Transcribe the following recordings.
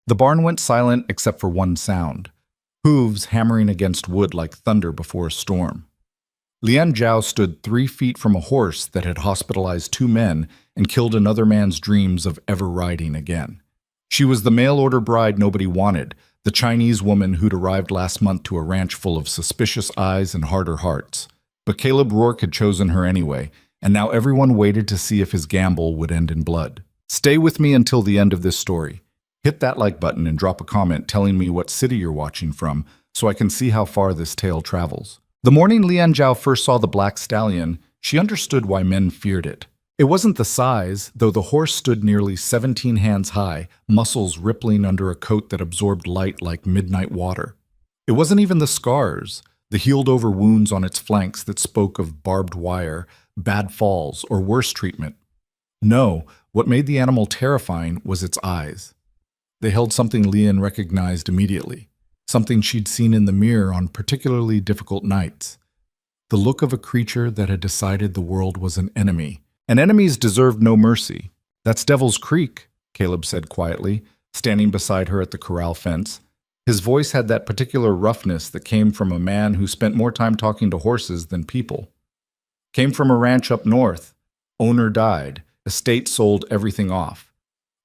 The barn went silent except for one sound: hooves hammering against wood like thunder before a storm. Lian Zhao stood 3 feet from a horse that had hospitalized 2 men and killed another man's dreams of ever riding again. She was the mail-order bride nobody wanted, the Chinese woman who'd arrived last month to a ranch full of suspicious eyes and harder hearts. But Caleb Rourke had chosen her anyway, and now everyone waited to see if his gamble would end in blood. Stay with me until the end of this story. Hit that like button and drop a comment telling me what city you're watching from so I can see how far this tale travels. The morning Lian Zhao first saw the black stallion, she understood why men feared it. It wasn't the size, though the horse stood nearly 17 hands high, muscles rippling under a coat that absorbed light like midnight water. It wasn't even the scars, the healed-over wounds on its flanks that spoke of barbed wire, bad falls, or worse treatment. No, what made the animal terrifying was its eyes. They held something Lian recognized immediately, something she'd seen in the mirror on particularly difficult nights. The look of a creature that had decided the world was an enemy. And enemies deserved no mercy. That's Devil's Creek, Caleb said quietly, standing beside her at the corral fence. His voice had that particular roughness that came from a man who spent more time talking to horses than people. Came from a ranch up north. Owner died. Estate sold everything off.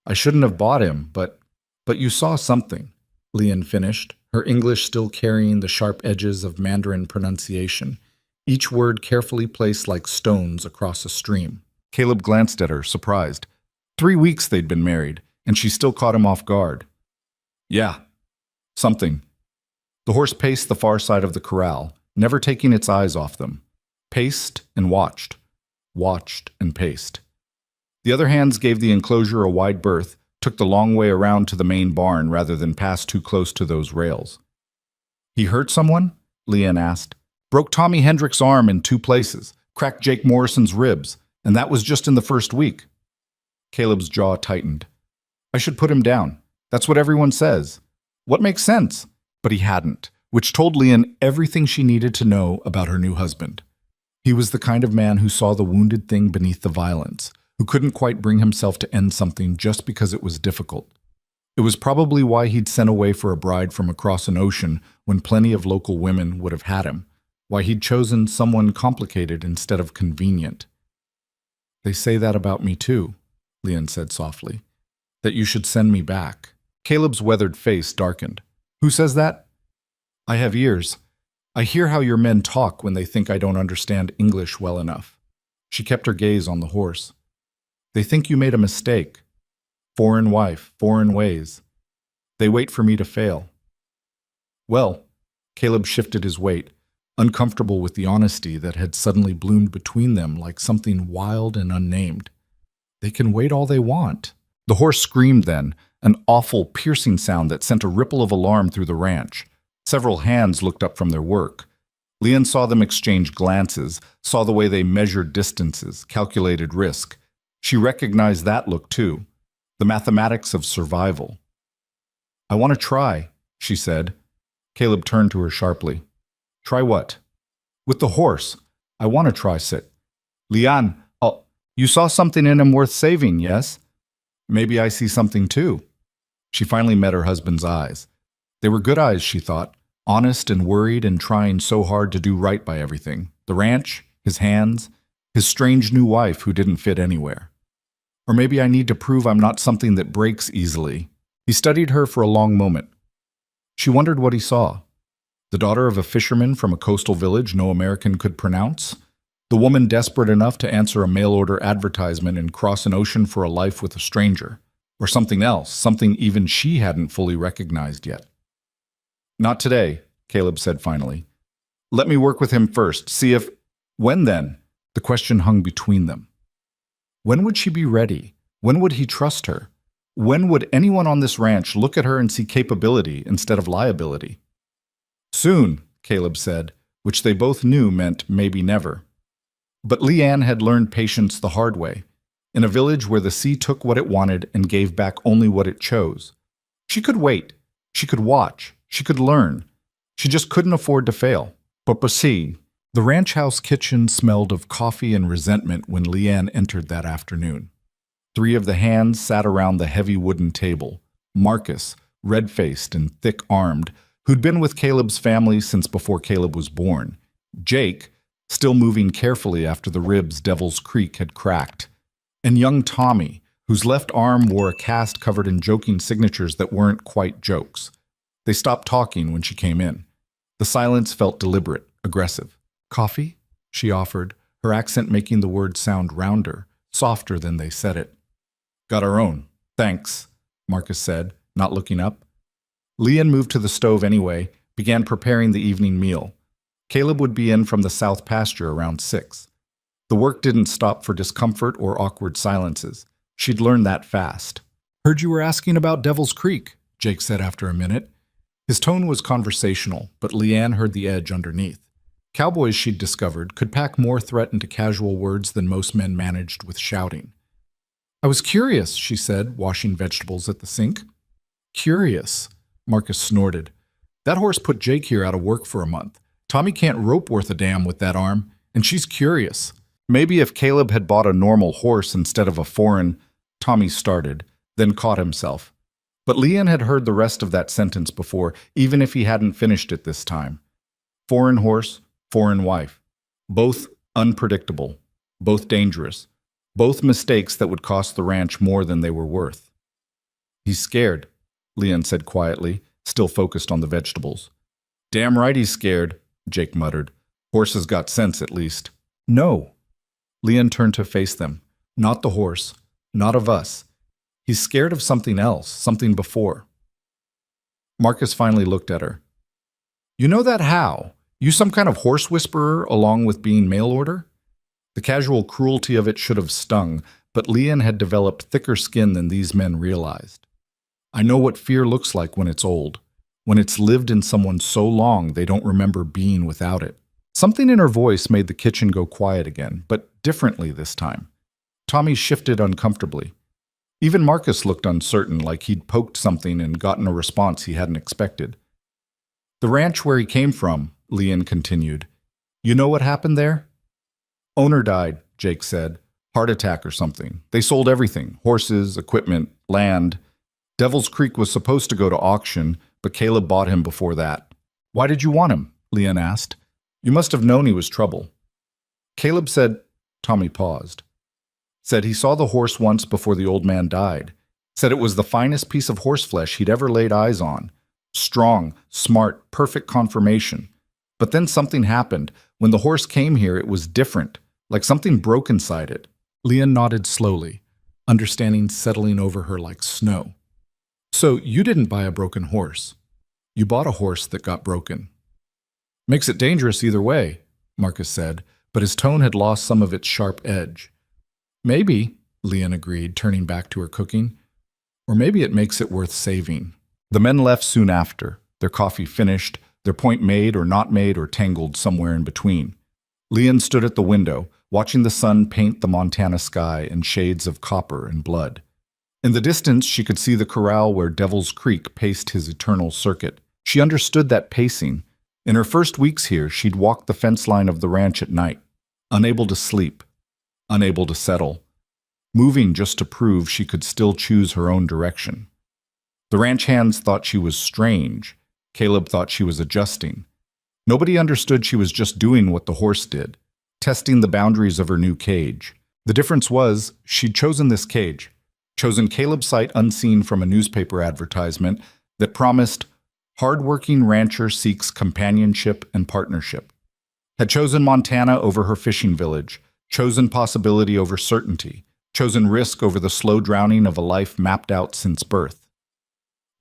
I shouldn't have bought him, but you saw something, Lian finished, her English still carrying the sharp edges of Mandarin pronunciation, each word carefully placed like stones across a stream. Caleb glanced at her, surprised. 3 weeks they'd been married, and she still caught him off guard. Yeah, something. The horse paced the far side of the corral, never taking its eyes off them. Paced and watched and paced. The other hands gave the enclosure a wide berth, took the long way around to the main barn rather than pass too close to those rails. He hurt someone? Lian asked. Broke Tommy Hendrick's arm in 2 places, cracked Jake Morrison's ribs, and that was just in the first week. Caleb's jaw tightened. I should put him down. That's what everyone says. What makes sense? But he hadn't, which told Lian everything she needed to know about her new husband. He was the kind of man who saw the wounded thing beneath the violence, who couldn't quite bring himself to end something just because it was difficult. It was probably why he'd sent away for a bride from across an ocean when plenty of local women would have had him, why he'd chosen someone complicated instead of convenient. They say that about me too, Lian said softly, that you should send me back. Caleb's weathered face darkened. Who says that? I have ears. I hear how your men talk when they think I don't understand English well enough. She kept her gaze on the horse. They think you made a mistake. Foreign wife, foreign ways. They wait for me to fail. Well, Caleb shifted his weight, uncomfortable with the honesty that had suddenly bloomed between them like something wild and unnamed. They can wait all they want. The horse screamed then, an awful, piercing sound that sent a ripple of alarm through the ranch. Several hands looked up from their work. Lian saw them exchange glances, saw the way they measured distances, calculated risk. She recognized that look too, the mathematics of survival. I want to try, she said. Caleb turned to her sharply. Try what? With the horse. I want to try sit. Lian, you saw something in him worth saving, yes? Maybe I see something too. She finally met her husband's eyes. They were good eyes, she thought, honest and worried and trying so hard to do right by everything. The ranch, his hands, his strange new wife who didn't fit anywhere. Or maybe I need to prove I'm not something that breaks easily. He studied her for a long moment. She wondered what he saw. The daughter of a fisherman from a coastal village no American could pronounce? The woman desperate enough to answer a mail-order advertisement and cross an ocean for a life with a stranger? Or something else, something even she hadn't fully recognized yet? Not today, Caleb said finally. Let me work with him first, see if... When then? The question hung between them. When would she be ready? When would he trust her? When would anyone on this ranch look at her and see capability instead of liability? Soon, Caleb said, which they both knew meant maybe never. But Lian had learned patience the hard way, in a village where the sea took what it wanted and gave back only what it chose. She could wait, she could watch, she could learn. She just couldn't afford to fail. But see, the ranch house kitchen smelled of coffee and resentment when Lian entered that afternoon. 3 of the hands sat around the heavy wooden table. Marcus, red-faced and thick-armed, who'd been with Caleb's family since before Caleb was born. Jake, still moving carefully after the ribs Devil's Creek had cracked. And young Tommy, whose left arm wore a cast covered in joking signatures that weren't quite jokes. They stopped talking when she came in. The silence felt deliberate, aggressive. "Coffee?" she offered, her accent making the word sound rounder, softer than they said it. "Got our own. Thanks," Marcus said, not looking up. Leanne moved to the stove anyway, began preparing the evening meal. Caleb would be in from the south pasture around 6. The work didn't stop for discomfort or awkward silences. She'd learned that fast. "Heard you were asking about Devil's Creek," Jake said after a minute. His tone was conversational, but Leanne heard the edge underneath. Cowboys, she'd discovered, could pack more threat into casual words than most men managed with shouting. "I was curious," she said, washing vegetables at the sink. "Curious," Marcus snorted. "That horse put Jake here out of work for a month. Tommy can't rope worth a damn with that arm, and she's curious." Maybe if Caleb had bought a normal horse instead of a foreign, Tommy started, then caught himself. But Leanne had heard the rest of that sentence before, even if he hadn't finished it this time. Foreign horse, foreign wife. Both unpredictable, both dangerous, both mistakes that would cost the ranch more than they were worth. "He's scared," Leanne said quietly, still focused on the vegetables. "Damn right he's scared," Jake muttered. "Horses got sense, at least." "No." Leanne turned to face them. "Not the horse. Not of us. He's scared of something else, something before." Marcus finally looked at her. "You know that how? You some kind of horse whisperer along with being mail order?" The casual cruelty of it should have stung, but Leanne had developed thicker skin than these men realized. "I know what fear looks like when it's old, when it's lived in someone so long they don't remember being without it." Something in her voice made the kitchen go quiet again, but differently this time. Tommy shifted uncomfortably. Even Marcus looked uncertain, like he'd poked something and gotten a response he hadn't expected. "The ranch where he came from," Leanne continued. "You know what happened there?" "Owner died," Jake said. "Heart attack or something. They sold everything, horses, equipment, land. Devil's Creek was supposed to go to auction, but Caleb bought him before that." "Why did you want him?" Leanne asked. "You must have known he was trouble." Caleb said, Tommy paused. Said he saw the horse once before the old man died. Said it was the finest piece of horseflesh he'd ever laid eyes on. Strong, smart, perfect conformation. But then something happened. When the horse came here, it was different, like something broke inside it. Leanne nodded slowly, understanding settling over her like snow. "So you didn't buy a broken horse. You bought a horse that got broken." "Makes it dangerous either way," Marcus said, but his tone had lost some of its sharp edge. "Maybe," Leanne agreed, turning back to her cooking. "Or maybe it makes it worth saving." The men left soon after, their coffee finished, their point made or not made or tangled somewhere in between. Leanne stood at the window, watching the sun paint the Montana sky in shades of copper and blood. In the distance, she could see the corral where Devil's Creek paced his eternal circuit. She understood that pacing. In her first weeks here, she'd walked the fence line of the ranch at night, unable to sleep, unable to settle, moving just to prove she could still choose her own direction. The ranch hands thought she was strange. Caleb thought she was adjusting. Nobody understood she was just doing what the horse did, testing the boundaries of her new cage. The difference was, she'd chosen this cage, chosen Caleb's sight unseen from a newspaper advertisement that promised hard-working rancher seeks companionship and partnership. Had chosen Montana over her fishing village, chosen possibility over certainty, chosen risk over the slow drowning of a life mapped out since birth.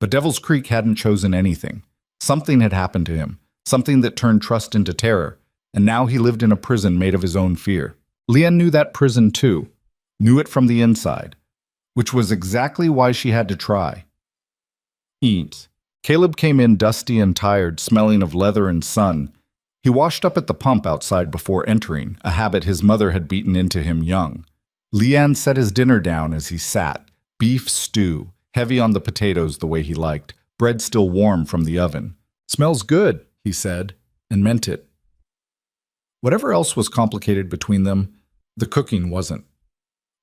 But Devil's Creek hadn't chosen anything. Something had happened to him, something that turned trust into terror, and now he lived in a prison made of his own fear. Leanne knew that prison too, knew it from the inside, which was exactly why she had to try. Eat. Caleb came in dusty and tired, smelling of leather and sun. He washed up at the pump outside before entering, a habit his mother had beaten into him young. Leanne set his dinner down as he sat, beef stew, heavy on the potatoes the way he liked, bread still warm from the oven. "Smells good," he said, and meant it. Whatever else was complicated between them, the cooking wasn't.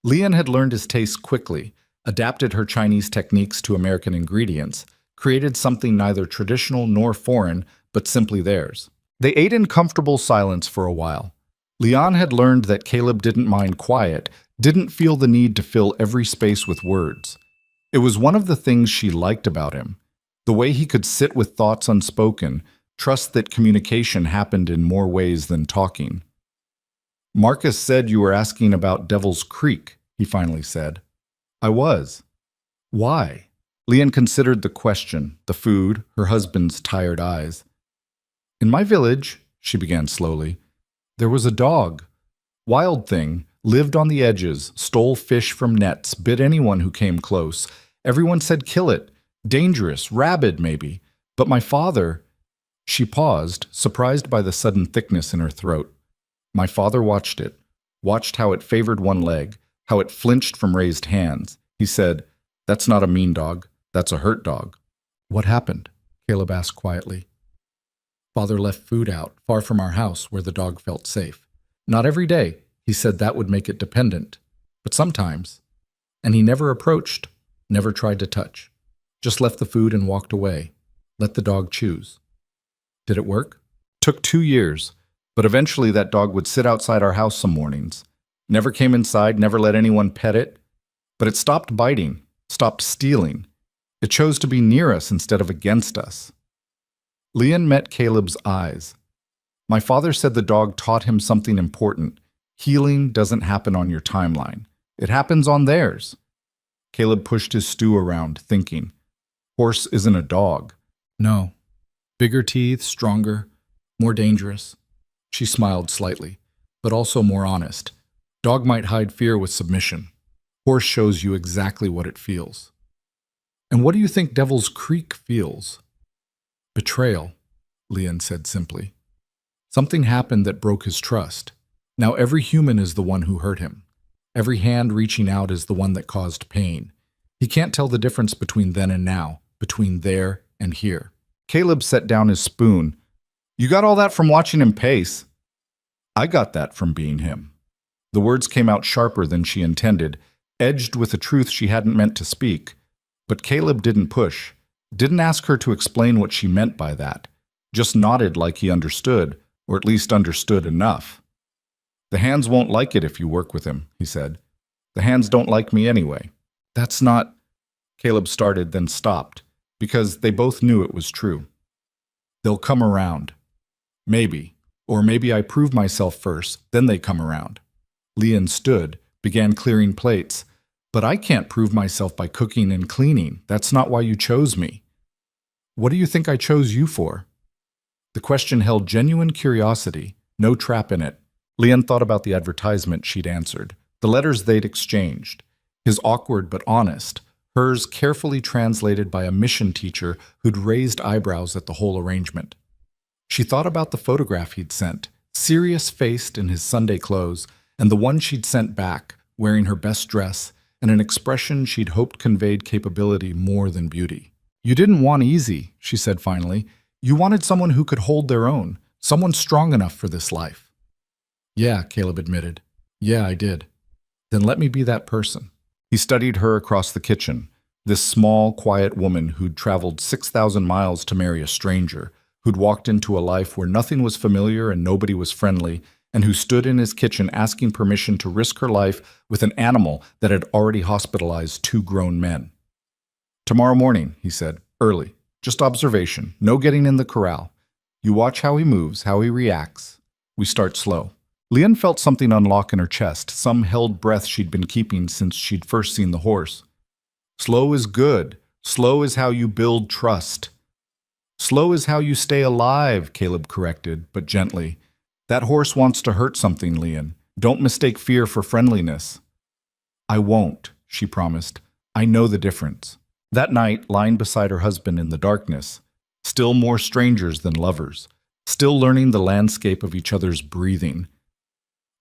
Leanne had learned his tastes quickly, adapted her Chinese techniques to American ingredients, created something neither traditional nor foreign, but simply theirs. They ate in comfortable silence for a while. Leon had learned that Caleb didn't mind quiet, didn't feel the need to fill every space with words. It was one of the things she liked about him, the way he could sit with thoughts unspoken, trust that communication happened in more ways than talking. "Marcus said you were asking about Devil's Creek," he finally said. "I was." "Why?" Leon considered the question, the food, her husband's tired eyes. "In my village," she began slowly, "there was a dog. Wild thing, lived on the edges, stole fish from nets, bit anyone who came close. Everyone said kill it. Dangerous, rabid maybe. But my father—" She paused, surprised by the sudden thickness in her throat. "My father watched it, watched how it favored one leg, how it flinched from raised hands. He said, 'That's not a mean dog, that's a hurt dog.'" "What happened?" Caleb asked quietly. "Father left food out, far from our house, where the dog felt safe. Not every day. He said that would make it dependent. But sometimes. And he never approached, never tried to touch. Just left the food and walked away. Let the dog choose." "Did it work?" "Took 2 years. But eventually that dog would sit outside our house some mornings. Never came inside, never let anyone pet it. But it stopped biting, stopped stealing. It chose to be near us instead of against us." Leon met Caleb's eyes. "My father said the dog taught him something important. Healing doesn't happen on your timeline. It happens on theirs." Caleb pushed his stew around, thinking. "Horse isn't a dog." "No. Bigger teeth, stronger, more dangerous." She smiled slightly, but also more honest. "Dog might hide fear with submission. Horse shows you exactly what it feels." "And what do you think Devil's Creek feels?" "Betrayal," Leon said simply. "Something happened that broke his trust. Now every human is the one who hurt him. Every hand reaching out is the one that caused pain. He can't tell the difference between then and now, between there and here." Caleb set down his spoon. "You got all that from watching him pace." "I got that from being him." The words came out sharper than she intended, edged with a truth she hadn't meant to speak. But Caleb didn't push, didn't ask her to explain what she meant by that, just nodded like he understood, or at least understood enough. "The hands won't like it if you work with him," he said. "The hands don't like me anyway." "That's not—" Caleb started, then stopped, because they both knew it was true. "They'll come around. Maybe. Or maybe I prove myself first, then they come around." Leon stood, began clearing plates. "But I can't prove myself by cooking and cleaning. That's not why you chose me." "What do you think I chose you for?" The question held genuine curiosity, no trap in it. Leon thought about the advertisement she'd answered, the letters they'd exchanged. His awkward but honest, hers carefully translated by a mission teacher who'd raised eyebrows at the whole arrangement. She thought about the photograph he'd sent, serious-faced in his Sunday clothes, and the one she'd sent back, wearing her best dress, and an expression she'd hoped conveyed capability more than beauty. "You didn't want easy," she said finally. "You wanted someone who could hold their own, someone strong enough for this life." "Yeah," Caleb admitted. "Yeah, I did." "Then let me be that person." He studied her across the kitchen, this small, quiet woman who'd traveled 6,000 miles to marry a stranger, who'd walked into a life where nothing was familiar and nobody was friendly, and who stood in his kitchen asking permission to risk her life with an animal that had already hospitalized 2 grown men. "Tomorrow morning," he said, "early. Just observation, no getting in the corral. You watch how he moves, how he reacts. We start slow." Leon felt something unlock in her chest, some held breath she'd been keeping since she'd first seen the horse. "Slow is good. Slow is how you build trust." "Slow is how you stay alive," Caleb corrected, but gently. "That horse wants to hurt something, Leon. Don't mistake fear for friendliness." "I won't," she promised. "I know the difference." That night, lying beside her husband in the darkness, still more strangers than lovers, still learning the landscape of each other's breathing,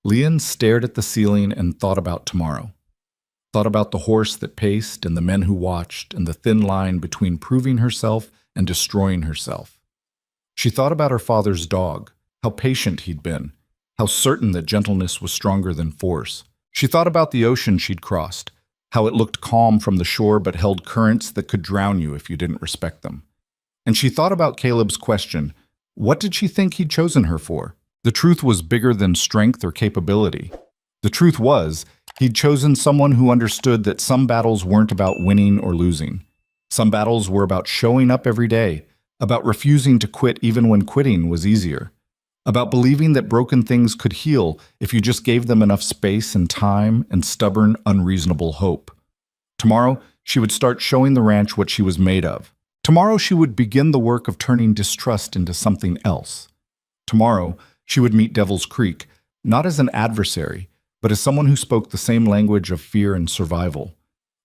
Leon stared at the ceiling and thought about tomorrow. Thought about the horse that paced and the men who watched and the thin line between proving herself and destroying herself. She thought about her father's dog, how patient he'd been, how certain that gentleness was stronger than force. She thought about the ocean she'd crossed, how it looked calm from the shore but held currents that could drown you if you didn't respect them. And she thought about Caleb's question, what did she think he'd chosen her for? The truth was bigger than strength or capability. The truth was, he'd chosen someone who understood that some battles weren't about winning or losing. Some battles were about showing up every day, about refusing to quit even when quitting was easier, about believing that broken things could heal if you just gave them enough space and time and stubborn, unreasonable hope. Tomorrow, she would start showing the ranch what she was made of. Tomorrow, she would begin the work of turning distrust into something else. Tomorrow, she would meet Devil's Creek, not as an adversary, but as someone who spoke the same language of fear and survival.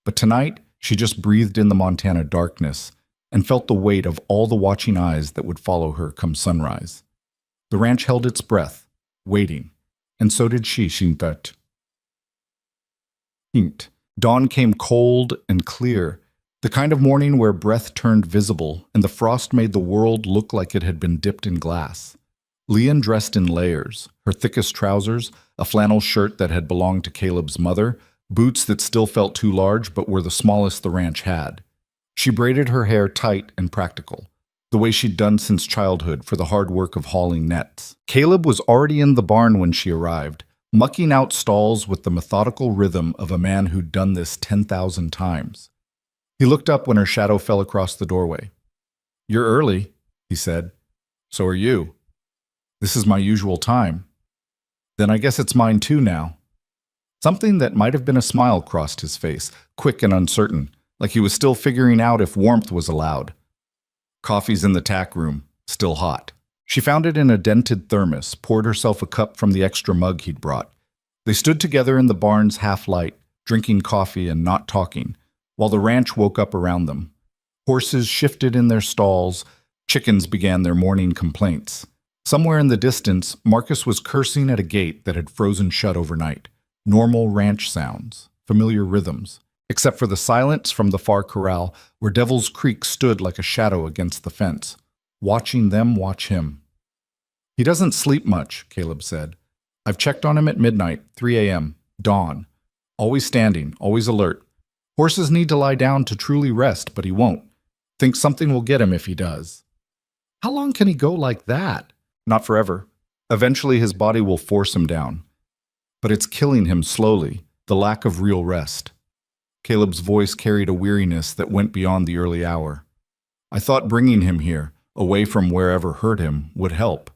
But tonight, she just breathed in the Montana darkness and felt the weight of all the watching eyes that would follow her come sunrise. The ranch held its breath, waiting, and so did she, Shintat. Dawn came cold and clear, the kind of morning where breath turned visible and the frost made the world look like it had been dipped in glass. Leanne dressed in layers, her thickest trousers, a flannel shirt that had belonged to Caleb's mother, boots that still felt too large but were the smallest the ranch had. She braided her hair tight and practical, the way she'd done since childhood for the hard work of hauling nets. Caleb was already in the barn when she arrived, mucking out stalls with the methodical rhythm of a man who'd done this 10,000 times. He looked up when her shadow fell across the doorway. "You're early," he said. "So are you. This is my usual time." "Then I guess it's mine too now." Something that might have been a smile crossed his face, quick and uncertain, like he was still figuring out if warmth was allowed. "Coffee's in the tack room, still hot." She found it in a dented thermos, poured herself a cup from the extra mug he'd brought. They stood together in the barn's half-light, drinking coffee and not talking, while the ranch woke up around them. Horses shifted in their stalls, chickens began their morning complaints. Somewhere in the distance, Marcus was cursing at a gate that had frozen shut overnight. Normal ranch sounds, familiar rhythms, except for the silence from the far corral where Devil's Creek stood like a shadow against the fence, watching them watch him. "He doesn't sleep much," Caleb said. "I've checked on him at midnight, 3 a.m., dawn. Always standing, always alert. Horses need to lie down to truly rest, but he won't. Thinks something will get him if he does." "How long can he go like that?" "Not forever. Eventually his body will force him down. But it's killing him slowly, the lack of real rest." Caleb's voice carried a weariness that went beyond the early hour. "I thought bringing him here, away from wherever hurt him, would help.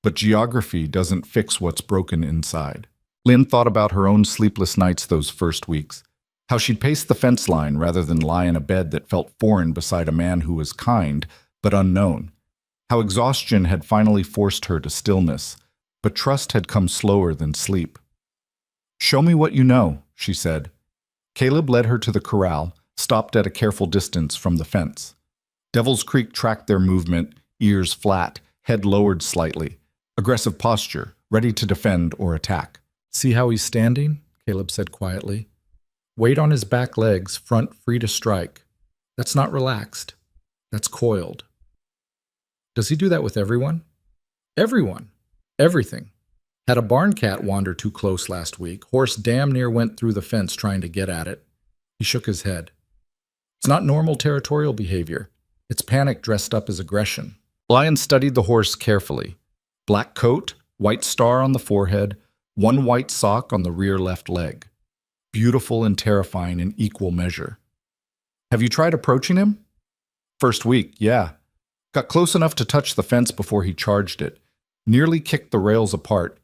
But geography doesn't fix what's broken inside." Lynn thought about her own sleepless nights those first weeks, how she'd pace the fence line rather than lie in a bed that felt foreign beside a man who was kind but unknown, how exhaustion had finally forced her to stillness, but trust had come slower than sleep. "Show me what you know," she said. Caleb led her to the corral, stopped at a careful distance from the fence. Devil's Creek tracked their movement, ears flat, head lowered slightly, aggressive posture, ready to defend or attack. "See how he's standing?" Caleb said quietly. "Weight on his back legs, front free to strike. That's not relaxed. That's coiled." "Does he do that with everyone?" "Everyone. Everything. Had a barn cat wander too close last week. Horse damn near went through the fence trying to get at it." He shook his head. "It's not normal territorial behavior. It's panic dressed up as aggression." Lion studied the horse carefully. Black coat, white star on the forehead, one white sock on the rear left leg. Beautiful and terrifying in equal measure. "Have you tried approaching him?" "First week, yeah. Got close enough to touch the fence before he charged it. Nearly kicked the rails apart.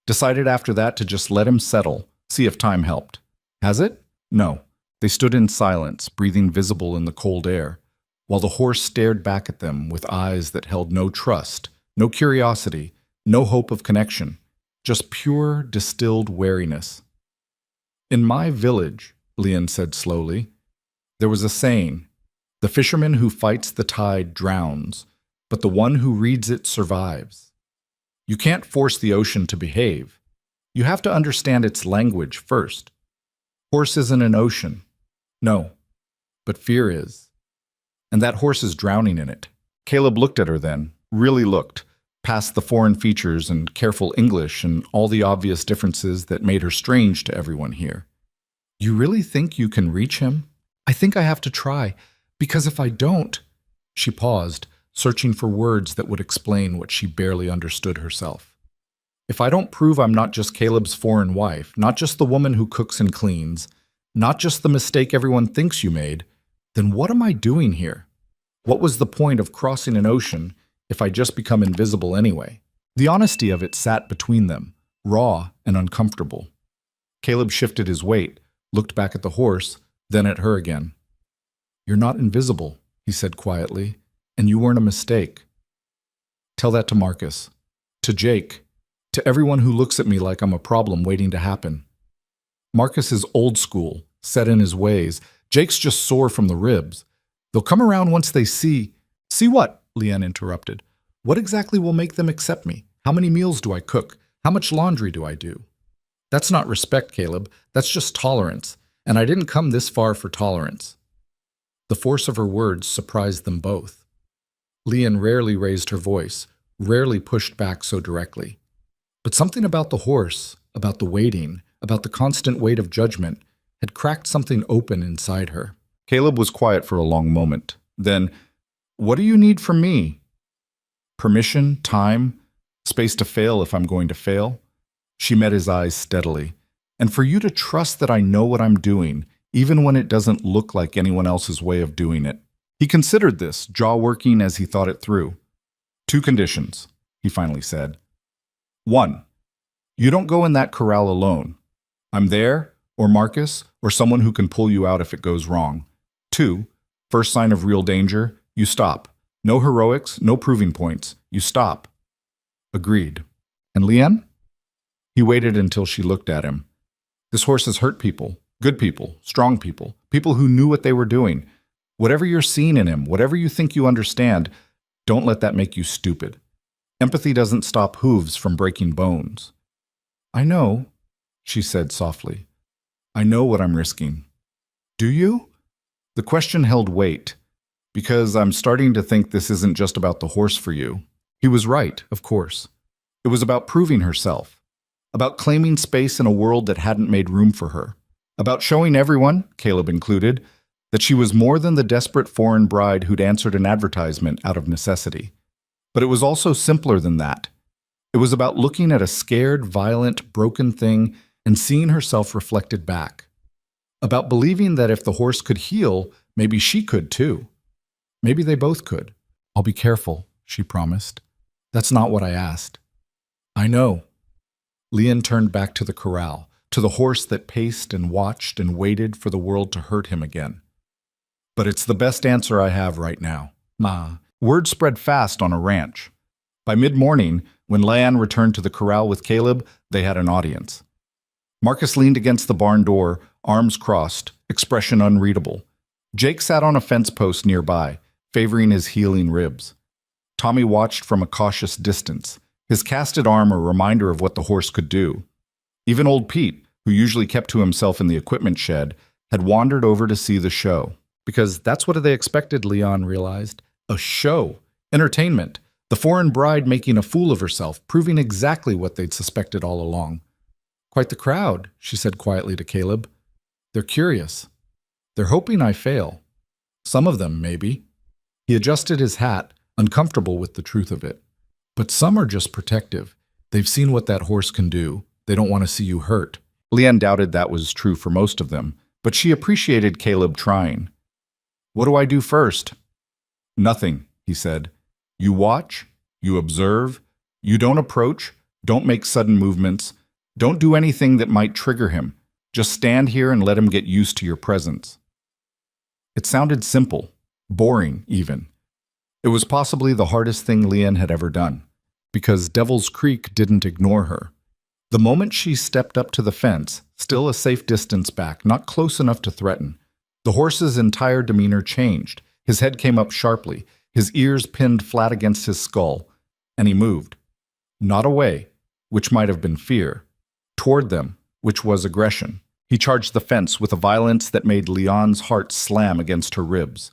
Decided after that to just let him settle, see if time helped." "Has it?" "No." They stood in silence, breathing visible in the cold air, while the horse stared back at them with eyes that held no trust, no curiosity, no hope of connection, just pure, distilled wariness. "In my village," Leon said slowly, "there was a saying, the fisherman who fights the tide drowns, but the one who reads it survives. You can't force the ocean to behave. You have to understand its language first. Horse isn't an ocean. No, but fear is. And that horse is drowning in it." Caleb looked at her then, really looked, past the foreign features and careful English and all the obvious differences that made her strange to everyone here. You really think you can reach him? I think I have to try, because if I don't... She paused, searching for words that would explain what she barely understood herself. If I don't prove I'm not just Caleb's foreign wife, not just the woman who cooks and cleans, not just the mistake everyone thinks you made, then what am I doing here? What was the point of crossing an ocean if I just become invisible anyway? The honesty of it sat between them, raw and uncomfortable. Caleb shifted his weight, looked back at the horse, then at her again. You're not invisible, he said quietly, and you weren't a mistake. Tell that to Marcus, to Jake, to everyone who looks at me like I'm a problem waiting to happen. Marcus is old school, set in his ways. Jake's just sore from the ribs. They'll come around once they see... See what? Leanne interrupted. What exactly will make them accept me? How many meals do I cook? How much laundry do I do? That's not respect, Caleb. That's just tolerance. And I didn't come this far for tolerance. The force of her words surprised them both. Leanne rarely raised her voice, rarely pushed back so directly. But something about the horse, about the waiting, about the constant weight of judgment, had cracked something open inside her. Caleb was quiet for a long moment. Then, what do you need from me? Permission, time, space to fail if I'm going to fail? She met his eyes steadily. And for you to trust that I know what I'm doing, even when it doesn't look like anyone else's way of doing it. He considered this, jaw working as he thought it through. 2 conditions, he finally said. 1, you don't go in that corral alone. I'm there, or Marcus, or someone who can pull you out if it goes wrong. 2, first sign of real danger, you stop. No heroics, no proving points. You stop. Agreed. And Leanne? He waited until she looked at him. This horse has hurt people, good people, strong people, people who knew what they were doing. Whatever you're seeing in him, whatever you think you understand, don't let that make you stupid. Empathy doesn't stop hooves from breaking bones. I know, she said softly. I know what I'm risking. Do you? The question held weight, because I'm starting to think this isn't just about the horse for you. He was right, of course. It was about proving herself, about claiming space in a world that hadn't made room for her, about showing everyone, Caleb included, that she was more than the desperate foreign bride who'd answered an advertisement out of necessity. But it was also simpler than that. It was about looking at a scared, violent, broken thing and seeing herself reflected back. About believing that if the horse could heal, maybe she could too. Maybe they both could. I'll be careful, she promised. That's not what I asked. I know. Leanne turned back to the corral, to the horse that paced and watched and waited for the world to hurt him again. But it's the best answer I have right now. Ma. Word spread fast on a ranch. By mid-morning, when Leanne returned to the corral with Caleb, they had an audience. Marcus leaned against the barn door, arms crossed, expression unreadable. Jake sat on a fence post nearby, favoring his healing ribs. Tommy watched from a cautious distance, his casted arm a reminder of what the horse could do. Even old Pete, who usually kept to himself in the equipment shed, had wandered over to see the show. Because that's what they expected, Leon realized. A show. Entertainment. The foreign bride making a fool of herself, proving exactly what they'd suspected all along. Quite the crowd, she said quietly to Caleb. They're curious. They're hoping I fail. Some of them, maybe. He adjusted his hat, uncomfortable with the truth of it. But some are just protective. They've seen what that horse can do. They don't want to see you hurt. Leanne doubted that was true for most of them, but she appreciated Caleb trying. What do I do first? Nothing, he said. You watch, you observe, you don't approach, don't make sudden movements, don't do anything that might trigger him. Just stand here and let him get used to your presence. It sounded simple, boring even. It was possibly the hardest thing Leanne had ever done, because Devil's Creek didn't ignore her. The moment she stepped up to the fence, still a safe distance back, not close enough to threaten, the horse's entire demeanor changed. His head came up sharply, his ears pinned flat against his skull, and he moved. Not away, which might have been fear, toward them, which was aggression. He charged the fence with a violence that made Leon's heart slam against her ribs.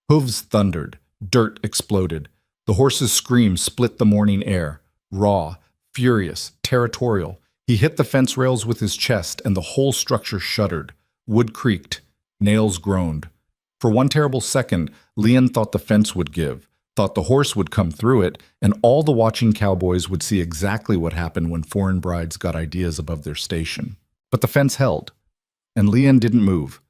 Hooves thundered, dirt exploded. The horse's scream split the morning air, raw, furious, territorial. He hit the fence rails with his chest, and the whole structure shuddered. Wood creaked. Nails groaned. For one terrible second, Leon thought the fence would give, thought the horse would come through it, and all the watching cowboys would see exactly what happened when foreign brides got ideas above their station. But the fence held, and Leon didn't move.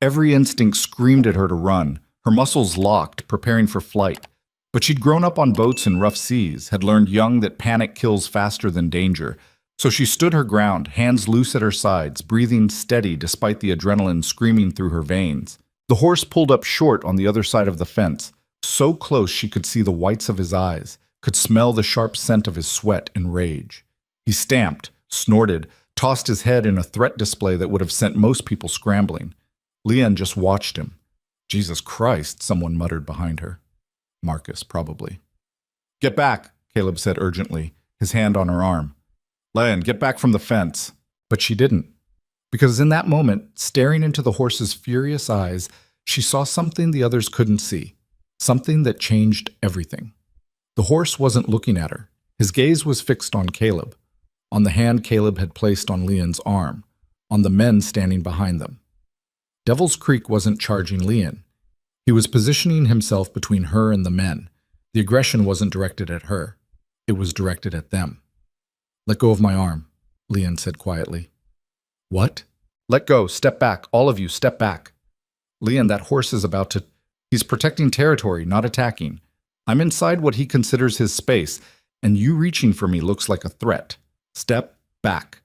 Every instinct screamed at her to run, her muscles locked, preparing for flight. But she'd grown up on boats in rough seas, had learned young that panic kills faster than danger. So she stood her ground, hands loose at her sides, breathing steady despite the adrenaline screaming through her veins. The horse pulled up short on the other side of the fence, so close she could see the whites of his eyes, could smell the sharp scent of his sweat and rage. He stamped, snorted, tossed his head in a threat display that would have sent most people scrambling. Leon just watched him. Jesus Christ, someone muttered behind her. Marcus, probably. Get back, Caleb said urgently, his hand on her arm. Leon, get back from the fence. But she didn't. Because in that moment, staring into the horse's furious eyes, she saw something the others couldn't see. Something that changed everything. The horse wasn't looking at her. His gaze was fixed on Caleb, on the hand Caleb had placed on Leon's arm, on the men standing behind them. Devil's Creek wasn't charging Leon. He was positioning himself between her and the men. The aggression wasn't directed at her. It was directed at them. Let go of my arm, Leon said quietly. What? Let go. Step back. All of you, step back. Leon, that horse is about to... He's protecting territory, not attacking. I'm inside what he considers his space, and you reaching for me looks like a threat. Step back.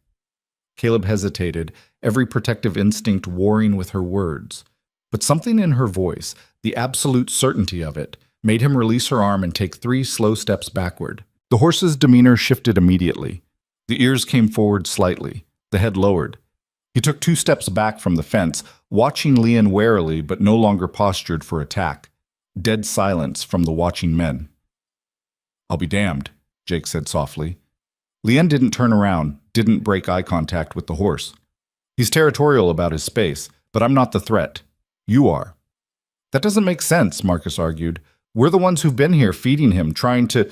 Caleb hesitated, every protective instinct warring with her words. But something in her voice, the absolute certainty of it, made him release her arm and take 3 slow steps backward. The horse's demeanor shifted immediately. The ears came forward slightly, the head lowered. He took 2 steps back from the fence, watching Leon warily but no longer postured for attack. Dead silence from the watching men. I'll be damned, Jake said softly. Leon didn't turn around, didn't break eye contact with the horse. He's territorial about his space, but I'm not the threat. You are. That doesn't make sense, Marcus argued. We're the ones who've been here feeding him, trying to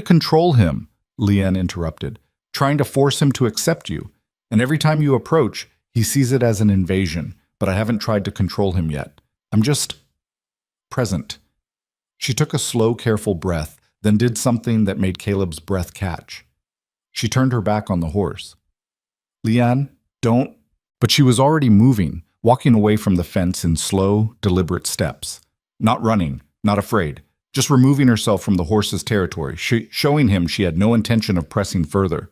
control him, Leon interrupted, trying to force him to accept you. And every time you approach, he sees it as an invasion, but I haven't tried to control him yet. I'm just present. She took a slow, careful breath, then did something that made Caleb's breath catch. She turned her back on the horse. Leon, don't... But she was already moving, walking away from the fence in slow, deliberate steps. Not running, not afraid, just removing herself from the horse's territory, showing him she had no intention of pressing further.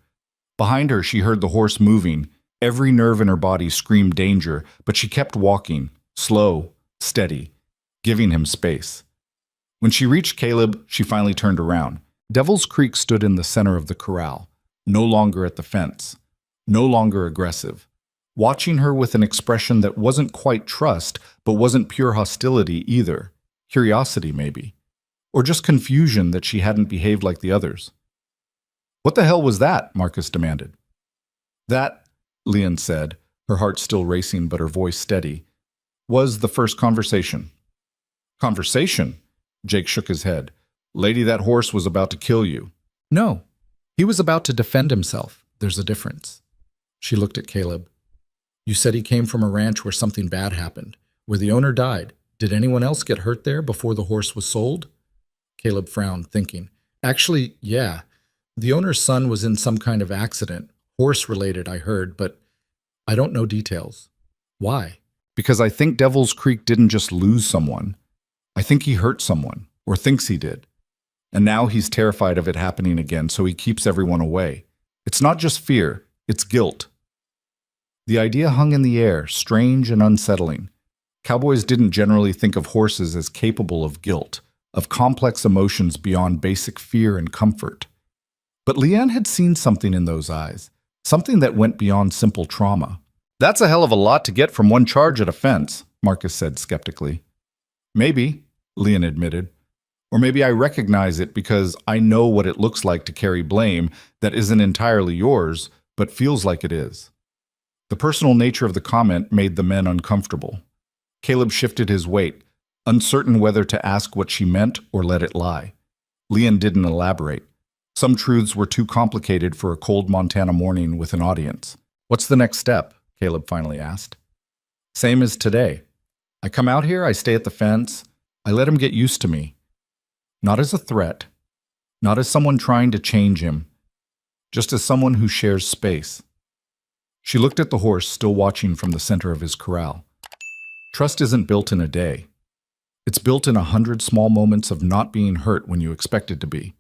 Behind her, she heard the horse moving. Every nerve in her body screamed danger, but she kept walking, slow, steady, giving him space. When she reached Caleb, she finally turned around. Devil's Creek stood in the center of the corral, no longer at the fence, no longer aggressive, watching her with an expression that wasn't quite trust, but wasn't pure hostility either. Curiosity, maybe. Or just confusion that she hadn't behaved like the others. What the hell was that? Marcus demanded. That, Leon said, her heart still racing but her voice steady, was the first conversation. Conversation? Jake shook his head. Lady, that horse was about to kill you. No, he was about to defend himself. There's a difference. She looked at Caleb. You said he came from a ranch where something bad happened, where the owner died. Did anyone else get hurt there before the horse was sold? Caleb frowned, thinking. Actually, yeah. The owner's son was in some kind of accident, horse-related, I heard, but I don't know details. Why? Because I think Devil's Creek didn't just lose someone. I think he hurt someone, or thinks he did. And now he's terrified of it happening again, so he keeps everyone away. It's not just fear, it's guilt. The idea hung in the air, strange and unsettling. Cowboys didn't generally think of horses as capable of guilt, of complex emotions beyond basic fear and comfort. But Leanne had seen something in those eyes, something that went beyond simple trauma. That's a hell of a lot to get from one charge at a fence, Marcus said skeptically. Maybe, Leon admitted. Or maybe I recognize it because I know what it looks like to carry blame that isn't entirely yours, but feels like it is. The personal nature of the comment made the men uncomfortable. Caleb shifted his weight, uncertain whether to ask what she meant or let it lie. Leon didn't elaborate. Some truths were too complicated for a cold Montana morning with an audience. What's the next step? Caleb finally asked. Same as today. I come out here, I stay at the fence, I let him get used to me. Not as a threat, not as someone trying to change him, just as someone who shares space. She looked at the horse, still watching from the center of his corral. Trust isn't built in a day. It's built in 100 small moments of not being hurt when you expect it to be.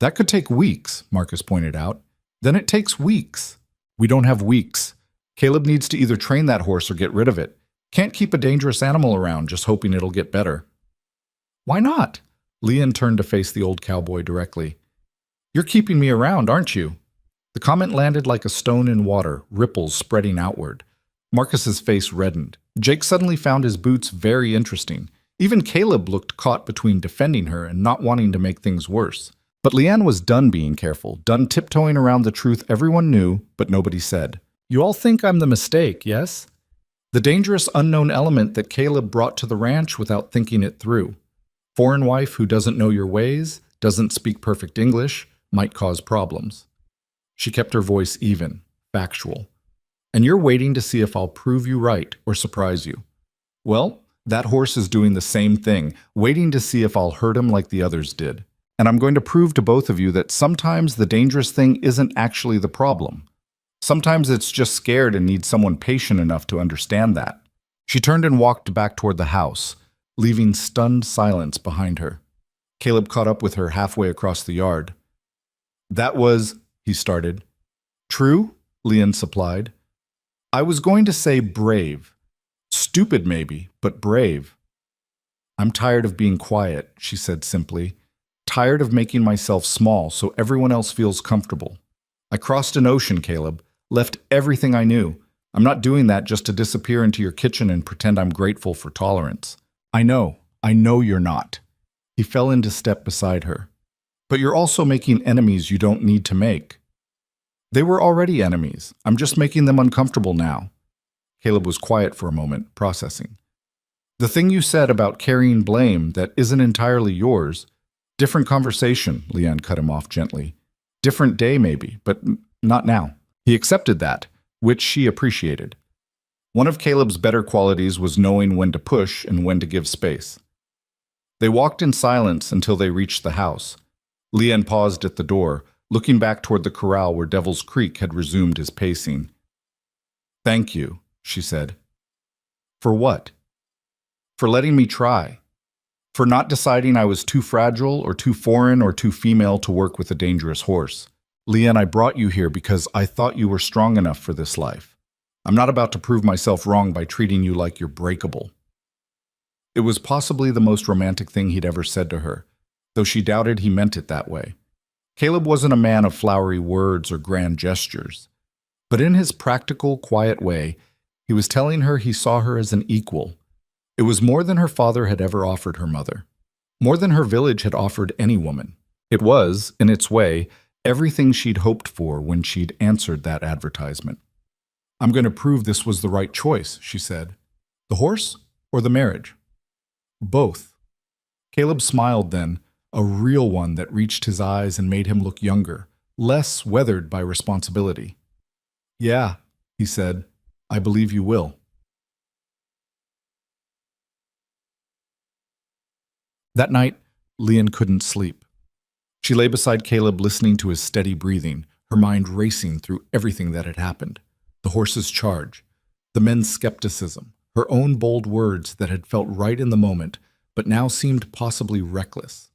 That could take weeks, Marcus pointed out. Then it takes weeks. We don't have weeks. Caleb needs to either train that horse or get rid of it. Can't keep a dangerous animal around just hoping it'll get better. Why not? Leanne turned to face the old cowboy directly. You're keeping me around, aren't you? The comment landed like a stone in water, ripples spreading outward. Marcus's face reddened. Jake suddenly found his boots very interesting. Even Caleb looked caught between defending her and not wanting to make things worse. But Leanne was done being careful, done tiptoeing around the truth everyone knew, but nobody said. You all think I'm the mistake, yes? The dangerous unknown element that Caleb brought to the ranch without thinking it through. Foreign wife who doesn't know your ways, doesn't speak perfect English, might cause problems. She kept her voice even, factual. And you're waiting to see if I'll prove you right or surprise you. Well, that horse is doing the same thing, waiting to see if I'll hurt him like the others did. And I'm going to prove to both of you that sometimes the dangerous thing isn't actually the problem. Sometimes it's just scared and needs someone patient enough to understand that. She turned and walked back toward the house, leaving stunned silence behind her. Caleb caught up with her halfway across the yard. That was, he started. True, Leanne supplied. I was going to say brave. Stupid maybe, but brave. I'm tired of being quiet, she said simply. Tired of making myself small so everyone else feels comfortable. I crossed an ocean, Caleb, left everything I knew. I'm not doing that just to disappear into your kitchen and pretend I'm grateful for tolerance. I know you're not. He fell into step beside her. But you're also making enemies you don't need to make. They were already enemies. I'm just making them uncomfortable now. Caleb was quiet for a moment, processing. The thing you said about carrying blame that isn't entirely yours. Different conversation, Leanne cut him off gently. Different day maybe, but not now. He accepted that, which she appreciated. One of Caleb's better qualities was knowing when to push and when to give space. They walked in silence until they reached the house. Leanne paused at the door, looking back toward the corral where Devil's Creek had resumed his pacing. Thank you, she said. For what? For letting me try. For not deciding I was too fragile or too foreign or too female to work with a dangerous horse. Leanne, I brought you here because I thought you were strong enough for this life. I'm not about to prove myself wrong by treating you like you're breakable. It was possibly the most romantic thing he'd ever said to her, though she doubted he meant it that way. Caleb wasn't a man of flowery words or grand gestures, but in his practical, quiet way, he was telling her he saw her as an equal. It was more than her father had ever offered her mother, more than her village had offered any woman. It was, in its way, everything she'd hoped for when she'd answered that advertisement. I'm going to prove this was the right choice, she said. The horse or the marriage? Both. Caleb smiled then, a real one that reached his eyes and made him look younger, less weathered by responsibility. Yeah, he said, I believe you will. That night, Leanne couldn't sleep. She lay beside Caleb listening to his steady breathing, her mind racing through everything that had happened. The horse's charge, the men's skepticism, her own bold words that had felt right in the moment, but now seemed possibly reckless.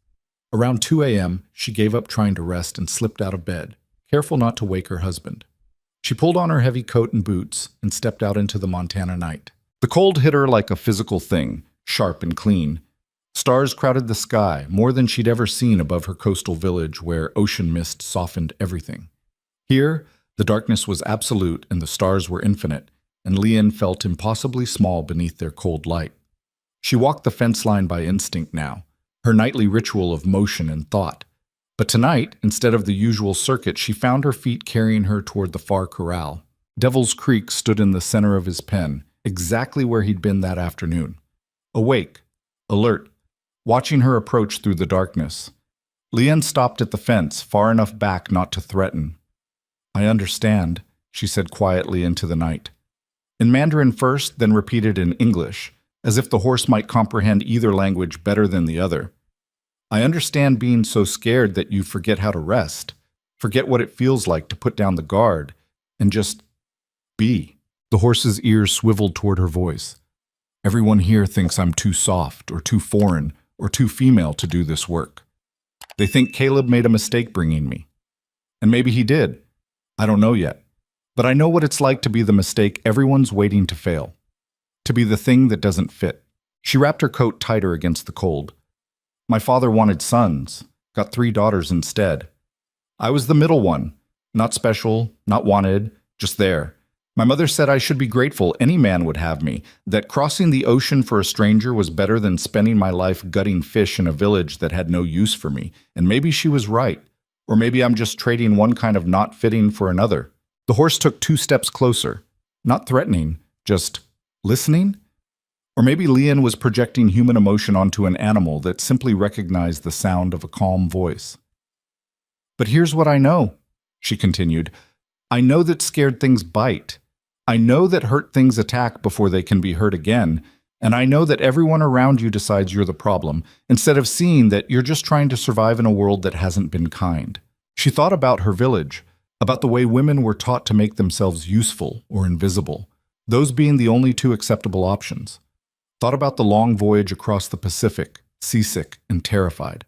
Around 2 a.m., she gave up trying to rest and slipped out of bed, careful not to wake her husband. She pulled on her heavy coat and boots and stepped out into the Montana night. The cold hit her like a physical thing, sharp and clean. Stars crowded the sky, more than she'd ever seen above her coastal village where ocean mist softened everything. Here, the darkness was absolute and the stars were infinite, and Leanne felt impossibly small beneath their cold light. She walked the fence line by instinct now, her nightly ritual of motion and thought. But tonight, instead of the usual circuit, she found her feet carrying her toward the far corral. Devil's Creek stood in the center of his pen, exactly where he'd been that afternoon. Awake, alert, watching her approach through the darkness. Leanne stopped at the fence, far enough back not to threaten. I understand, she said quietly into the night. In Mandarin first, then repeated in English, as if the horse might comprehend either language better than the other. I understand being so scared that you forget how to rest, forget what it feels like to put down the guard, and just be. The horse's ears swiveled toward her voice. Everyone here thinks I'm too soft or too foreign or too female to do this work. They think Caleb made a mistake bringing me. And maybe he did. I don't know yet. But I know what it's like to be the mistake everyone's waiting to fail. To be the thing that doesn't fit. She wrapped her coat tighter against the cold. My father wanted sons, got 3 daughters instead. I was the middle one, not special, not wanted, just there. My mother said I should be grateful any man would have me, that crossing the ocean for a stranger was better than spending my life gutting fish in a village that had no use for me, and maybe she was right. Or maybe I'm just trading one kind of not fitting for another. The horse took 2 steps closer, not threatening, just listening? Or maybe Leon was projecting human emotion onto an animal that simply recognized the sound of a calm voice. But here's what I know, she continued. I know that scared things bite. I know that hurt things attack before they can be hurt again, and I know that everyone around you decides you're the problem, instead of seeing that you're just trying to survive in a world that hasn't been kind. She thought about her village, about the way women were taught to make themselves useful or invisible, those being the only 2 acceptable options. Thought about the long voyage across the Pacific, seasick and terrified,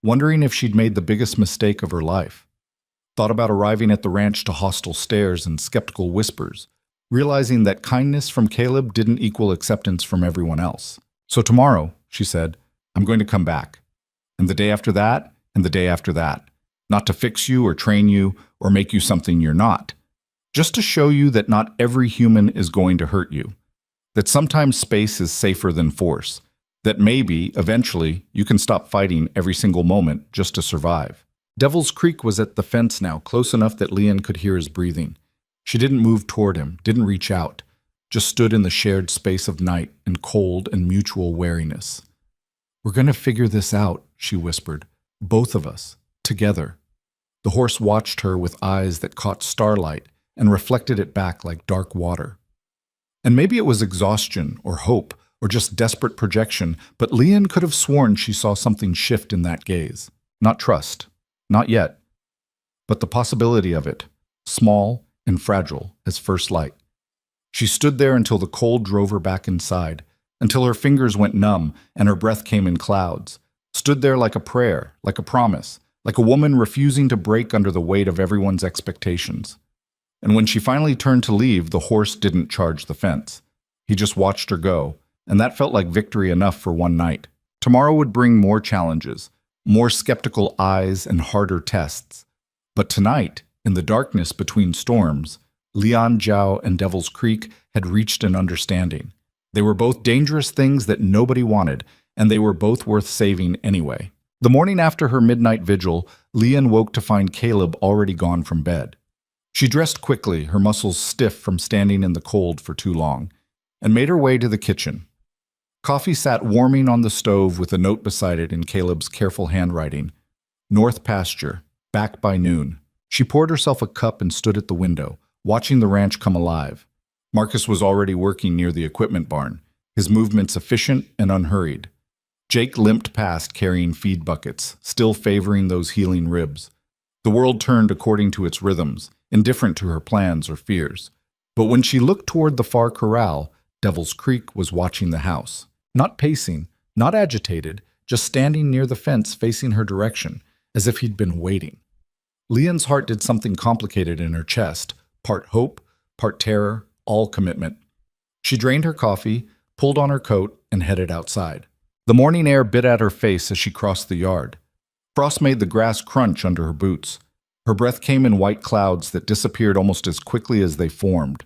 wondering if she'd made the biggest mistake of her life. Thought about arriving at the ranch to hostile stares and skeptical whispers, realizing that kindness from Caleb didn't equal acceptance from everyone else. So tomorrow, she said, I'm going to come back. And the day after that, and the day after that. Not to fix you or train you or make you something you're not. Just to show you that not every human is going to hurt you. That sometimes space is safer than force. That maybe, eventually, you can stop fighting every single moment just to survive. Devil's Creek was at the fence now, close enough that Leon could hear his breathing. She didn't move toward him, didn't reach out, just stood in the shared space of night and cold and mutual wariness. We're going to figure this out, she whispered. Both of us, together. The horse watched her with eyes that caught starlight and reflected it back like dark water. And maybe it was exhaustion or hope or just desperate projection, but Leon could have sworn she saw something shift in that gaze. Not trust, not yet, but the possibility of it, small and fragile as first light. She stood there until the cold drove her back inside, until her fingers went numb and her breath came in clouds. Stood there like a prayer, like a promise, like a woman refusing to break under the weight of everyone's expectations. And when she finally turned to leave, the horse didn't charge the fence. He just watched her go, and that felt like victory enough for one night. Tomorrow would bring more challenges, more skeptical eyes and harder tests. But tonight, in the darkness between storms, Leon Zhao and Devil's Creek had reached an understanding. They were both dangerous things that nobody wanted, and they were both worth saving anyway. The morning after her midnight vigil, Leon woke to find Caleb already gone from bed. She dressed quickly, her muscles stiff from standing in the cold for too long, and made her way to the kitchen. Coffee sat warming on the stove with a note beside it in Caleb's careful handwriting. North pasture, back by noon. She poured herself a cup and stood at the window, watching the ranch come alive. Marcus was already working near the equipment barn, his movements efficient and unhurried. Jake limped past carrying feed buckets, still favoring those healing ribs. The world turned according to its rhythms, indifferent to her plans or fears. But when she looked toward the far corral, Devil's Creek was watching the house. Not pacing, not agitated, just standing near the fence facing her direction, as if he'd been waiting. Leon's heart did something complicated in her chest, part hope, part terror, all commitment. She drained her coffee, pulled on her coat, and headed outside. The morning air bit at her face as she crossed the yard. Frost made the grass crunch under her boots. Her breath came in white clouds that disappeared almost as quickly as they formed.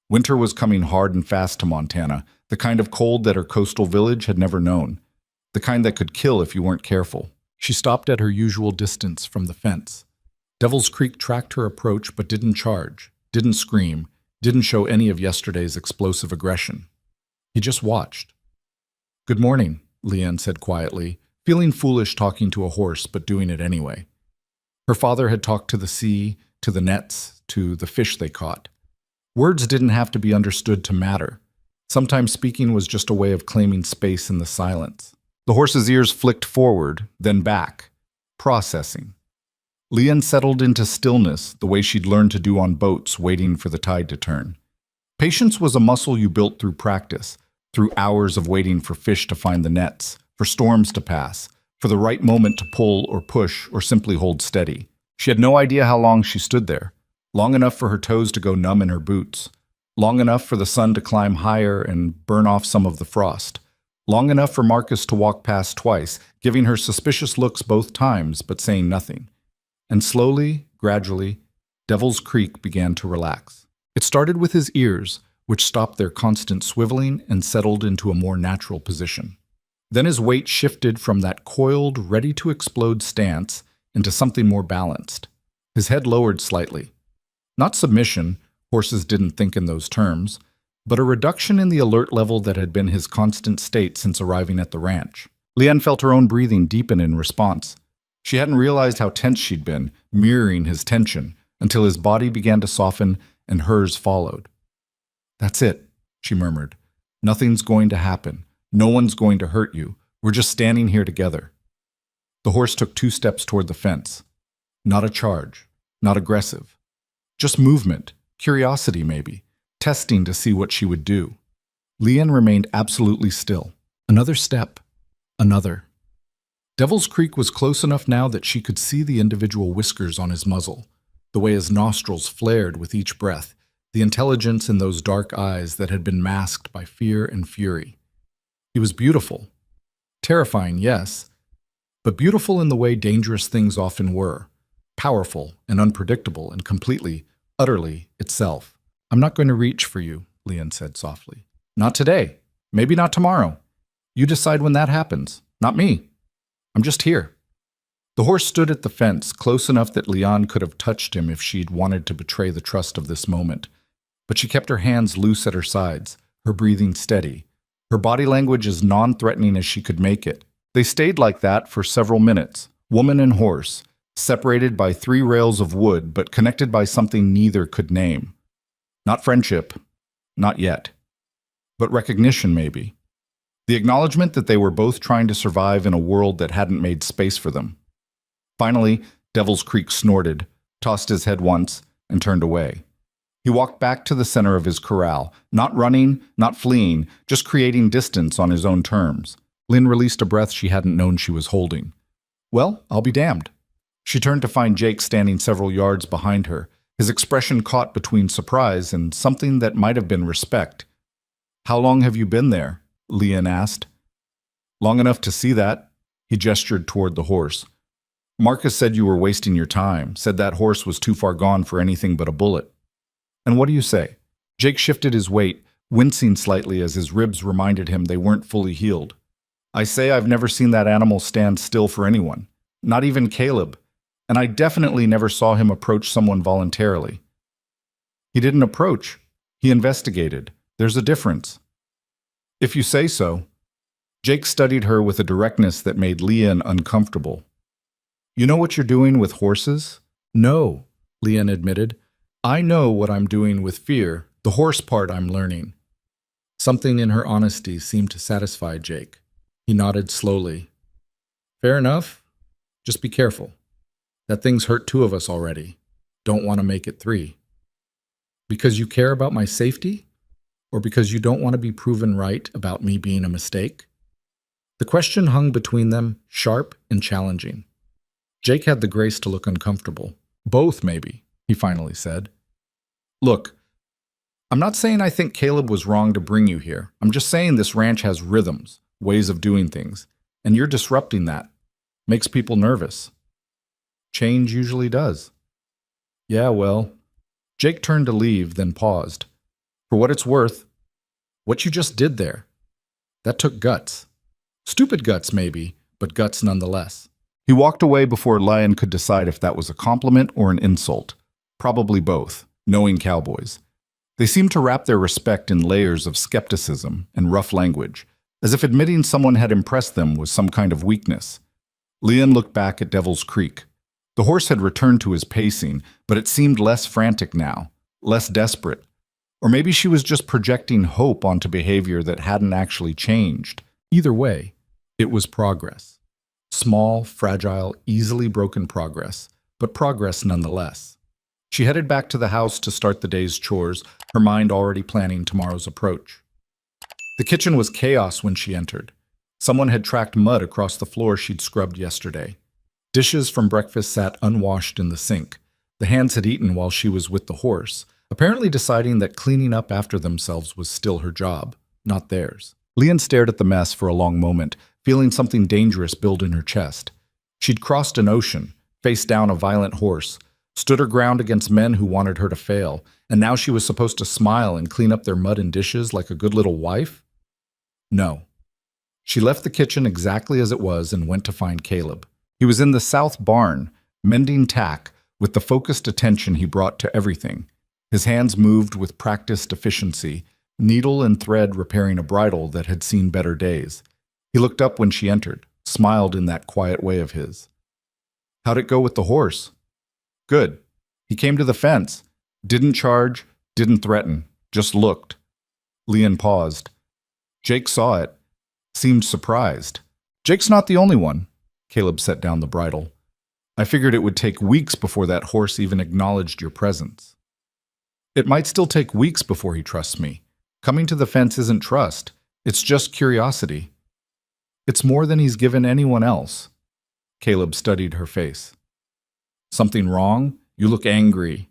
Winter was coming hard and fast to Montana, the kind of cold that her coastal village had never known, the kind that could kill if you weren't careful. She stopped at her usual distance from the fence. Devil's Creek tracked her approach but didn't charge, didn't scream, didn't show any of yesterday's explosive aggression. He just watched. "Good morning," Leanne said quietly, feeling foolish talking to a horse but doing it anyway. Her father had talked to the sea, to the nets, to the fish they caught. Words didn't have to be understood to matter. Sometimes speaking was just a way of claiming space in the silence. The horse's ears flicked forward, then back, processing. Leanne settled into stillness the way she'd learned to do on boats waiting for the tide to turn. Patience was a muscle you built through practice, through hours of waiting for fish to find the nets, for storms to pass, for the right moment to pull or push or simply hold steady. She had no idea how long she stood there. Long enough for her toes to go numb in her boots. Long enough for the sun to climb higher and burn off some of the frost. Long enough for Marcus to walk past twice, giving her suspicious looks both times, but saying nothing. And slowly, gradually, Devil's Creek began to relax. It started with his ears, which stopped their constant swiveling and settled into a more natural position. Then his weight shifted from that coiled, ready-to-explode stance into something more balanced. His head lowered slightly. Not submission, horses didn't think in those terms, but a reduction in the alert level that had been his constant state since arriving at the ranch. Leanne felt her own breathing deepen in response. She hadn't realized how tense she'd been, mirroring his tension, until his body began to soften and hers followed. "That's it," she murmured. "Nothing's going to happen. No one's going to hurt you. We're just standing here together." The horse took 2 steps toward the fence. Not a charge, not aggressive. Just movement, curiosity maybe, testing to see what she would do. Leanne remained absolutely still. Another step. Another. Devil's Creek was close enough now that she could see the individual whiskers on his muzzle, the way his nostrils flared with each breath, the intelligence in those dark eyes that had been masked by fear and fury. He was beautiful. Terrifying, yes, but beautiful in the way dangerous things often were. Powerful and unpredictable and completely, utterly itself. "I'm not going to reach for you," Leanne said softly. "Not today. Maybe not tomorrow. You decide when that happens. Not me. I'm just here." The horse stood at the fence, close enough that Leanne could have touched him if she'd wanted to betray the trust of this moment. But she kept her hands loose at her sides, her breathing steady, her body language as non-threatening as she could make it. They stayed like that for several minutes, woman and horse, separated by 3 rails of wood but connected by something neither could name. Not friendship, not yet, but recognition maybe. The acknowledgement that they were both trying to survive in a world that hadn't made space for them. Finally, Devil's Creek snorted, tossed his head once, and turned away. He walked back to the center of his corral, not running, not fleeing, just creating distance on his own terms. Lynn released a breath she hadn't known she was holding. "Well, I'll be damned." She turned to find Jake standing several yards behind her, his expression caught between surprise and something that might have been respect. "How long have you been there?" Leanne asked. "Long enough to see that." He gestured toward the horse. "Marcus said you were wasting your time, said that horse was too far gone for anything but a bullet. And what do you say?" Jake shifted his weight, wincing slightly as his ribs reminded him they weren't fully healed. "I say I've never seen that animal stand still for anyone, not even Caleb, and I definitely never saw him approach someone voluntarily." "He didn't approach. He investigated. There's a difference." "If you say so." Jake studied her with a directness that made Leanne uncomfortable. "You know what you're doing with horses?" "No," Leanne admitted. "I know what I'm doing with fear, the horse part I'm learning." Something in her honesty seemed to satisfy Jake. He nodded slowly. "Fair enough. Just be careful. That thing's hurt 2 of us already. Don't want to make it 3. Because you care about my safety? Or because you don't want to be proven right about me being a mistake?" The question hung between them, sharp and challenging. Jake had the grace to look uncomfortable. "Both, maybe," he finally said. "Look, I'm not saying I think Caleb was wrong to bring you here. I'm just saying this ranch has rhythms, ways of doing things, and you're disrupting that. Makes people nervous. Change usually does." "Yeah, well." Jake turned to leave, then paused. "For what it's worth, what you just did there, that took guts. Stupid guts, maybe, but guts nonetheless." He walked away before Leanne could decide if that was a compliment or an insult. Probably both, knowing cowboys. They seemed to wrap their respect in layers of skepticism and rough language, as if admitting someone had impressed them was some kind of weakness. Leanne looked back at Devil's Creek. The horse had returned to his pacing, but it seemed less frantic now, less desperate. Or maybe she was just projecting hope onto behavior that hadn't actually changed. Either way, it was progress. Small, fragile, easily broken progress, but progress nonetheless. She headed back to the house to start the day's chores, her mind already planning tomorrow's approach. The kitchen was chaos when she entered. Someone had tracked mud across the floor she'd scrubbed yesterday. Dishes from breakfast sat unwashed in the sink. The hands had eaten while she was with the horse, apparently deciding that cleaning up after themselves was still her job, not theirs. Leanne stared at the mess for a long moment, feeling something dangerous build in her chest. She'd crossed an ocean, faced down a violent horse, stood her ground against men who wanted her to fail, and now she was supposed to smile and clean up their mud and dishes like a good little wife? No. She left the kitchen exactly as it was and went to find Caleb. He was in the south barn, mending tack, with the focused attention he brought to everything. His hands moved with practiced efficiency, needle and thread repairing a bridle that had seen better days. He looked up when she entered, smiled in that quiet way of his. How'd it go with the horse? Good. He came to the fence. Didn't charge, didn't threaten, just looked. Leanne paused. Jake saw it. Seemed surprised. Jake's not the only one. Caleb set down the bridle. I figured it would take weeks before that horse even acknowledged your presence. It might still take weeks before he trusts me. Coming to the fence isn't trust. It's just curiosity. It's more than he's given anyone else. Caleb studied her face. Something wrong? You look angry.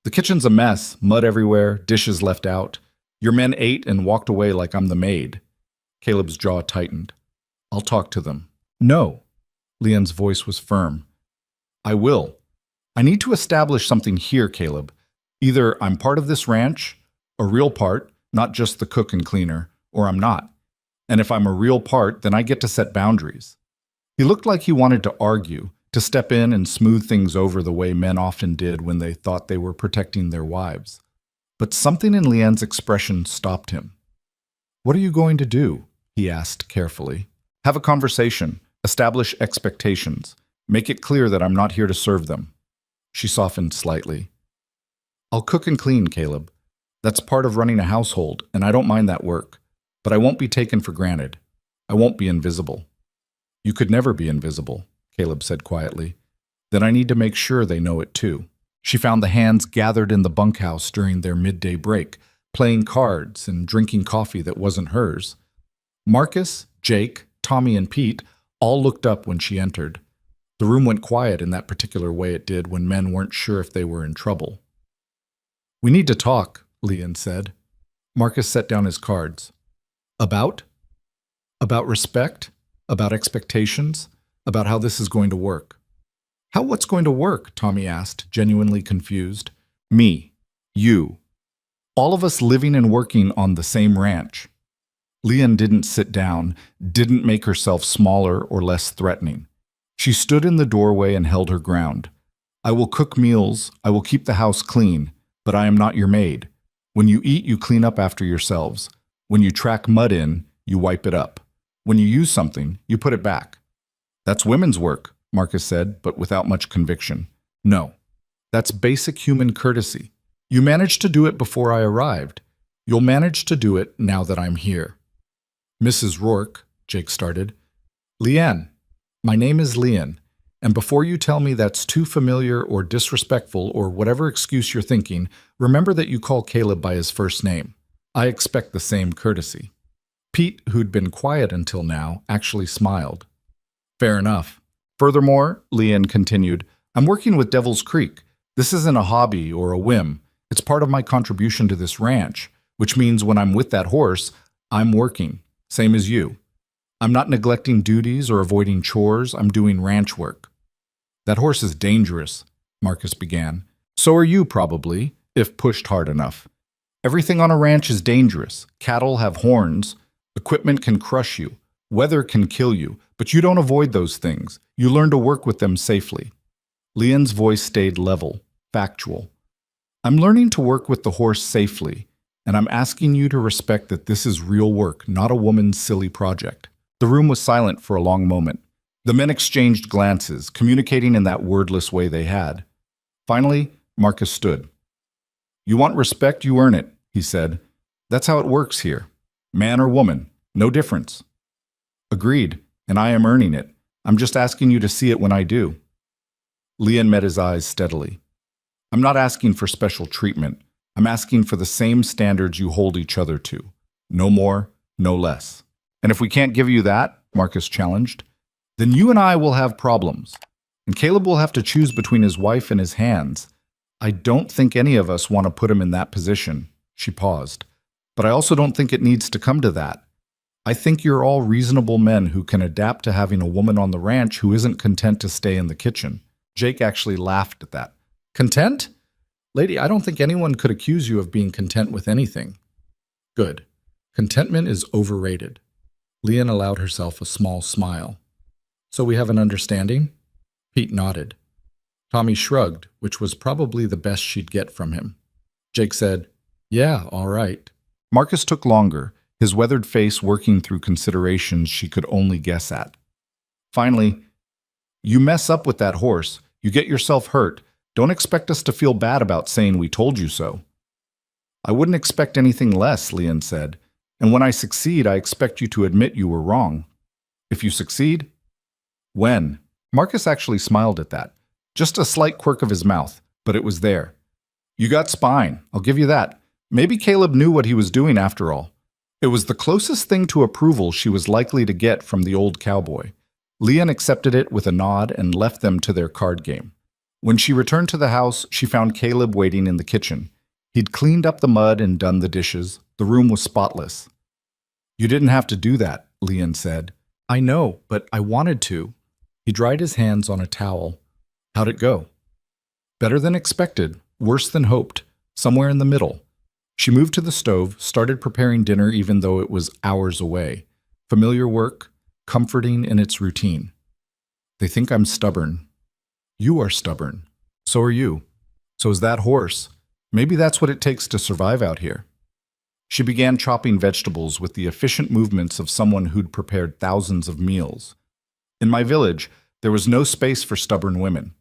The kitchen's a mess, mud everywhere, dishes left out. Your men ate and walked away like I'm the maid. Caleb's jaw tightened. I'll talk to them. No. Leanne's voice was firm. I will. I need to establish something here, Caleb. Either I'm part of this ranch, a real part, not just the cook and cleaner, or I'm not. And if I'm a real part, then I get to set boundaries. He looked like he wanted to argue, to step in and smooth things over the way men often did when they thought they were protecting their wives. But something in Leanne's expression stopped him. What are you going to do? He asked carefully. Have a conversation, establish expectations, make it clear that I'm not here to serve them. She softened slightly. I'll cook and clean, Caleb. That's part of running a household, and I don't mind that work. But I won't be taken for granted. I won't be invisible. You could never be invisible, Caleb said quietly. Then I need to make sure they know it too. She found the hands gathered in the bunkhouse during their midday break, playing cards and drinking coffee that wasn't hers. Marcus, Jake, Tommy, and Pete all looked up when she entered. The room went quiet in that particular way it did when men weren't sure if they were in trouble. We need to talk, Leanne said. Marcus set down his cards. About? About respect? About expectations? About how this is going to work? How what's going to work? Tommy asked, genuinely confused. Me. You. All of us living and working on the same ranch. Leanne didn't sit down, didn't make herself smaller or less threatening. She stood in the doorway and held her ground. I will cook meals, I will keep the house clean, but I am not your maid. When you eat, you clean up after yourselves. When you track mud in, you wipe it up. When you use something, you put it back. That's women's work, Marcus said, but without much conviction. No, that's basic human courtesy. You managed to do it before I arrived. You'll manage to do it now that I'm here. Mrs. Rourke, Jake started. Leanne, my name is Leanne, and before you tell me that's too familiar or disrespectful or whatever excuse you're thinking, remember that you call Caleb by his first name. I expect the same courtesy. Pete, who'd been quiet until now, actually smiled. Fair enough. Furthermore, Leanne continued, I'm working with Devil's Creek. This isn't a hobby or a whim. It's part of my contribution to this ranch, which means when I'm with that horse, I'm working, same as you. I'm not neglecting duties or avoiding chores. I'm doing ranch work. That horse is dangerous, Marcus began. So are you probably, if pushed hard enough. Everything on a ranch is dangerous. Cattle have horns. Equipment can crush you. Weather can kill you. But you don't avoid those things. You learn to work with them safely. Leanne's voice stayed level, factual. I'm learning to work with the horse safely, and I'm asking you to respect that this is real work, not a woman's silly project. The room was silent for a long moment. The men exchanged glances, communicating in that wordless way they had. Finally, Marcus stood. You want respect, you earn it. he said. That's how it works here. Man or woman, no difference. Agreed, and I am earning it. I'm just asking you to see it when I do. Lian met his eyes steadily. I'm not asking for special treatment. I'm asking for the same standards you hold each other to. No more, no less. And if we can't give you that, Marcus challenged, then you and I will have problems. And Caleb will have to choose between his wife and his hands. I don't think any of us want to put him in that position. She paused. But I also don't think it needs to come to that. I think you're all reasonable men who can adapt to having a woman on the ranch who isn't content to stay in the kitchen. Jake actually laughed at that. Content? Lady, I don't think anyone could accuse you of being content with anything. Good. Contentment is overrated. Lian allowed herself a small smile. So we have an understanding? Pete nodded. Tommy shrugged, which was probably the best she'd get from him. Jake said, Yeah, all right. Marcus took longer, his weathered face working through considerations she could only guess at. Finally, you mess up with that horse, you get yourself hurt. Don't expect us to feel bad about saying we told you so. I wouldn't expect anything less, Lian said. And when I succeed, I expect you to admit you were wrong. If you succeed? When? Marcus actually smiled at that. Just a slight quirk of his mouth, but it was there. You got spine, I'll give you that. Maybe Caleb knew what he was doing after all. It was the closest thing to approval she was likely to get from the old cowboy. Lian accepted it with a nod and left them to their card game. When she returned to the house, she found Caleb waiting in the kitchen. He'd cleaned up the mud and done the dishes. The room was spotless. You didn't have to do that, Lian said. I know, but I wanted to. He dried his hands on a towel. How'd it go? Better than expected, worse than hoped, somewhere in the middle. She moved to the stove, started preparing dinner even though it was hours away. Familiar work, comforting in its routine. They think I'm stubborn. You are stubborn. So are you. So is that horse. Maybe that's what it takes to survive out here. She began chopping vegetables with the efficient movements of someone who'd prepared thousands of meals. In my village, there was no space for stubborn women.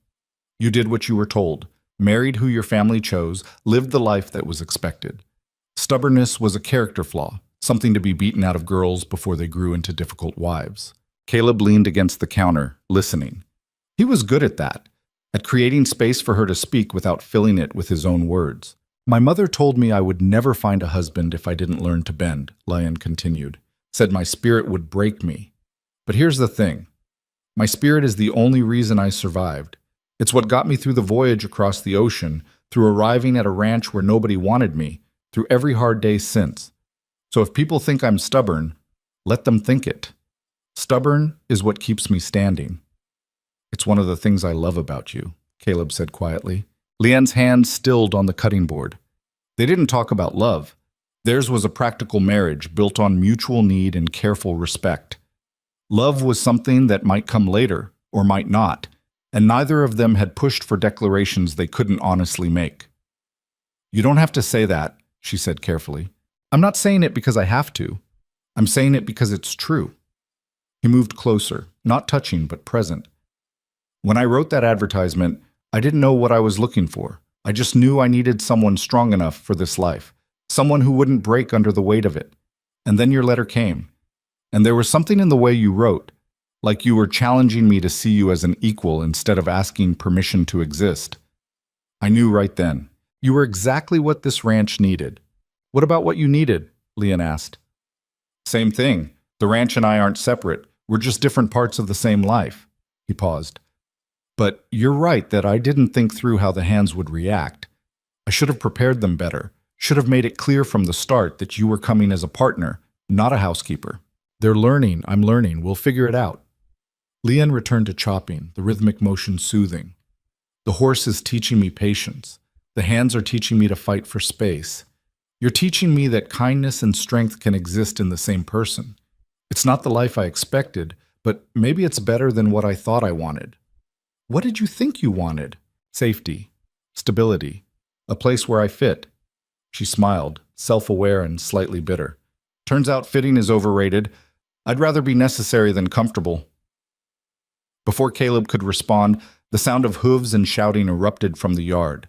You did what you were told, married who your family chose, lived the life that was expected. Stubbornness was a character flaw, something to be beaten out of girls before they grew into difficult wives. Caleb leaned against the counter, listening. He was good at that, at creating space for her to speak without filling it with his own words. My mother told me I would never find a husband if I didn't learn to bend, Lian continued. Said my spirit would break me. But here's the thing. My spirit is the only reason I survived. It's what got me through the voyage across the ocean, through arriving at a ranch where nobody wanted me, through every hard day since. So if people think I'm stubborn, let them think it. Stubborn is what keeps me standing. It's one of the things I love about you, Caleb said quietly. Lian's hands stilled on the cutting board. They didn't talk about love. Theirs was a practical marriage built on mutual need and careful respect. Love was something that might come later, or might not, and neither of them had pushed for declarations they couldn't honestly make. You don't have to say that, she said carefully. I'm not saying it because I have to. I'm saying it because it's true. He moved closer, not touching but present. When I wrote that advertisement, I didn't know what I was looking for. I just knew I needed someone strong enough for this life, someone who wouldn't break under the weight of it. And then your letter came. And there was something in the way you wrote, like you were challenging me to see you as an equal instead of asking permission to exist. I knew right then. You were exactly what this ranch needed. What about what you needed? Lian asked. Same thing. The ranch and I aren't separate. We're just different parts of the same life. He paused. But you're right that I didn't think through how the hands would react. I should have prepared them better, should have made it clear from the start that you were coming as a partner, not a housekeeper. They're learning, I'm learning, we'll figure it out. Lian returned to chopping, the rhythmic motion soothing. The horse is teaching me patience. The hands are teaching me to fight for space. You're teaching me that kindness and strength can exist in the same person. It's not the life I expected, but maybe it's better than what I thought I wanted. What did you think you wanted? Safety, stability, a place where I fit. She smiled, self-aware and slightly bitter. Turns out fitting is overrated. I'd rather be necessary than comfortable. Before Caleb could respond, the sound of hooves and shouting erupted from the yard.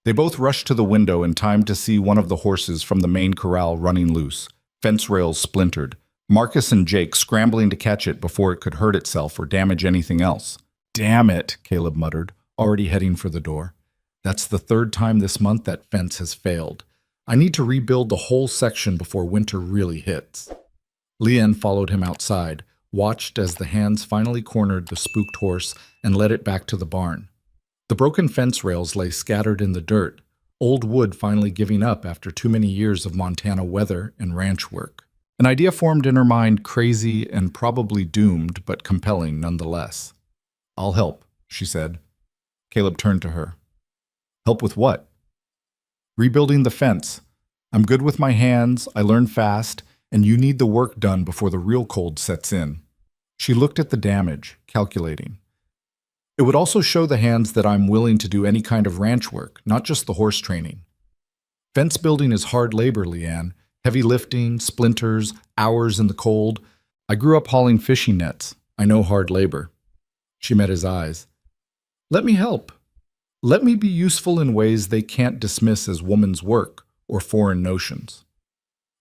They both rushed to the window in time to see one of the horses from the main corral running loose, fence rails splintered, Marcus and Jake scrambling to catch it before it could hurt itself or damage anything else. "Damn it," Caleb muttered, already heading for the door. "That's the third time this month that fence has failed. I need to rebuild the whole section before winter really hits." Leanne followed him outside, watched as the hands finally cornered the spooked horse and led it back to the barn. The broken fence rails lay scattered in the dirt, old wood finally giving up after too many years of Montana weather and ranch work. An idea formed in her mind, crazy and probably doomed, but compelling nonetheless. "I'll help," she said. Caleb turned to her. "Help with what?" "Rebuilding the fence. I'm good with my hands, I learn fast, and you need the work done before the real cold sets in." She looked at the damage, calculating. "It would also show the hands that I'm willing to do any kind of ranch work, not just the horse training. Fence building is hard labor, Leanne. Heavy lifting, splinters, hours in the cold. I grew up hauling fishing nets. I know hard labor." She met his eyes. "Let me help. Let me be useful in ways they can't dismiss as woman's work or foreign notions."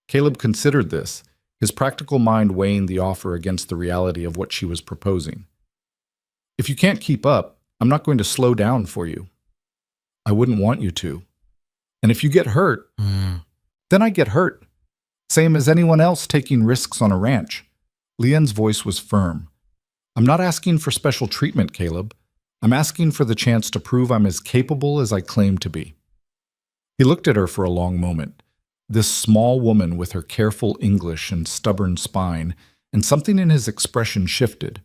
Caleb considered this, his practical mind weighing the offer against the reality of what she was proposing. "If you can't keep up, I'm not going to slow down for you. I wouldn't want you to. And if you get hurt, then I get hurt. Same as anyone else taking risks on a ranch." Leanne's voice was firm. "I'm not asking for special treatment, Caleb. I'm asking for the chance to prove I'm as capable as I claim to be." He looked at her for a long moment. This small woman with her careful English and stubborn spine, and something in his expression shifted.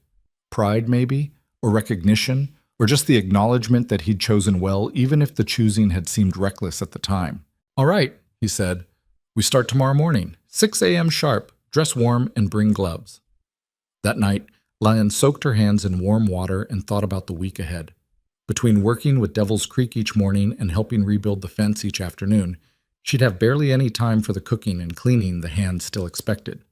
Pride, maybe, or recognition, or just the acknowledgement that he'd chosen well, even if the choosing had seemed reckless at the time. "All right," he said. "We start tomorrow morning, 6 a.m. sharp. Dress warm and bring gloves." That night, Leanne soaked her hands in warm water and thought about the week ahead. Between working with Devil's Creek each morning and helping rebuild the fence each afternoon, she'd have barely any time for the cooking and cleaning the hands still expected.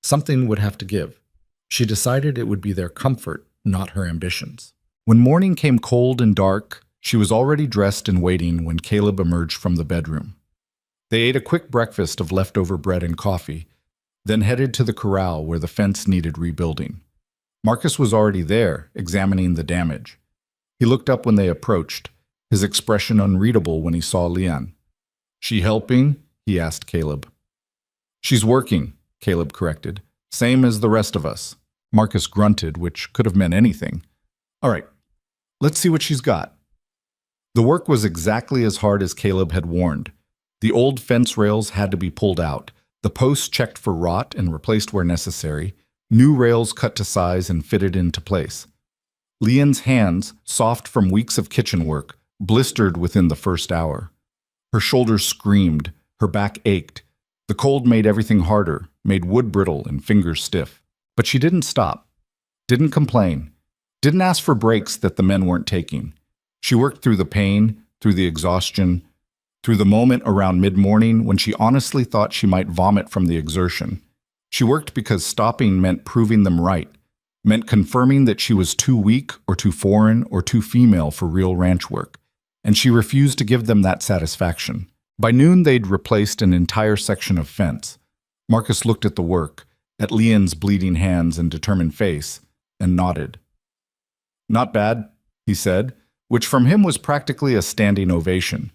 Something would have to give. She decided it would be their comfort, not her ambitions. When morning came cold and dark, she was already dressed and waiting when Caleb emerged from the bedroom. They ate a quick breakfast of leftover bread and coffee, then headed to the corral where the fence needed rebuilding. Marcus was already there, examining the damage. He looked up when they approached, his expression unreadable when he saw Leanne. "She helping?" he asked Caleb. "She's working," Caleb corrected. "Same as the rest of us." Marcus grunted, which could have meant anything. "All right, let's see what she's got." The work was exactly as hard as Caleb had warned. The old fence rails had to be pulled out, the posts checked for rot and replaced where necessary, new rails cut to size and fitted into place. Leanne's hands, soft from weeks of kitchen work, blistered within the first hour. Her shoulders screamed, her back ached. The cold made everything harder, made wood brittle and fingers stiff. But she didn't stop, didn't complain, didn't ask for breaks that the men weren't taking. She worked through the pain, through the exhaustion, through the moment around mid-morning when she honestly thought she might vomit from the exertion. She worked because stopping meant proving them right, meant confirming that she was too weak or too foreign or too female for real ranch work, and she refused to give them that satisfaction. By noon, they'd replaced an entire section of fence. Marcus looked at the work, at Leanne's bleeding hands and determined face, and nodded. "Not bad," he said, which from him was practically a standing ovation.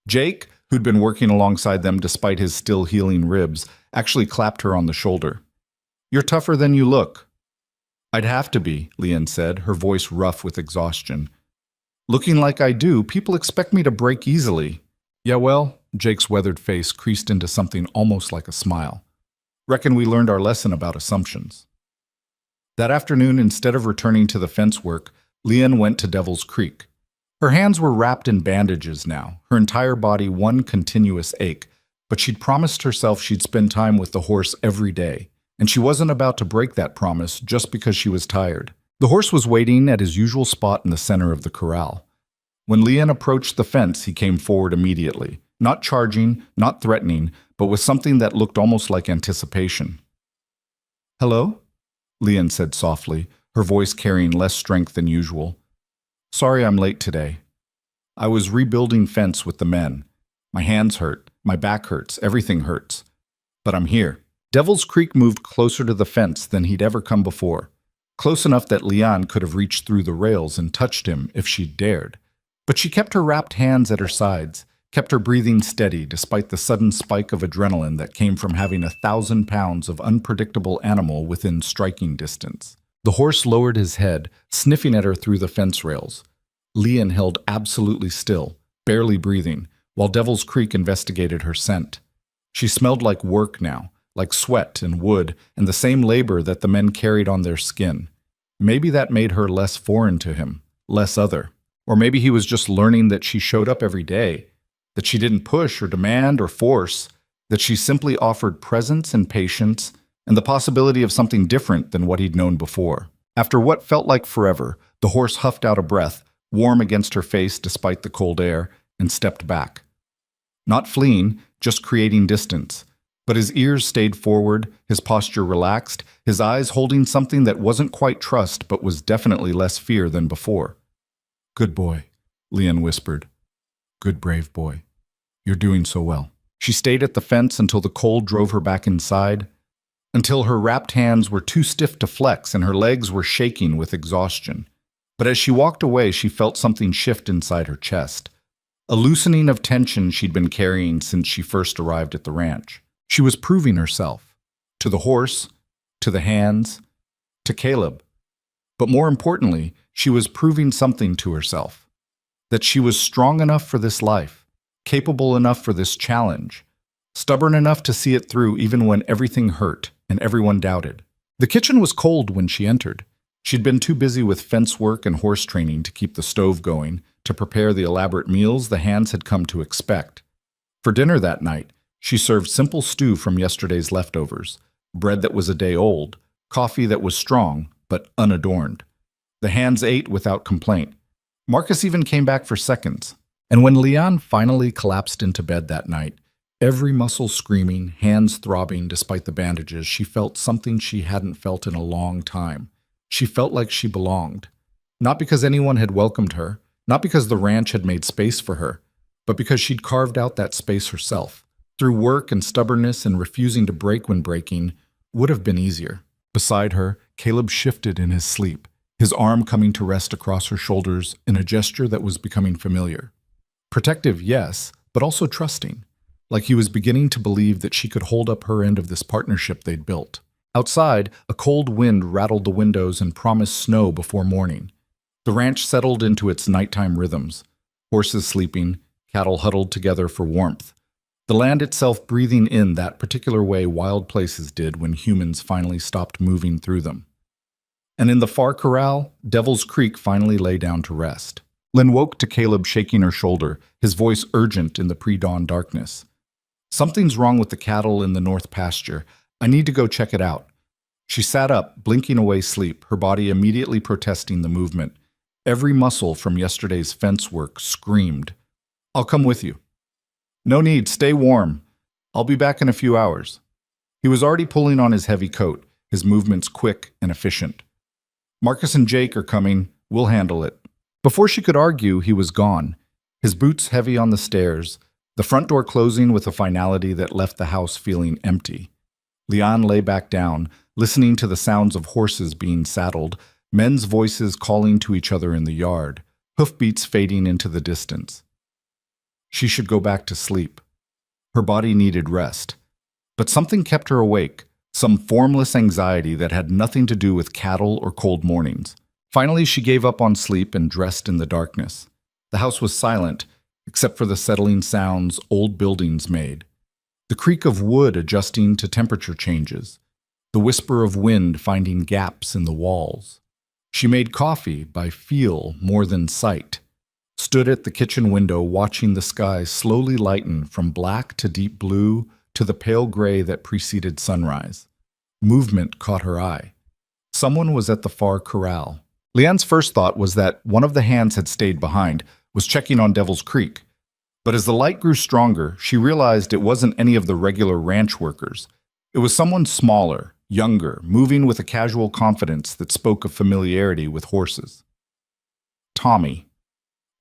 Jake, who'd been working alongside them despite his still healing ribs, actually clapped her on the shoulder. "You're tougher than you look." "I'd have to be," Leanne said, her voice rough with exhaustion. "Looking like I do, people expect me to break easily." "Yeah, well," Jake's weathered face creased into something almost like a smile. "Reckon we learned our lesson about assumptions." That afternoon, instead of returning to the fence work, Leanne went to Devil's Creek. Her hands were wrapped in bandages now, her entire body one continuous ache, but she'd promised herself she'd spend time with the horse every day, and she wasn't about to break that promise just because she was tired. The horse was waiting at his usual spot in the center of the corral. When Leanne approached the fence, he came forward immediately, not charging, not threatening, but with something that looked almost like anticipation. "Hello?" Leanne said softly, her voice carrying less strength than usual. "Sorry I'm late today. I was rebuilding fence with the men. My hands hurt, my back hurts, everything hurts. But I'm here. Devil's Creek moved closer to the fence than he'd ever come before. Close enough that Leon could have reached through the rails and touched him if she'd dared. But she kept her wrapped hands at her sides, kept her breathing steady despite the sudden spike of adrenaline that came from having 1,000 pounds of unpredictable animal within striking distance. The horse lowered his head, sniffing at her through the fence rails. Leon held absolutely still, barely breathing, while Devil's Creek investigated her scent. She smelled like work now, like sweat and wood and the same labor that the men carried on their skin. Maybe that made her less foreign to him, less other. Or maybe he was just learning that she showed up every day, that she didn't push or demand or force, that she simply offered presence and patience and the possibility of something different than what he'd known before. After what felt like forever, the horse huffed out a breath, warm against her face despite the cold air, and stepped back. Not fleeing, just creating distance. But his ears stayed forward, his posture relaxed, his eyes holding something that wasn't quite trust but was definitely less fear than before. "Good boy," Leon whispered. "Good brave boy. You're doing so well." She stayed at the fence until the cold drove her back inside, until her wrapped hands were too stiff to flex and her legs were shaking with exhaustion. But as she walked away, she felt something shift inside her chest, a loosening of tension she'd been carrying since she first arrived at the ranch. She was proving herself, to the horse, to the hands, to Caleb. But more importantly, she was proving something to herself, that she was strong enough for this life, capable enough for this challenge, stubborn enough to see it through even when everything hurt and everyone doubted. The kitchen was cold when she entered. She'd been too busy with fence work and horse training to keep the stove going, to prepare the elaborate meals the hands had come to expect. For dinner that night, she served simple stew from yesterday's leftovers, bread that was a day old, coffee that was strong but unadorned. The hands ate without complaint. Marcus even came back for seconds. And when Leon finally collapsed into bed that night, every muscle screaming, hands throbbing despite the bandages, she felt something she hadn't felt in a long time. She felt like she belonged. Not because anyone had welcomed her, not because the ranch had made space for her, but because she'd carved out that space herself. Through work and stubbornness and refusing to break when breaking would have been easier. Beside her, Caleb shifted in his sleep, his arm coming to rest across her shoulders in a gesture that was becoming familiar. Protective, yes, but also trusting, like he was beginning to believe that she could hold up her end of this partnership they'd built. Outside, a cold wind rattled the windows and promised snow before morning. The ranch settled into its nighttime rhythms, horses sleeping, cattle huddled together for warmth, the land itself breathing in that particular way wild places did when humans finally stopped moving through them. And in the far corral, Devil's Creek finally lay down to rest. Lynn woke to Caleb shaking her shoulder, his voice urgent in the pre-dawn darkness. "Something's wrong with the cattle in the north pasture. I need to go check it out." She sat up, blinking away sleep, her body immediately protesting the movement. Every muscle from yesterday's fence work screamed, "I'll come with you." "No need, stay warm. I'll be back in a few hours." He was already pulling on his heavy coat, his movements quick and efficient. "Marcus and Jake are coming. We'll handle it." Before she could argue, he was gone, his boots heavy on the stairs, the front door closing with a finality that left the house feeling empty. Leon lay back down, listening to the sounds of horses being saddled, men's voices calling to each other in the yard, hoofbeats fading into the distance. She should go back to sleep. Her body needed rest. But something kept her awake, some formless anxiety that had nothing to do with cattle or cold mornings. Finally, she gave up on sleep and dressed in the darkness. The house was silent, except for the settling sounds old buildings made. The creak of wood adjusting to temperature changes, the whisper of wind finding gaps in the walls. She made coffee by feel more than sight, stood at the kitchen window watching the sky slowly lighten from black to deep blue to the pale gray that preceded sunrise. Movement caught her eye. Someone was at the far corral. Leanne's first thought was that one of the hands had stayed behind, was checking on Devil's Creek. But as the light grew stronger, she realized it wasn't any of the regular ranch workers. It was someone smaller, younger, moving with a casual confidence that spoke of familiarity with horses. Tommy.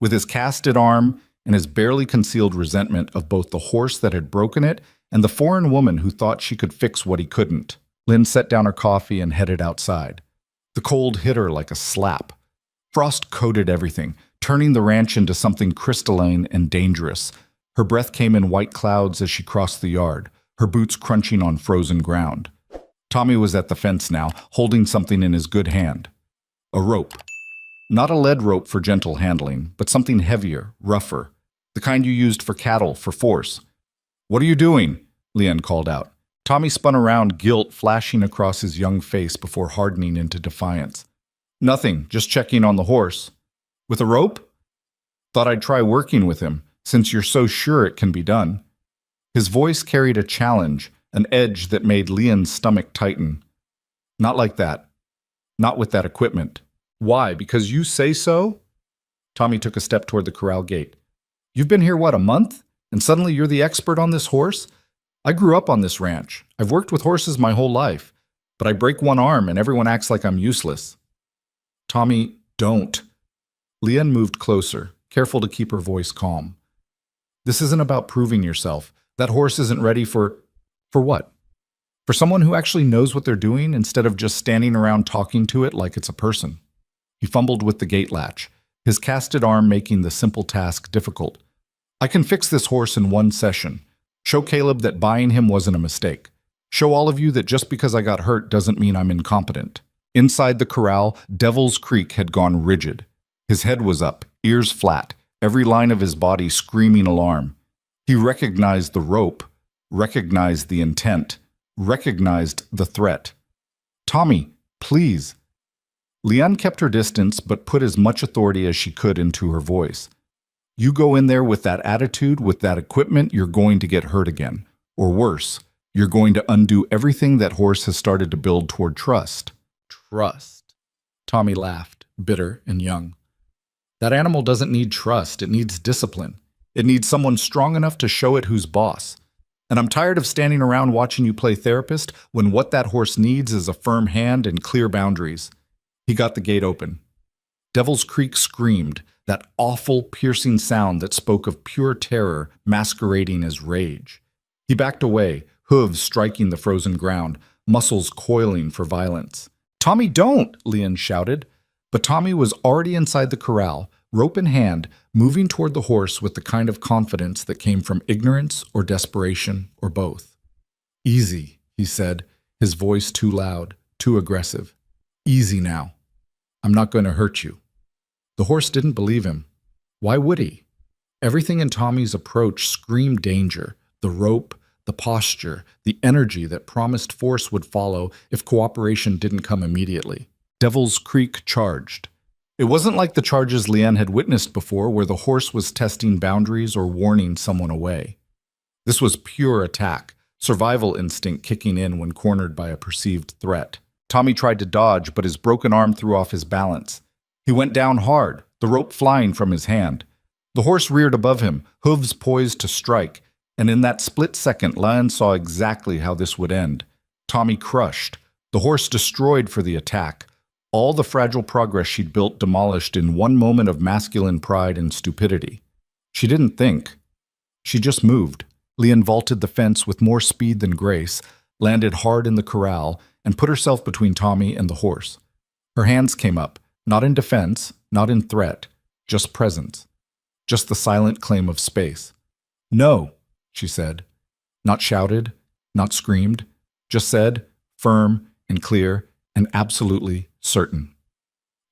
with his casted arm and his barely concealed resentment of both the horse that had broken it and the foreign woman who thought she could fix what he couldn't. Lynn set down her coffee and headed outside. The cold hit her like a slap. Frost coated everything, turning the ranch into something crystalline and dangerous. Her breath came in white clouds as she crossed the yard, her boots crunching on frozen ground. Tommy was at the fence now, holding something in his good hand. A rope. Not a lead rope for gentle handling, but something heavier, rougher. The kind you used for cattle, for force. "What are you doing?" Leanne called out. Tommy spun around, guilt flashing across his young face before hardening into defiance. "Nothing, just checking on the horse." "With a rope?" "Thought I'd try working with him, since you're so sure it can be done." His voice carried a challenge, an edge that made Leon's stomach tighten. "Not like that. Not with that equipment." "Why? Because you say so?" Tommy took a step toward the corral gate. "You've been here, what, a month? And suddenly you're the expert on this horse? I grew up on this ranch. I've worked with horses my whole life. But I break one arm and everyone acts like I'm useless." "Tommy, don't." Leanne moved closer, careful to keep her voice calm. "This isn't about proving yourself. That horse isn't ready for what? For someone who actually knows what they're doing instead of just standing around talking to it like it's a person." He fumbled with the gate latch, his casted arm making the simple task difficult. "I can fix this horse in one session. Show Caleb that buying him wasn't a mistake. Show all of you that just because I got hurt doesn't mean I'm incompetent." Inside the corral, Devil's Creek had gone rigid. His head was up, ears flat, every line of his body screaming alarm. He recognized the rope, recognized the intent, recognized the threat. "Tommy, please." Leanne kept her distance but put as much authority as she could into her voice. "You go in there with that attitude, with that equipment, you're going to get hurt again. Or worse, you're going to undo everything that horse has started to build toward trust." "Trust." Tommy laughed, bitter and young. "That animal doesn't need trust, it needs discipline. It needs someone strong enough to show it who's boss. And I'm tired of standing around watching you play therapist when what that horse needs is a firm hand and clear boundaries." He got the gate open. Devil's Creek screamed, that awful, piercing sound that spoke of pure terror masquerading as rage. He backed away, hooves striking the frozen ground, muscles coiling for violence. "Tommy, don't!" Leanne shouted. But Tommy was already inside the corral, rope in hand, moving toward the horse with the kind of confidence that came from ignorance or desperation or both. "Easy," he said, his voice too loud, too aggressive. "Easy now. I'm not going to hurt you." The horse didn't believe him. Why would he? Everything in Tommy's approach screamed danger, the rope, the posture, the energy that promised force would follow if cooperation didn't come immediately. Devil's Creek charged. It wasn't like the charges Leanne had witnessed before where the horse was testing boundaries or warning someone away. This was pure attack, survival instinct kicking in when cornered by a perceived threat. Tommy tried to dodge, but his broken arm threw off his balance. He went down hard, the rope flying from his hand. The horse reared above him, hooves poised to strike, and in that split second, Leanne saw exactly how this would end. Tommy crushed, the horse destroyed for the attack. All the fragile progress she'd built demolished in one moment of masculine pride and stupidity. She didn't think. She just moved. Leanne vaulted the fence with more speed than grace, landed hard in the corral, and put herself between Tommy and the horse. Her hands came up, not in defense, not in threat, just presence, just the silent claim of space. "No," she said. Not shouted, not screamed, just said, firm and clear and absolutely certain.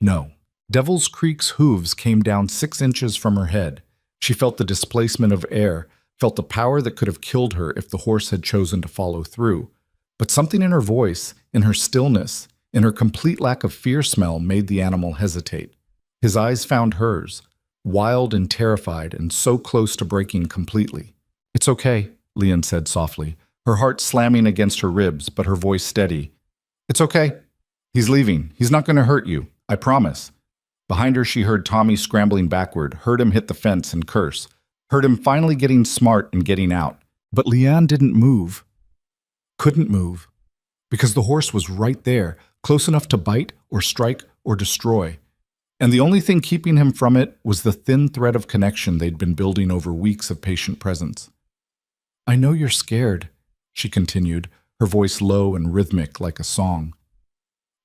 "No." Devil's Creek's hooves came down 6 inches from her head. She felt the displacement of air, felt the power that could have killed her if the horse had chosen to follow through. But something in her voice, in her stillness, in her complete lack of fear smell made the animal hesitate. His eyes found hers, wild and terrified and so close to breaking completely. "It's okay," Leanne said softly, her heart slamming against her ribs, but her voice steady. "It's okay. He's leaving. He's not going to hurt you. I promise." Behind her she heard Tommy scrambling backward, heard him hit the fence and curse, heard him finally getting smart and getting out. But Leanne didn't move. Couldn't move. Because the horse was right there, close enough to bite or strike or destroy. And the only thing keeping him from it was the thin thread of connection they'd been building over weeks of patient presence. "I know you're scared," she continued, her voice low and rhythmic like a song.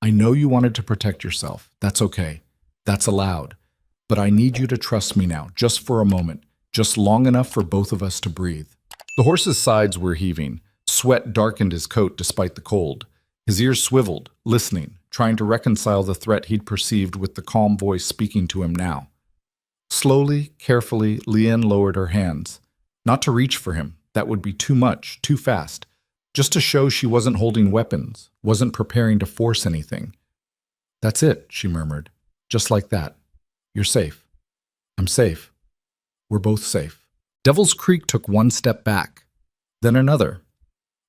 "I know you wanted to protect yourself. That's okay. That's allowed. But I need you to trust me now, just for a moment, just long enough for both of us to breathe." The horse's sides were heaving. Sweat darkened his coat despite the cold. His ears swiveled, listening, trying to reconcile the threat he'd perceived with the calm voice speaking to him now. Slowly, carefully, Leanne lowered her hands. Not to reach for him. That would be too much, too fast. Just to show she wasn't holding weapons, wasn't preparing to force anything. "That's it," she murmured. "Just like that. You're safe. I'm safe. We're both safe." Devil's Creek took one step back, then another.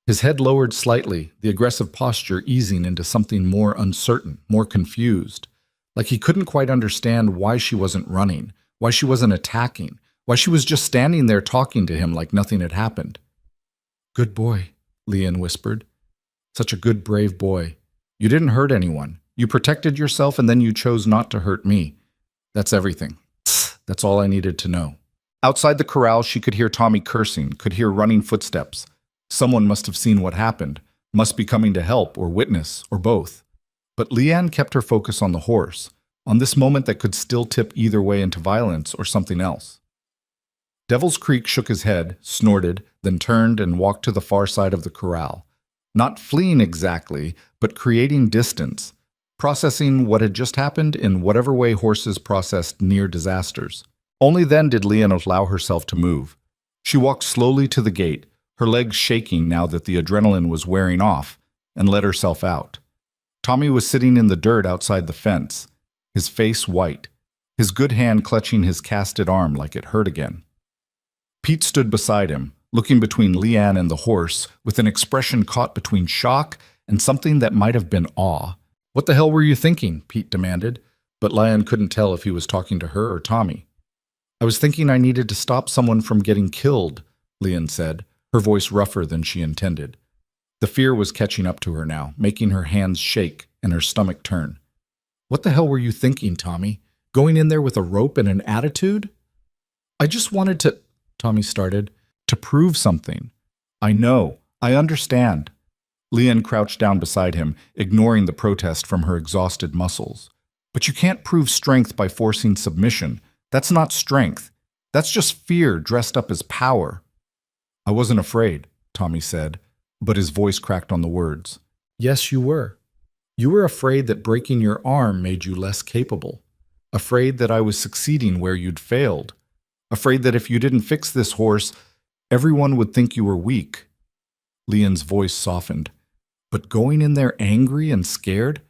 His head lowered slightly, the aggressive posture easing into something more uncertain, more confused. Like he couldn't quite understand why she wasn't running, why she wasn't attacking, why she was just standing there talking to him like nothing had happened. "Good boy," Leanne whispered. "Such a good, brave boy. You didn't hurt anyone. You protected yourself and then you chose not to hurt me. That's everything. That's all I needed to know." Outside the corral, she could hear Tommy cursing, could hear running footsteps. Someone must have seen what happened, must be coming to help or witness, or both. But Leanne kept her focus on the horse, on this moment that could still tip either way into violence or something else. Devil's Creek shook his head, snorted, then turned and walked to the far side of the corral. Not fleeing exactly, but creating distance, processing what had just happened in whatever way horses processed near disasters. Only then did Leanne allow herself to move. She walked slowly to the gate, her legs shaking now that the adrenaline was wearing off, and let herself out. Tommy was sitting in the dirt outside the fence, his face white, his good hand clutching his casted arm like it hurt again. Pete stood beside him, looking between Leanne and the horse, with an expression caught between shock and something that might have been awe. "What the hell were you thinking?" Pete demanded, but Leanne couldn't tell if he was talking to her or Tommy. "I was thinking I needed to stop someone from getting killed," Leanne said, her voice rougher than she intended. The fear was catching up to her now, making her hands shake and her stomach turn. "What the hell were you thinking, Tommy? Going in there with a rope and an attitude?" "I just wanted to," Tommy started, "to prove something." "I know. I understand." Leanne crouched down beside him, ignoring the protest from her exhausted muscles. "But you can't prove strength by forcing submission. That's not strength. That's just fear dressed up as power." "I wasn't afraid," Tommy said, but his voice cracked on the words. "Yes, you were. You were afraid that breaking your arm made you less capable. Afraid that I was succeeding where you'd failed. Afraid that if you didn't fix this horse, everyone would think you were weak." Leanne's voice softened. "But going in there angry and scared,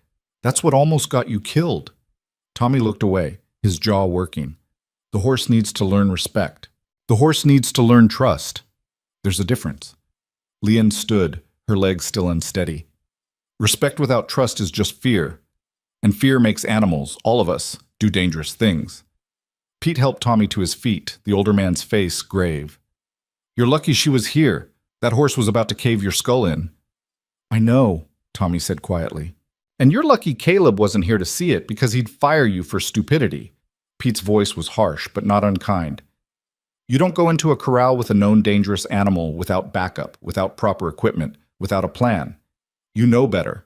that's what almost got you killed." Tommy looked away, his jaw working. The horse needs to learn respect. The horse needs to learn trust. There's a difference. Leanne stood, her legs still unsteady. Respect without trust is just fear. And fear makes animals, all of us, do dangerous things. Pete helped Tommy to his feet, the older man's face grave. "You're lucky she was here. That horse was about to cave your skull in." "I know," Tommy said quietly. "And you're lucky Caleb wasn't here to see it because he'd fire you for stupidity." Pete's voice was harsh, but not unkind. "You don't go into a corral with a known dangerous animal without backup, without proper equipment, without a plan. You know better."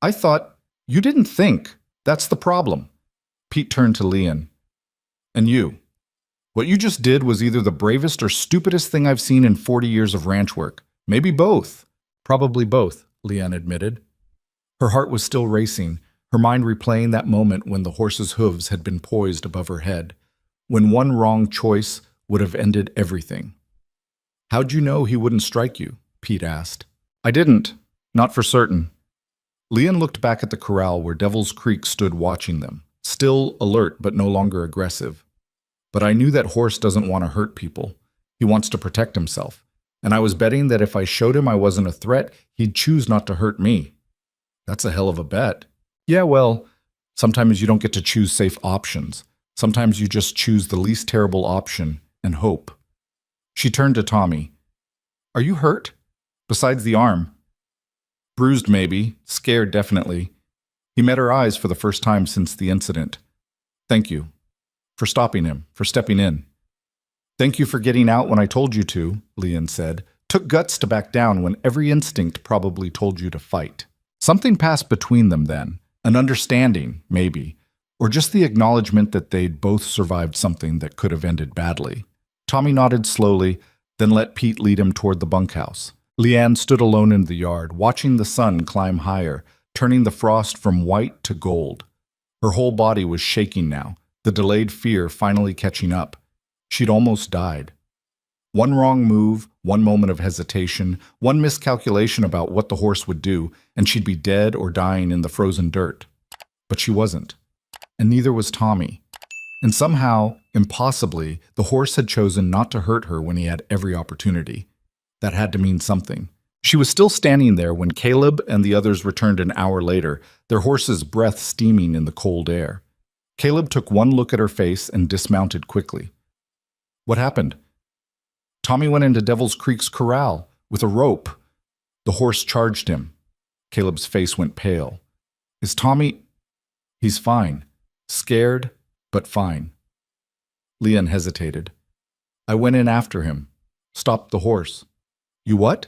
"I thought you didn't think. That's the problem." Pete turned to Leanne. "And you. What you just did was either the bravest or stupidest thing I've seen in 40 years of ranch work. Maybe both." "Probably both," Leanne admitted. Her heart was still racing, her mind replaying that moment when the horse's hooves had been poised above her head, when one wrong choice would have ended everything. "How'd you know he wouldn't strike you?" Pete asked. "I didn't. Not for certain." Leanne looked back at the corral where Devil's Creek stood watching them, still alert but no longer aggressive. "But I knew that horse doesn't want to hurt people. He wants to protect himself. And I was betting that if I showed him I wasn't a threat, he'd choose not to hurt me." "That's a hell of a bet." "Yeah, well, sometimes you don't get to choose safe options. Sometimes you just choose the least terrible option and hope." She turned to Tommy. "Are you hurt? Besides the arm?" "Bruised maybe, scared definitely." He met her eyes for the first time since the incident. Thank you. For stopping him, for stepping in. Thank you for getting out when I told you to, Leon said. Took guts to back down when every instinct probably told you to fight. Something passed between them then. An understanding, maybe. Or just the acknowledgement that they'd both survived something that could have ended badly. Tommy nodded slowly, then let Pete lead him toward the bunkhouse. Leanne stood alone in the yard, watching the sun climb higher, turning the frost from white to gold. Her whole body was shaking now, the delayed fear finally catching up. She'd almost died. One wrong move, one moment of hesitation, one miscalculation about what the horse would do, and she'd be dead or dying in the frozen dirt. But she wasn't. And neither was Tommy. And somehow, impossibly, the horse had chosen not to hurt her when he had every opportunity. That had to mean something. She was still standing there when Caleb and the others returned an hour later, their horse's breath steaming in the cold air. Caleb took one look at her face and dismounted quickly. What happened? Tommy went into Devil's Creek's corral with a rope. The horse charged him. Caleb's face went pale. Is Tommy... He's fine. Scared, but fine. Leon hesitated. I went in after him. Stopped the horse. You what?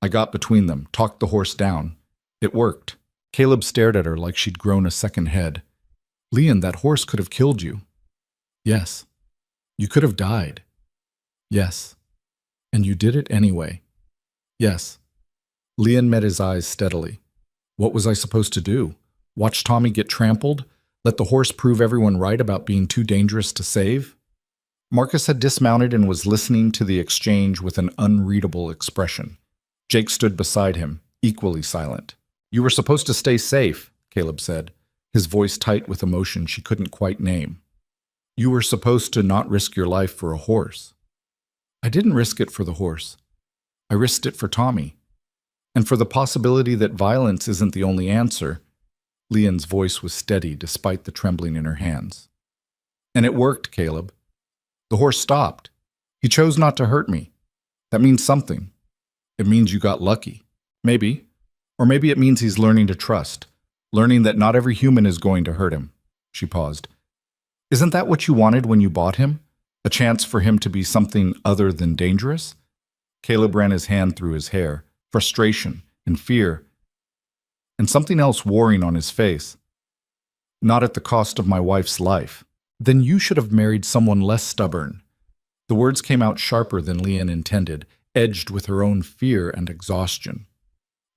I got between them, talked the horse down. It worked. Caleb stared at her like she'd grown a second head. Leon, that horse could have killed you. Yes. You could have died. Yes. And you did it anyway. Yes. Leon met his eyes steadily. What was I supposed to do? Watch Tommy get trampled? Let the horse prove everyone right about being too dangerous to save? Marcus had dismounted and was listening to the exchange with an unreadable expression. Jake stood beside him, equally silent. You were supposed to stay safe, Caleb said, his voice tight with emotion she couldn't quite name. You were supposed to not risk your life for a horse. I didn't risk it for the horse. I risked it for Tommy. And for the possibility that violence isn't the only answer. Leon's voice was steady despite the trembling in her hands. And it worked, Caleb. The horse stopped. He chose not to hurt me. That means something. It means you got lucky. Maybe. Or maybe it means he's learning to trust, learning that not every human is going to hurt him. She paused. Isn't that what you wanted when you bought him? A chance for him to be something other than dangerous? Caleb ran his hand through his hair, frustration and fear, and something else warring on his face. Not at the cost of my wife's life. Then you should have married someone less stubborn. The words came out sharper than Leanne intended, edged with her own fear and exhaustion.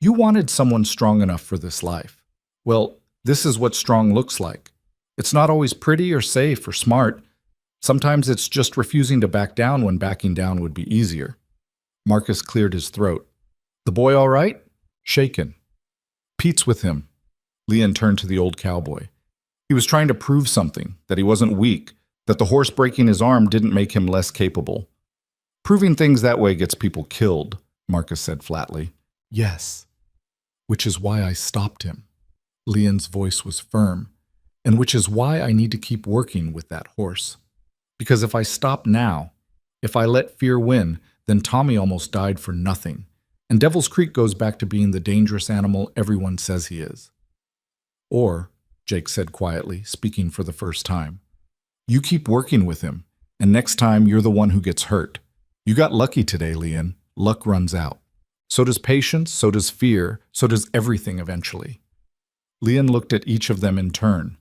You wanted someone strong enough for this life. Well, this is what strong looks like. It's not always pretty or safe or smart. Sometimes it's just refusing to back down when backing down would be easier. Marcus cleared his throat. The boy all right? Shaken. Pete's with him. Leon turned to the old cowboy. He was trying to prove something, that he wasn't weak, that the horse breaking his arm didn't make him less capable. Proving things that way gets people killed, Marcus said flatly. Yes. Which is why I stopped him. Leon's voice was firm. And which is why I need to keep working with that horse. Because if I stop now, if I let fear win, then Tommy almost died for nothing. And Devil's Creek goes back to being the dangerous animal everyone says he is. Or, Jake said quietly, speaking for the first time, you keep working with him, and next time you're the one who gets hurt. You got lucky today, Leon. Luck runs out. So does patience, so does fear, so does everything eventually. Leon looked at each of them in turn.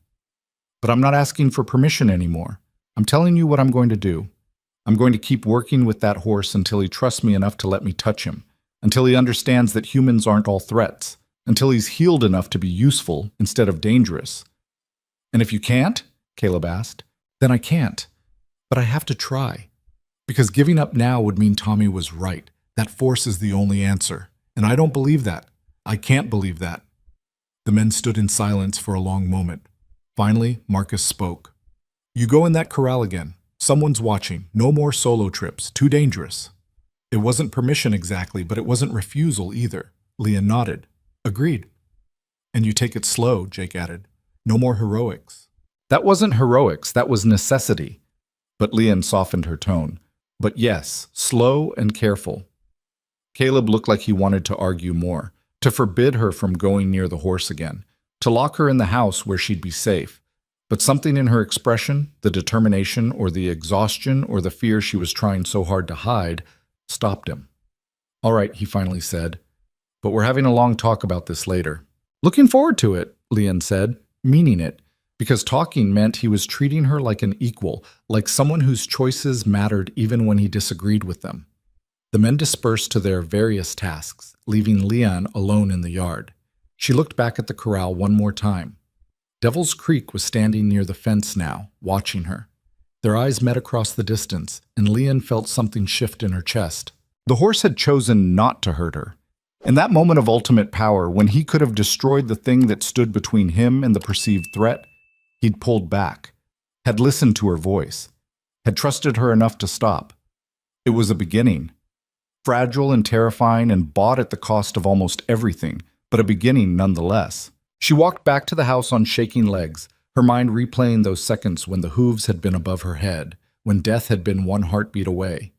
But I'm not asking for permission anymore. I'm telling you what I'm going to do. I'm going to keep working with that horse until he trusts me enough to let me touch him, until he understands that humans aren't all threats, until he's healed enough to be useful instead of dangerous. And if you can't, Caleb asked, then I can't. But I have to try. Because giving up now would mean Tommy was right. That force is the only answer. And I don't believe that. I can't believe that. The men stood in silence for a long moment. Finally, Marcus spoke. You go in that corral again. Someone's watching. No more solo trips. Too dangerous. It wasn't permission exactly, but it wasn't refusal either. Leon nodded. Agreed. And you take it slow, Jake added. No more heroics. That wasn't heroics, that was necessity. But Leon softened her tone. But yes, slow and careful. Caleb looked like he wanted to argue more, to forbid her from going near the horse again, to lock her in the house where she'd be safe. But something in her expression, the determination or the exhaustion or the fear she was trying so hard to hide, stopped him. "All right," he finally said, "but we're having a long talk about this later." "Looking forward to it," Leanne said, meaning it, because talking meant he was treating her like an equal, like someone whose choices mattered even when he disagreed with them. The men dispersed to their various tasks, leaving Leanne alone in the yard. She looked back at the corral one more time. Devil's Creek was standing near the fence now, watching her. Their eyes met across the distance, and Leanne felt something shift in her chest. The horse had chosen not to hurt her. In that moment of ultimate power, when he could have destroyed the thing that stood between him and the perceived threat, he'd pulled back, had listened to her voice, had trusted her enough to stop. It was a beginning. Fragile and terrifying and bought at the cost of almost everything, but a beginning nonetheless. She walked back to the house on shaking legs, her mind replaying those seconds when the hooves had been above her head, when death had been one heartbeat away.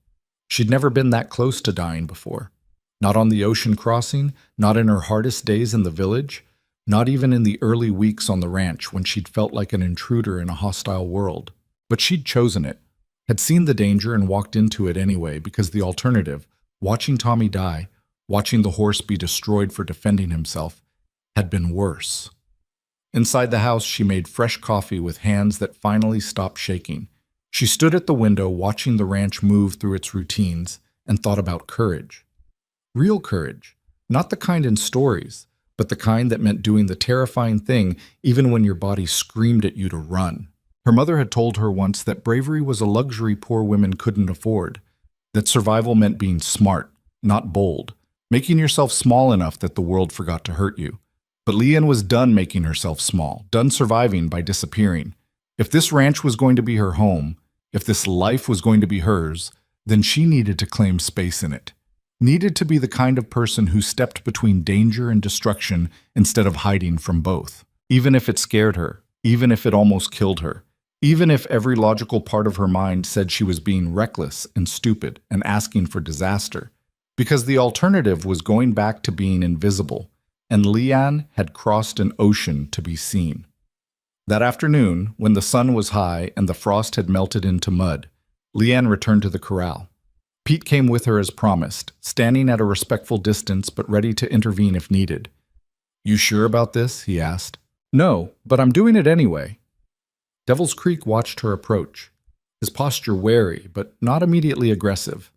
She'd never been that close to dying before. Not on the ocean crossing, not in her hardest days in the village, not even in the early weeks on the ranch when she'd felt like an intruder in a hostile world. But she'd chosen it, had seen the danger and walked into it anyway because the alternative, watching Tommy die, watching the horse be destroyed for defending himself, had been worse. Inside the house, she made fresh coffee with hands that finally stopped shaking. She stood at the window watching the ranch move through its routines and thought about courage. Real courage, not the kind in stories, but the kind that meant doing the terrifying thing even when your body screamed at you to run. Her mother had told her once that bravery was a luxury poor women couldn't afford, that survival meant being smart, not bold, making yourself small enough that the world forgot to hurt you. But Leanne was done making herself small, done surviving by disappearing. If this ranch was going to be her home, if this life was going to be hers, then she needed to claim space in it. Needed to be the kind of person who stepped between danger and destruction instead of hiding from both. Even if it scared her, even if it almost killed her, even if every logical part of her mind said she was being reckless and stupid and asking for disaster. Because the alternative was going back to being invisible, and Leanne had crossed an ocean to be seen. That afternoon, when the sun was high and the frost had melted into mud, Leanne returned to the corral. Pete came with her as promised, standing at a respectful distance but ready to intervene if needed. "You sure about this?" he asked. "No, but I'm doing it anyway." Devil's Creek watched her approach, his posture wary but not immediately aggressive.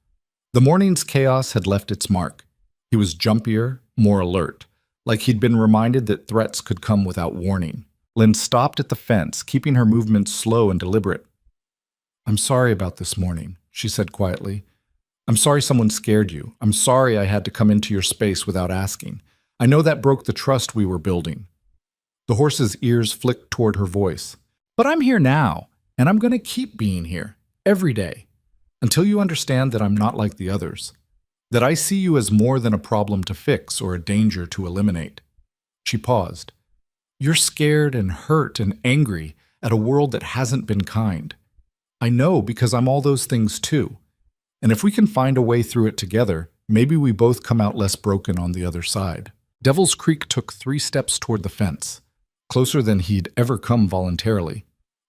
The morning's chaos had left its mark. He was jumpier, more alert, like he'd been reminded that threats could come without warning. Lynn stopped at the fence, keeping her movements slow and deliberate. "I'm sorry about this morning," she said quietly. "I'm sorry someone scared you. I'm sorry I had to come into your space without asking. I know that broke the trust we were building." The horse's ears flicked toward her voice. "But I'm here now, and I'm going to keep being here, every day, until you understand that I'm not like the others, that I see you as more than a problem to fix or a danger to eliminate." She paused. "You're scared and hurt and angry at a world that hasn't been kind. I know because I'm all those things too. And if we can find a way through it together, maybe we both come out less broken on the other side." Devil's Creek took 3 steps toward the fence, closer than he'd ever come voluntarily,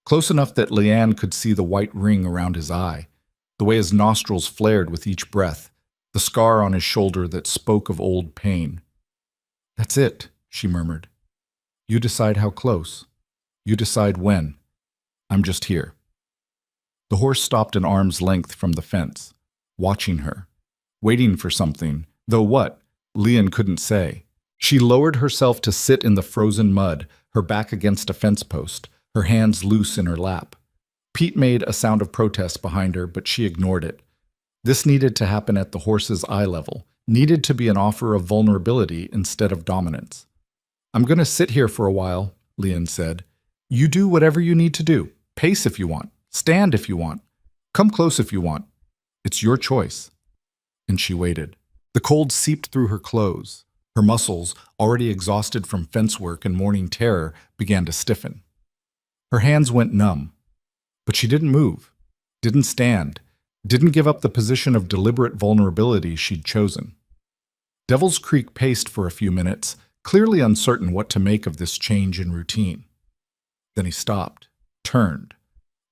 close enough that Leanne could see the white ring around his eye, the way his nostrils flared with each breath, the scar on his shoulder that spoke of old pain. "That's it," she murmured. "You decide how close. You decide when. I'm just here." The horse stopped an arm's length from the fence, watching her, waiting for something, though what, Leanne couldn't say. She lowered herself to sit in the frozen mud, her back against a fence post, her hands loose in her lap. Pete made a sound of protest behind her, but she ignored it. This needed to happen at the horse's eye level, needed to be an offer of vulnerability instead of dominance. "I'm going to sit here for a while," Leanne said. "You do whatever you need to do. Pace if you want. Stand if you want. Come close if you want. It's your choice." And she waited. The cold seeped through her clothes. Her muscles, already exhausted from fence work and morning terror, began to stiffen. Her hands went numb. But she didn't move, didn't stand, didn't give up the position of deliberate vulnerability she'd chosen. Devil's Creek paced for a few minutes, clearly uncertain what to make of this change in routine. Then he stopped. turned,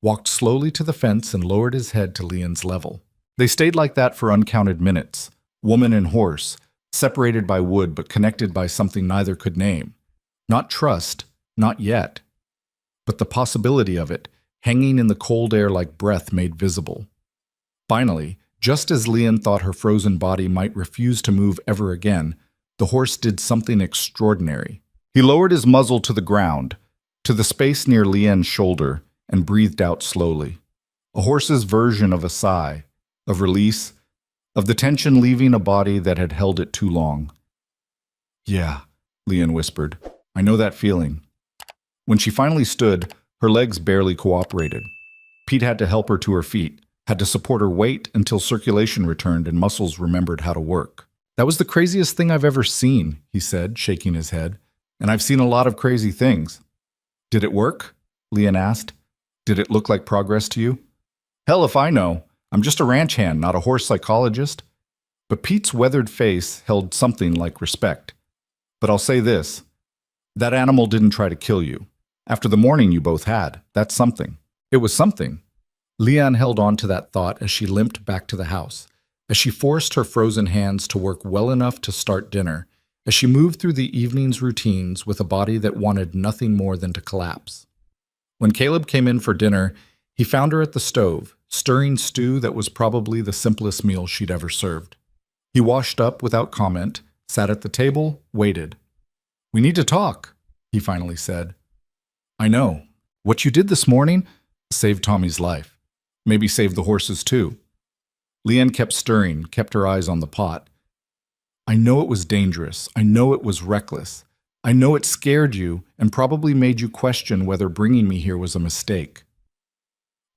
walked slowly to the fence and lowered his head to Leon's level. They stayed like that for uncounted minutes, woman and horse, separated by wood but connected by something neither could name. Not trust, not yet, but the possibility of it, hanging in the cold air like breath made visible. Finally, just as Leon thought her frozen body might refuse to move ever again, the horse did something extraordinary. He lowered his muzzle to the ground, to the space near Leon's shoulder, and breathed out slowly. A horse's version of a sigh, of release, of the tension leaving a body that had held it too long. "Yeah," Leon whispered. "I know that feeling." When she finally stood, her legs barely cooperated. Pete had to help her to her feet, had to support her weight until circulation returned and muscles remembered how to work. "That was the craziest thing I've ever seen," he said, shaking his head. "And I've seen a lot of crazy things." "Did it work?" Leon asked. "Did it look like progress to you?" "Hell if I know. I'm just a ranch hand, not a horse psychologist." But Pete's weathered face held something like respect. "But I'll say this. That animal didn't try to kill you. After the morning you both had, that's something." It was something. Leon held on to that thought as she limped back to the house, as she forced her frozen hands to work well enough to start dinner, as she moved through the evening's routines with a body that wanted nothing more than to collapse. When Caleb came in for dinner, he found her at the stove, stirring stew that was probably the simplest meal she'd ever served. He washed up without comment, sat at the table, waited. "We need to talk," he finally said. "I know. What you did this morning saved Tommy's life. Maybe saved the horse's too." Leanne kept stirring, kept her eyes on the pot. "I know it was dangerous. I know it was reckless. I know it scared you and probably made you question whether bringing me here was a mistake."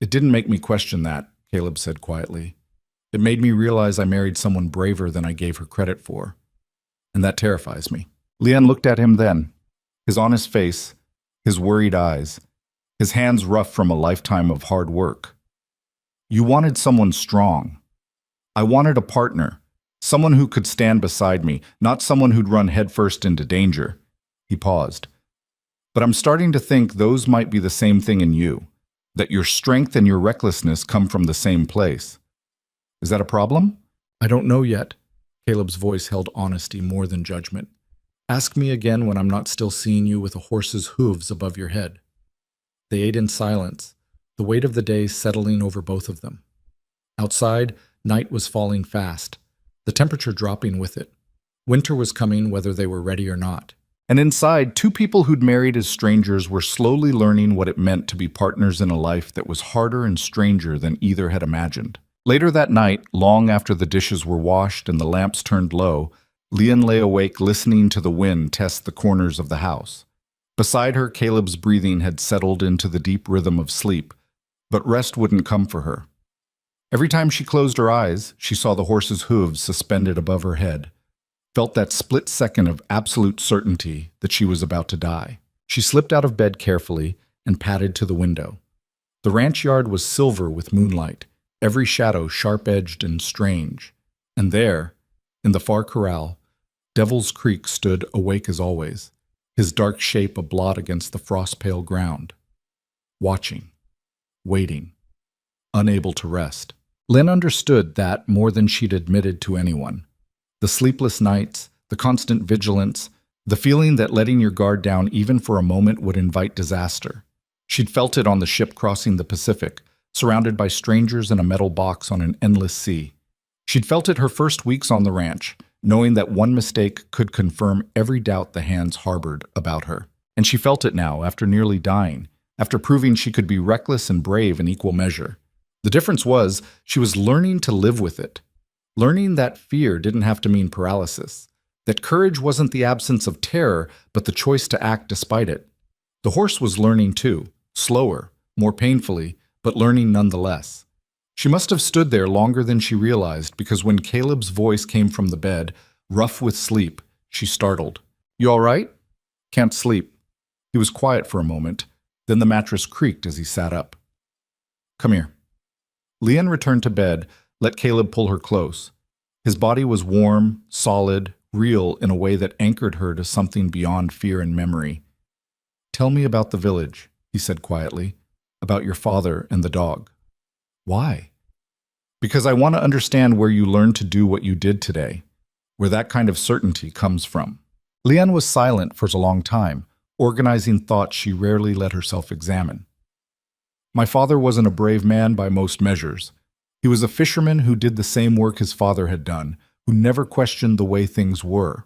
"It didn't make me question that," Caleb said quietly. "It made me realize I married someone braver than I gave her credit for. And that terrifies me." Leanne looked at him then, his honest face, his worried eyes, his hands rough from a lifetime of hard work. "You wanted someone strong. I wanted a partner, someone who could stand beside me, not someone who'd run headfirst into danger." He paused. "But I'm starting to think those might be the same thing in you, that your strength and your recklessness come from the same place. Is that a problem?" "I don't know yet." Caleb's voice held honesty more than judgment. "Ask me again when I'm not still seeing you with a horse's hooves above your head." They ate in silence, the weight of the day settling over both of them. Outside, night was falling fast, the temperature dropping with it. Winter was coming whether they were ready or not. And inside, two people who'd married as strangers were slowly learning what it meant to be partners in a life that was harder and stranger than either had imagined. Later that night, long after the dishes were washed and the lamps turned low, Leanne lay awake listening to the wind test the corners of the house. Beside her, Caleb's breathing had settled into the deep rhythm of sleep, but rest wouldn't come for her. Every time she closed her eyes, she saw the horse's hooves suspended above her head, felt that split second of absolute certainty that she was about to die. She slipped out of bed carefully and padded to the window. The ranch yard was silver with moonlight, every shadow sharp-edged and strange. And there, in the far corral, Devil's Creek stood awake as always, his dark shape a blot against the frost-pale ground. Watching, waiting, unable to rest. Lynn understood that more than she'd admitted to anyone. The sleepless nights, the constant vigilance, the feeling that letting your guard down even for a moment would invite disaster. She'd felt it on the ship crossing the Pacific, surrounded by strangers in a metal box on an endless sea. She'd felt it her first weeks on the ranch, knowing that one mistake could confirm every doubt the hands harbored about her. And she felt it now, after nearly dying, after proving she could be reckless and brave in equal measure. The difference was, she was learning to live with it. Learning that fear didn't have to mean paralysis. That courage wasn't the absence of terror, but the choice to act despite it. The horse was learning too, slower, more painfully, but learning nonetheless. She must have stood there longer than she realized, because when Caleb's voice came from the bed, rough with sleep, she startled. "You all right?" "Can't sleep." He was quiet for a moment, then the mattress creaked as he sat up. "Come here." Leanne returned to bed, let Caleb pull her close. His body was warm, solid, real in a way that anchored her to something beyond fear and memory. "Tell me about the village," he said quietly. about your father and the dog. Why? Because I want to understand where you learned to do what you did today, where that kind of certainty comes from. Leanne was silent for a long time, organizing thoughts she rarely let herself examine. My father wasn't a brave man by most measures. He was a fisherman who did the same work his father had done, who never questioned the way things were.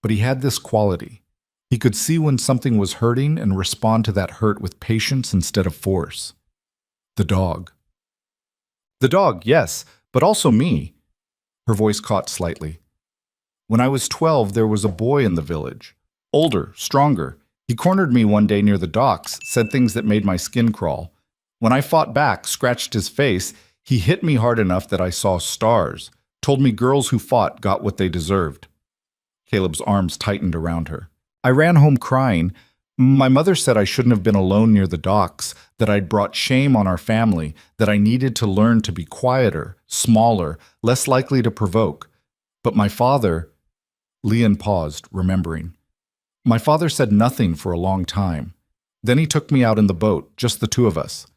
But he had this quality. He could see when something was hurting and respond to that hurt with patience instead of force. The dog. The dog, yes, but also me. Her voice caught slightly. When I was 12, there was a boy in the village. Older, stronger. He cornered me one day near the docks, said things that made my skin crawl. When I fought back, scratched his face, he hit me hard enough that I saw stars, told me girls who fought got what they deserved. Caleb's arms tightened around her. I ran home crying. My mother said I shouldn't have been alone near the docks, that I'd brought shame on our family, that I needed to learn to be quieter, smaller, less likely to provoke. But my father... Leanne paused, remembering. My father said nothing for a long time. Then he took me out in the boat, just the two of us.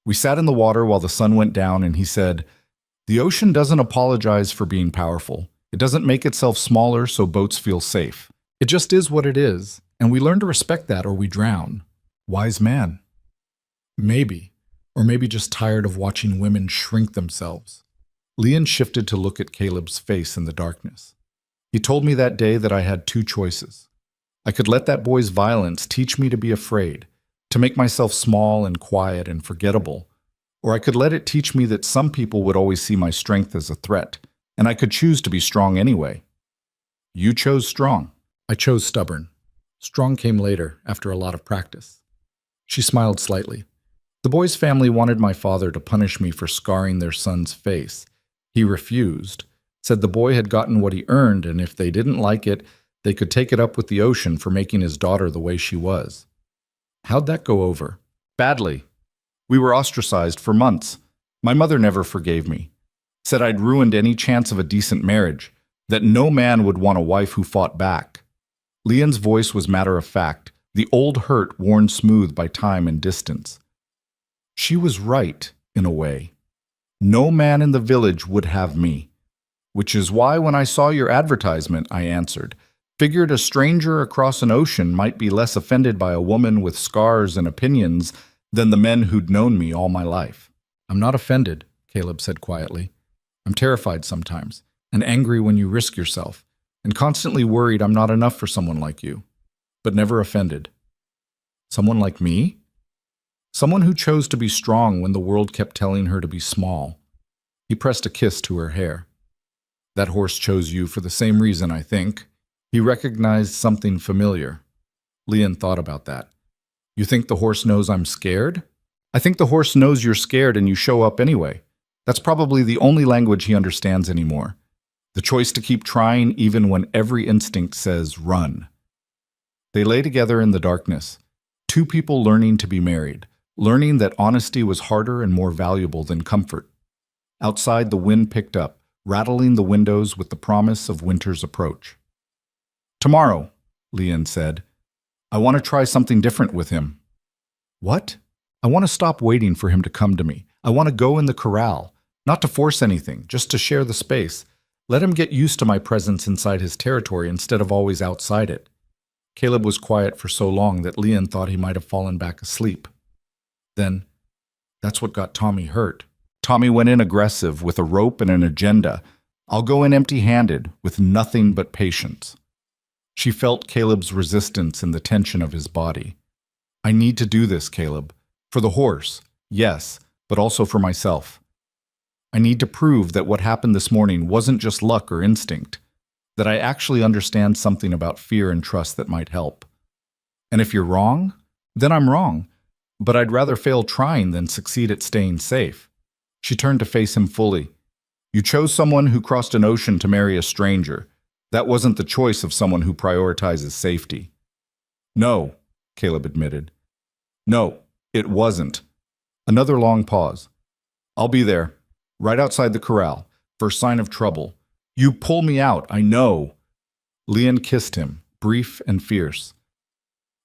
We sat in the water while the sun went down, and he said, "The ocean doesn't apologize for being powerful. It doesn't make itself smaller so boats feel safe. It just is what it is, and we learn to respect that or we drown." Wise man. Maybe, or maybe just tired of watching women shrink themselves. Leanne shifted to look at Caleb's face in the darkness. He told me that day that I had two choices. I could let that boy's violence teach me to be afraid, to make myself small and quiet and forgettable, or I could let it teach me that some people would always see my strength as a threat, and I could choose to be strong anyway. You chose strong. I chose stubborn. Strong came later, after a lot of practice. She smiled slightly. The boy's family wanted my father to punish me for scarring their son's face. He refused, said the boy had gotten what he earned, and if they didn't like it, they could take it up with the ocean for making his daughter the way she was. How'd that go over? Badly. We were ostracized for months. My mother never forgave me. Said I'd ruined any chance of a decent marriage, that no man would want a wife who fought back. Leanne's voice was matter of fact, the old hurt worn smooth by time and distance. She was right, in a way. No man in the village would have me. Which is why when I saw your advertisement, I answered, figured a stranger across an ocean might be less offended by a woman with scars and opinions than the men who'd known me all my life. I'm not offended, Caleb said quietly. I'm terrified sometimes, and angry when you risk yourself, and constantly worried I'm not enough for someone like you, but never offended. Someone like me? Someone who chose to be strong when the world kept telling her to be small. He pressed a kiss to her hair. That horse chose you for the same reason, I think. He recognized something familiar. Leanne thought about that. You think the horse knows I'm scared? I think the horse knows you're scared and you show up anyway. That's probably the only language he understands anymore. The choice to keep trying even when every instinct says run. They lay together in the darkness. Two people learning to be married, learning that honesty was harder and more valuable than comfort. Outside, the wind picked up, rattling the windows with the promise of winter's approach. Tomorrow, Leanne said, I want to try something different with him. What? I want to stop waiting for him to come to me. I want to go in the corral, not to force anything, just to share the space. Let him get used to my presence inside his territory instead of always outside it. Caleb was quiet for so long that Leanne thought he might have fallen back asleep. Then, that's what got Tommy hurt. Tommy went in aggressive with a rope and an agenda. I'll go in empty-handed with nothing but patience. She felt Caleb's resistance in the tension of his body. I need to do this, Caleb. For the horse, yes, but also for myself. I need to prove that what happened this morning wasn't just luck or instinct, that I actually understand something about fear and trust that might help. And if you're wrong, then I'm wrong, but I'd rather fail trying than succeed at staying safe. She turned to face him fully. You chose someone who crossed an ocean to marry a stranger. That wasn't the choice of someone who prioritizes safety. No, Caleb admitted. No, it wasn't. Another long pause. I'll be there, right outside the corral, first sign of trouble. You pull me out, I know. Leanne kissed him, brief and fierce.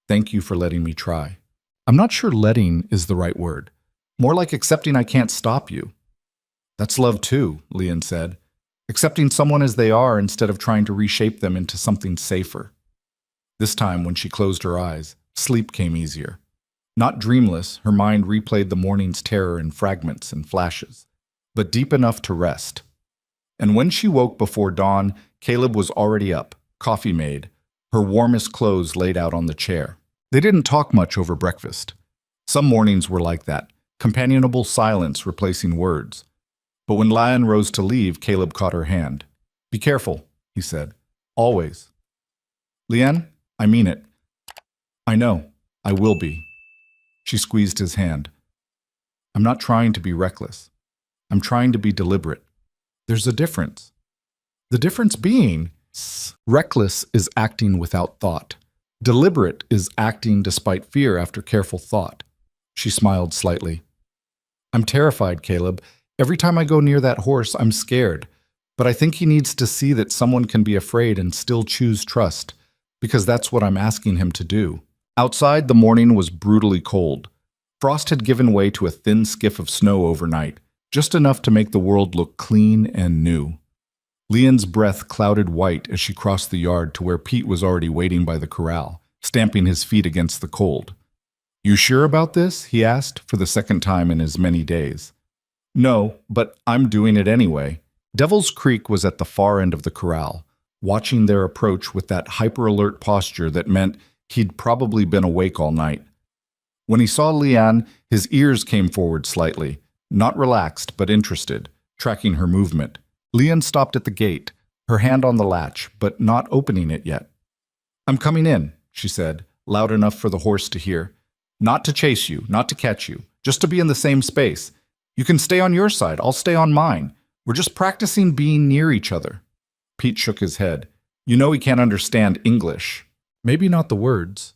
Thank you for letting me try. I'm not sure letting is the right word. More like accepting I can't stop you. That's love too, Leon said. Accepting someone as they are instead of trying to reshape them into something safer. This time, when she closed her eyes, sleep came easier. Not dreamless, her mind replayed the morning's terror in fragments and flashes, but deep enough to rest. And when she woke before dawn, Caleb was already up, coffee made, her warmest clothes laid out on the chair. They didn't talk much over breakfast. Some mornings were like that, companionable silence replacing words. But when Lion rose to leave, Caleb caught her hand. Be careful, he said. Always. Leanne, I mean it. I know. I will be. She squeezed his hand. I'm not trying to be reckless. I'm trying to be deliberate. There's a difference. The difference being, reckless is acting without thought. Deliberate is acting despite fear after careful thought. She smiled slightly. I'm terrified, Caleb. Every time I go near that horse, I'm scared. But I think he needs to see that someone can be afraid and still choose trust, because that's what I'm asking him to do. Outside, the morning was brutally cold. Frost had given way to a thin skiff of snow overnight, just enough to make the world look clean and new. Leon's breath clouded white as she crossed the yard to where Pete was already waiting by the corral, stamping his feet against the cold. You sure about this? He asked, for the second time in as many days. No, but I'm doing it anyway. Devil's Creek was at the far end of the corral, watching their approach with that hyper-alert posture that meant he'd probably been awake all night. When he saw Leanne, his ears came forward slightly, not relaxed but interested, tracking her movement. Leanne stopped at the gate, her hand on the latch, but not opening it yet. I'm coming in, she said, loud enough for the horse to hear. Not to chase you, not to catch you, just to be in the same space. You can stay on your side, I'll stay on mine. We're just practicing being near each other. Pete shook his head. You know he can't understand English. Maybe not the words,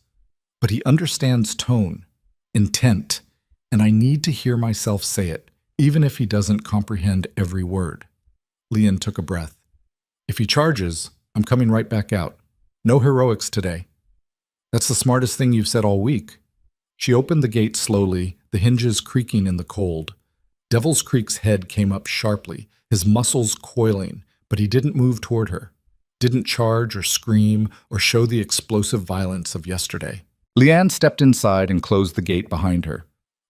but he understands tone, intent, and I need to hear myself say it, even if he doesn't comprehend every word. Leon took a breath. If he charges, I'm coming right back out. No heroics today. That's the smartest thing you've said all week. She opened the gate slowly, the hinges creaking in the cold. Devil's Creek's head came up sharply, his muscles coiling, but he didn't move toward her, didn't charge or scream or show the explosive violence of yesterday. Leanne stepped inside and closed the gate behind her.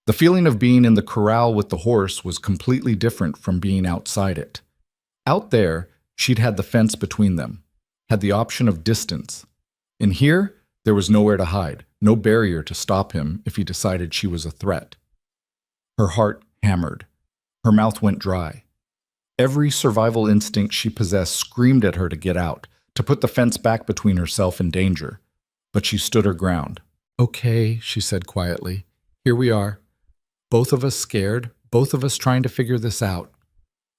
The feeling of being in the corral with the horse was completely different from being outside it. Out there, she'd had the fence between them, had the option of distance. In here, there was nowhere to hide, no barrier to stop him if he decided she was a threat. Her heart hammered. Her mouth went dry. Every survival instinct she possessed screamed at her to get out, to put the fence back between herself and danger. But she stood her ground. Okay, she said quietly. Here we are. Both of us scared, both of us trying to figure this out.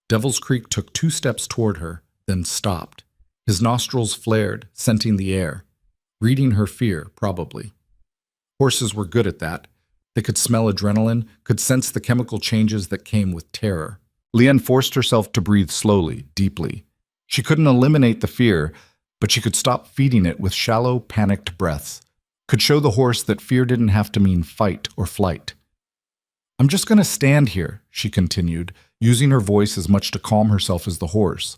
Devil's Creek took 2 steps toward her, then stopped. His nostrils flared, scenting the air. Reading her fear, probably. Horses were good at that. They could smell adrenaline, could sense the chemical changes that came with terror. Leanne forced herself to breathe slowly, deeply. She couldn't eliminate the fear, but she could stop feeding it with shallow, panicked breaths. Could show the horse that fear didn't have to mean fight or flight. I'm just going to stand here, she continued, using her voice as much to calm herself as the horse.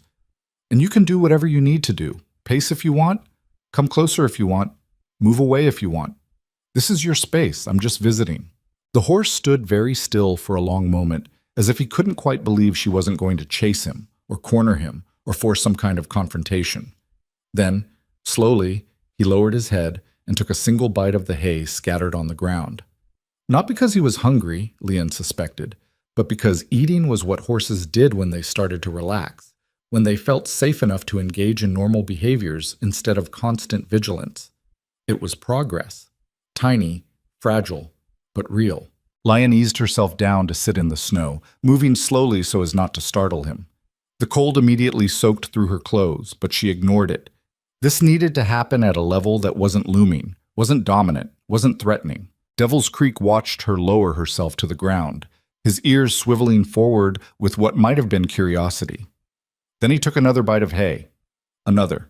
And you can do whatever you need to do. Pace if you want, come closer if you want, move away if you want. This is your space, I'm just visiting. The horse stood very still for a long moment, as if he couldn't quite believe she wasn't going to chase him, or corner him, or force some kind of confrontation. Then, slowly, he lowered his head and took a single bite of the hay scattered on the ground. Not because he was hungry, Leon suspected, but because eating was what horses did when they started to relax, when they felt safe enough to engage in normal behaviors instead of constant vigilance. It was progress. Tiny, fragile, but real. Lion eased herself down to sit in the snow, moving slowly so as not to startle him. The cold immediately soaked through her clothes, but she ignored it. This needed to happen at a level that wasn't looming, wasn't dominant, wasn't threatening. Devil's Creek watched her lower herself to the ground, his ears swiveling forward with what might have been curiosity. Then he took another bite of hay. Another.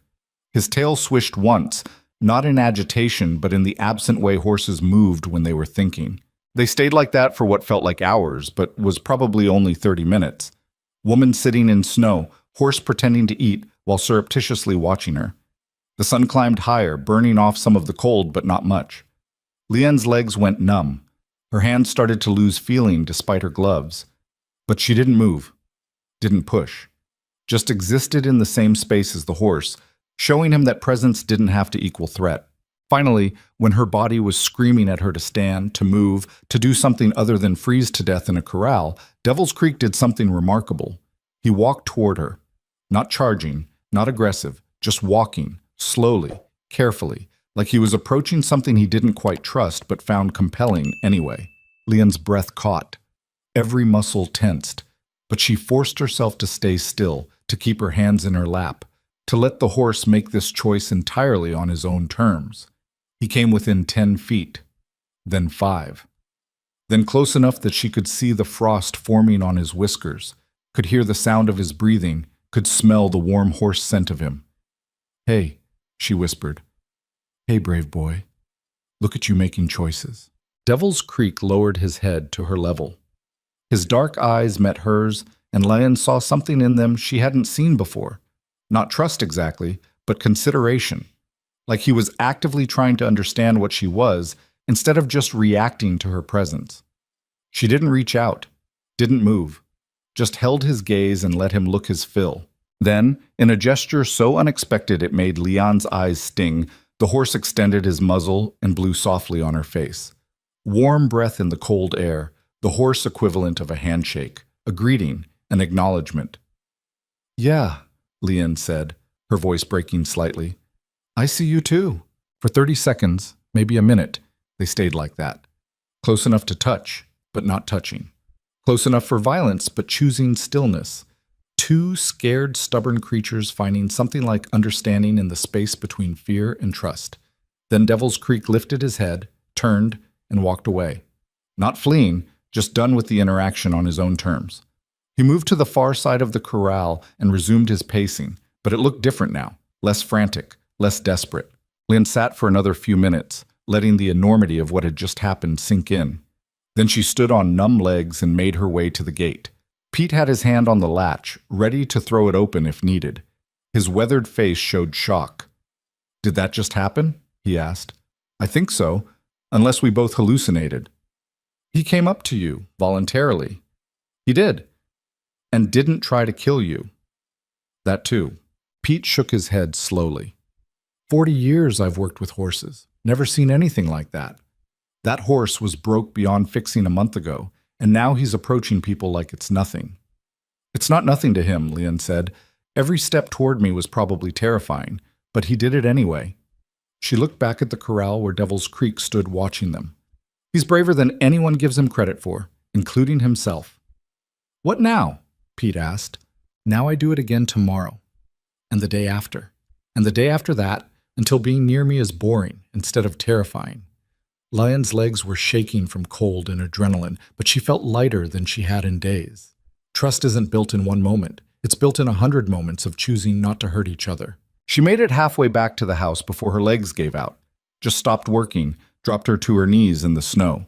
His tail swished once, not in agitation, but in the absent way horses moved when they were thinking. They stayed like that for what felt like hours, but was probably only 30 minutes. Woman sitting in snow, horse pretending to eat while surreptitiously watching her. The sun climbed higher, burning off some of the cold, but not much. Leanne's legs went numb. Her hands started to lose feeling despite her gloves. But she didn't move, didn't push. Just existed in the same space as the horse, showing him that presence didn't have to equal threat. Finally, when her body was screaming at her to stand, to move, to do something other than freeze to death in a corral, Devil's Creek did something remarkable. He walked toward her, not charging, not aggressive, just walking, slowly, carefully, like he was approaching something he didn't quite trust but found compelling anyway. Leanne's breath caught. Every muscle tensed, but she forced herself to stay still, to keep her hands in her lap, to let the horse make this choice entirely on his own terms. He came within 10 feet, then 5. Then close enough that she could see the frost forming on his whiskers, could hear the sound of his breathing, could smell the warm horse scent of him. "Hey," she whispered. "Hey, brave boy. Look at you making choices." Devil's Creek lowered his head to her level. His dark eyes met hers, and Leanne saw something in them she hadn't seen before. Not trust exactly, but consideration. Like he was actively trying to understand what she was, instead of just reacting to her presence. She didn't reach out, didn't move, just held his gaze and let him look his fill. Then, in a gesture so unexpected it made Leanne's eyes sting, the horse extended his muzzle and blew softly on her face. Warm breath in the cold air, the horse equivalent of a handshake, a greeting, an acknowledgement. "Yeah," Leanne said, her voice breaking slightly. "I see you too." For 30 seconds, maybe a minute, they stayed like that. Close enough to touch, but not touching. Close enough for violence, but choosing stillness. Two scared, stubborn creatures finding something like understanding in the space between fear and trust. Then Devil's Creek lifted his head, turned, and walked away. Not fleeing, just done with the interaction on his own terms. He moved to the far side of the corral and resumed his pacing, but it looked different now, less frantic, less desperate. Lynn sat for another few minutes, letting the enormity of what had just happened sink in. Then she stood on numb legs and made her way to the gate. Pete had his hand on the latch, ready to throw it open if needed. His weathered face showed shock. "Did that just happen?" he asked. "I think so, unless we both hallucinated." "He came up to you, voluntarily." "He did. And didn't try to kill you." "That too." Pete shook his head slowly. 40 years I've worked with horses. Never seen anything like that. That horse was broke beyond fixing a month ago, and now he's approaching people like it's nothing." "It's not nothing to him," Leanne said. "Every step toward me was probably terrifying, but he did it anyway." She looked back at the corral where Devil's Creek stood watching them. "He's braver than anyone gives him credit for, including himself." "What now?" Pete asked. "Now I do it again tomorrow, and the day after, and the day after that, until being near me is boring instead of terrifying." Leanne's legs were shaking from cold and adrenaline, but she felt lighter than she had in days. Trust isn't built in one moment. It's built in 100 moments of choosing not to hurt each other. She made it halfway back to the house before her legs gave out. Just stopped working, dropped her to her knees in the snow.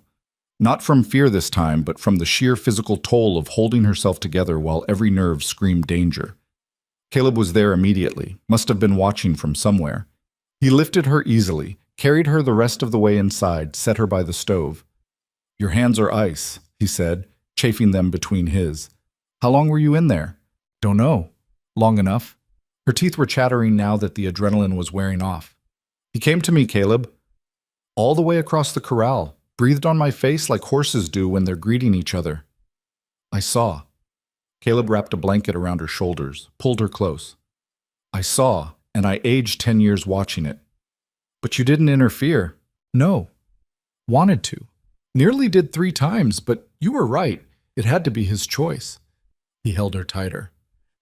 Not from fear this time, but from the sheer physical toll of holding herself together while every nerve screamed danger. Caleb was there immediately, must have been watching from somewhere. He lifted her easily, carried her the rest of the way inside, set her by the stove. "Your hands are ice," he said, chafing them between his. "How long were you in there?" "Don't know. Long enough." Her teeth were chattering now that the adrenaline was wearing off. "He came to me, Caleb. All the way across the corral, breathed on my face like horses do when they're greeting each other." "I saw." Caleb wrapped a blanket around her shoulders, pulled her close. "I saw, and I aged 10 years watching it." "But you didn't interfere." "No. Wanted to. Nearly did 3 times, but you were right. It had to be his choice." He held her tighter.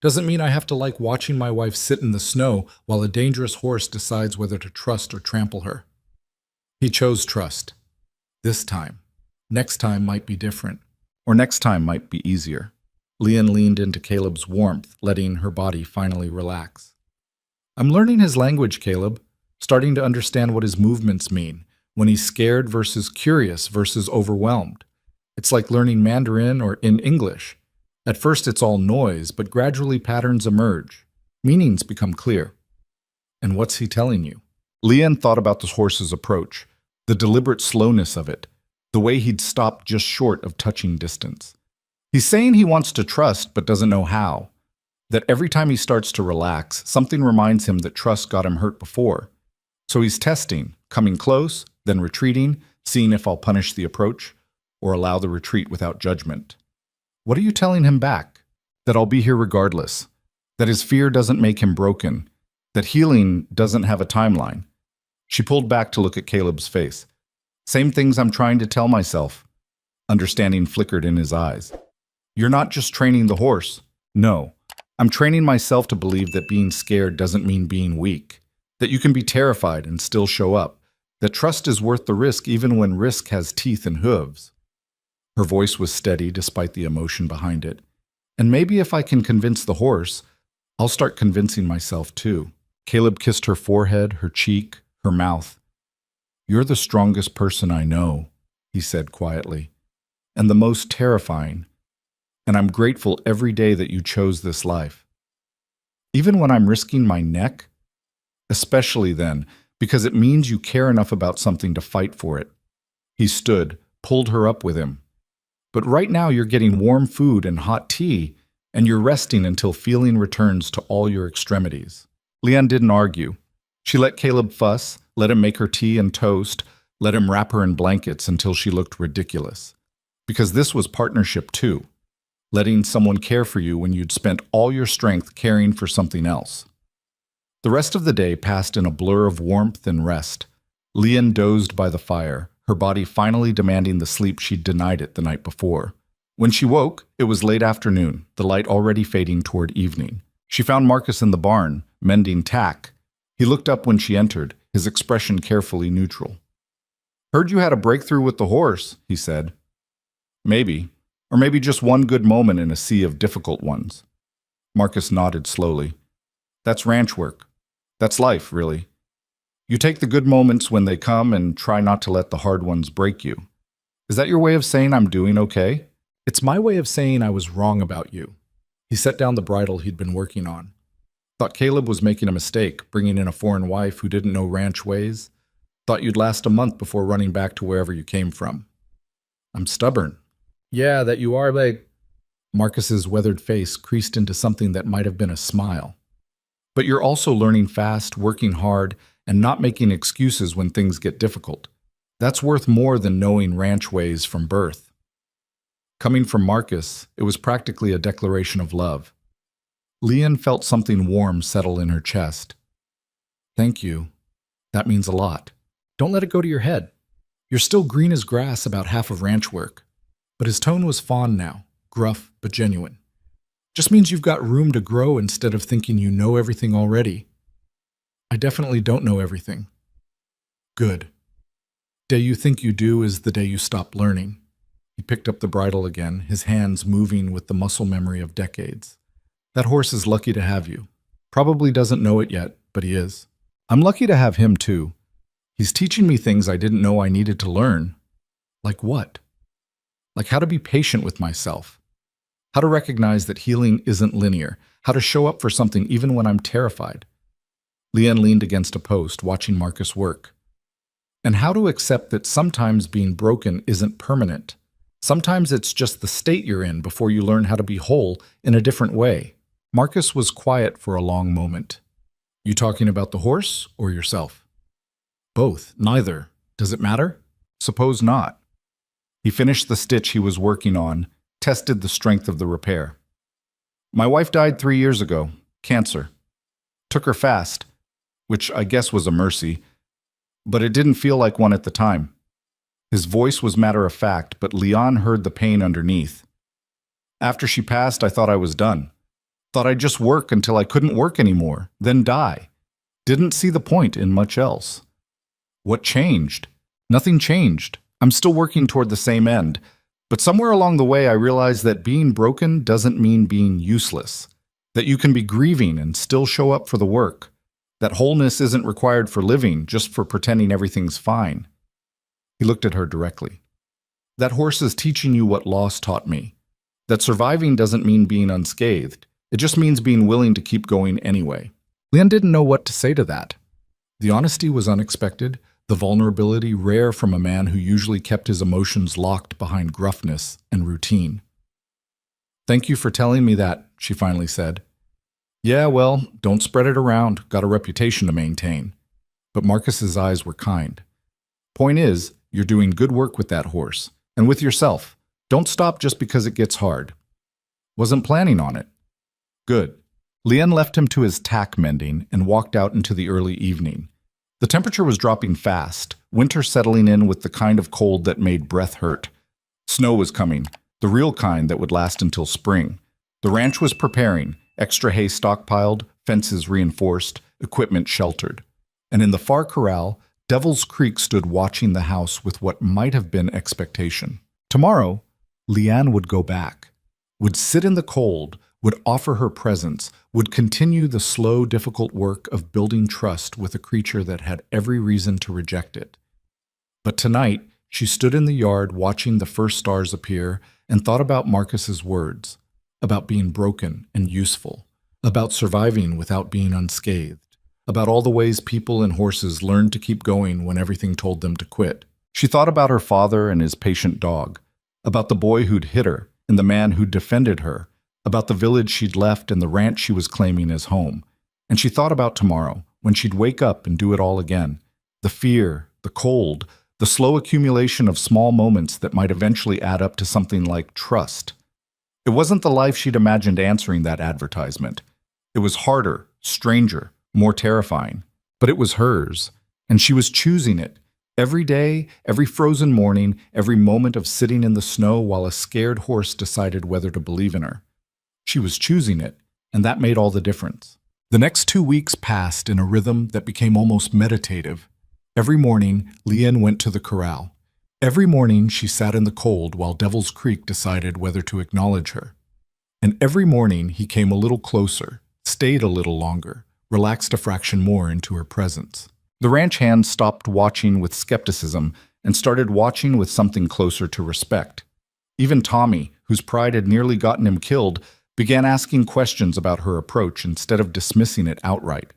"Doesn't mean I have to like watching my wife sit in the snow while a dangerous horse decides whether to trust or trample her." He chose trust. This time. Next time might be different. Or next time might be easier. Leanne leaned into Caleb's warmth, letting her body finally relax. "I'm learning his language, Caleb. Starting to understand what his movements mean, when he's scared versus curious versus overwhelmed. It's like learning Mandarin or in English. At first it's all noise, but gradually patterns emerge. Meanings become clear. And what's he telling you? Lian thought about the horse's approach, the deliberate slowness of it, the way he'd stopped just short of touching distance. He's saying he wants to trust but doesn't know how. That every time he starts to relax, something reminds him that trust got him hurt before. So he's testing, coming close, then retreating, seeing if I'll punish the approach or allow the retreat without judgment. What are you telling him back? That I'll be here regardless. That his fear doesn't make him broken. That healing doesn't have a timeline. She pulled back to look at Caleb's face. Same things I'm trying to tell myself. Understanding flickered in his eyes. You're not just training the horse. No. I'm training myself to believe that being scared doesn't mean being weak. That you can be terrified and still show up. That trust is worth the risk even when risk has teeth and hooves. Her voice was steady despite the emotion behind it. And maybe if I can convince the horse, I'll start convincing myself too. Caleb kissed her forehead, her cheek, her mouth. You're the strongest person I know, he said quietly, and the most terrifying. And I'm grateful every day that you chose this life. Even when I'm risking my neck, especially then, because it means you care enough about something to fight for it. He stood, pulled her up with him. But right now you're getting warm food and hot tea, and you're resting until feeling returns to all your extremities. Lian didn't argue. She let Caleb fuss, let him make her tea and toast, let him wrap her in blankets until she looked ridiculous. Because this was partnership too. Letting someone care for you when you'd spent all your strength caring for something else. The rest of the day passed in a blur of warmth and rest. Lian dozed by the fire, her body finally demanding the sleep she'd denied it the night before. When she woke, it was late afternoon, the light already fading toward evening. She found Marcus in the barn, mending tack. He looked up when she entered, his expression carefully neutral. Heard you had a breakthrough with the horse, he said. Maybe. Or maybe just one good moment in a sea of difficult ones. Marcus nodded slowly. That's ranch work. That's life, really. You take the good moments when they come and try not to let the hard ones break you. Is that your way of saying I'm doing okay? It's my way of saying I was wrong about you. He set down the bridle he'd been working on. Thought Caleb was making a mistake, bringing in a foreign wife who didn't know ranch ways. Thought you'd last a month before running back to wherever you came from. I'm stubborn. Yeah, that you are, like... Marcus's weathered face creased into something that might have been a smile. But you're also learning fast, working hard, and not making excuses when things get difficult. That's worth more than knowing ranch ways from birth. Coming from Marcus, it was practically a declaration of love. Lian felt something warm settle in her chest. Thank you. That means a lot. Don't let it go to your head. You're still green as grass about half of ranch work. But his tone was fond now, gruff but genuine. Just means you've got room to grow instead of thinking you know everything already. I definitely don't know everything. Good. Day you think you do is the day you stop learning. He picked up the bridle again, his hands moving with the muscle memory of decades. That horse is lucky to have you. Probably doesn't know it yet, but he is. I'm lucky to have him too. He's teaching me things I didn't know I needed to learn. Like what? Like how to be patient with myself. How to recognize that healing isn't linear. How to show up for something even when I'm terrified. Lian leaned against a post, watching Marcus work. And how to accept that sometimes being broken isn't permanent. Sometimes it's just the state you're in before you learn how to be whole in a different way. Marcus was quiet for a long moment. You talking about the horse or yourself? Both. Neither. Does it matter? Suppose not. He finished the stitch he was working on, tested the strength of the repair. My wife died 3 years ago. Cancer. Took her fast, which I guess was a mercy, but it didn't feel like one at the time. His voice was matter-of-fact, but Lian heard the pain underneath. After she passed, I thought I was done. Thought I'd just work until I couldn't work anymore, then die. Didn't see the point in much else. What changed? Nothing changed. I'm still working toward the same end, but somewhere along the way I realized that being broken doesn't mean being useless, that you can be grieving and still show up for the work, that wholeness isn't required for living, just for pretending everything's fine. He looked at her directly. That horse is teaching you what loss taught me. That surviving doesn't mean being unscathed. It just means being willing to keep going anyway. Lian didn't know what to say to that. The honesty was unexpected, the vulnerability rare from a man who usually kept his emotions locked behind gruffness and routine. "Thank you for telling me that," she finally said. "Yeah, well, don't spread it around. Got a reputation to maintain." But Marcus's eyes were kind. "Point is, you're doing good work with that horse. And with yourself. Don't stop just because it gets hard." "Wasn't planning on it." "Good." Lian left him to his tack mending and walked out into the early evening. The temperature was dropping fast, winter settling in with the kind of cold that made breath hurt. Snow was coming, the real kind that would last until spring. The ranch was preparing, extra hay stockpiled, fences reinforced, equipment sheltered. And in the far corral, Devil's Creek stood watching the house with what might have been expectation. Tomorrow, Lian would go back, would sit in the cold, would offer her presence, would continue the slow, difficult work of building trust with a creature that had every reason to reject it. But tonight, she stood in the yard watching the first stars appear and thought about Marcus's words, about being broken and useful, about surviving without being unscathed, about all the ways people and horses learned to keep going when everything told them to quit. She thought about her father and his patient dog, about the boy who'd hit her and the man who'd defended her, about the village she'd left and the ranch she was claiming as home. And she thought about tomorrow, when she'd wake up and do it all again. The fear, the cold, the slow accumulation of small moments that might eventually add up to something like trust. It wasn't the life she'd imagined answering that advertisement. It was harder, stranger, more terrifying. But it was hers, and she was choosing it. Every day, every frozen morning, every moment of sitting in the snow while a scared horse decided whether to believe in her. She was choosing it, and that made all the difference. The next 2 weeks passed in a rhythm that became almost meditative. Every morning, Lian went to the corral. Every morning, she sat in the cold while Devil's Creek decided whether to acknowledge her. And every morning, he came a little closer, stayed a little longer, relaxed a fraction more into her presence. The ranch hands stopped watching with skepticism and started watching with something closer to respect. Even Tommy, whose pride had nearly gotten him killed, began asking questions about her approach instead of dismissing it outright.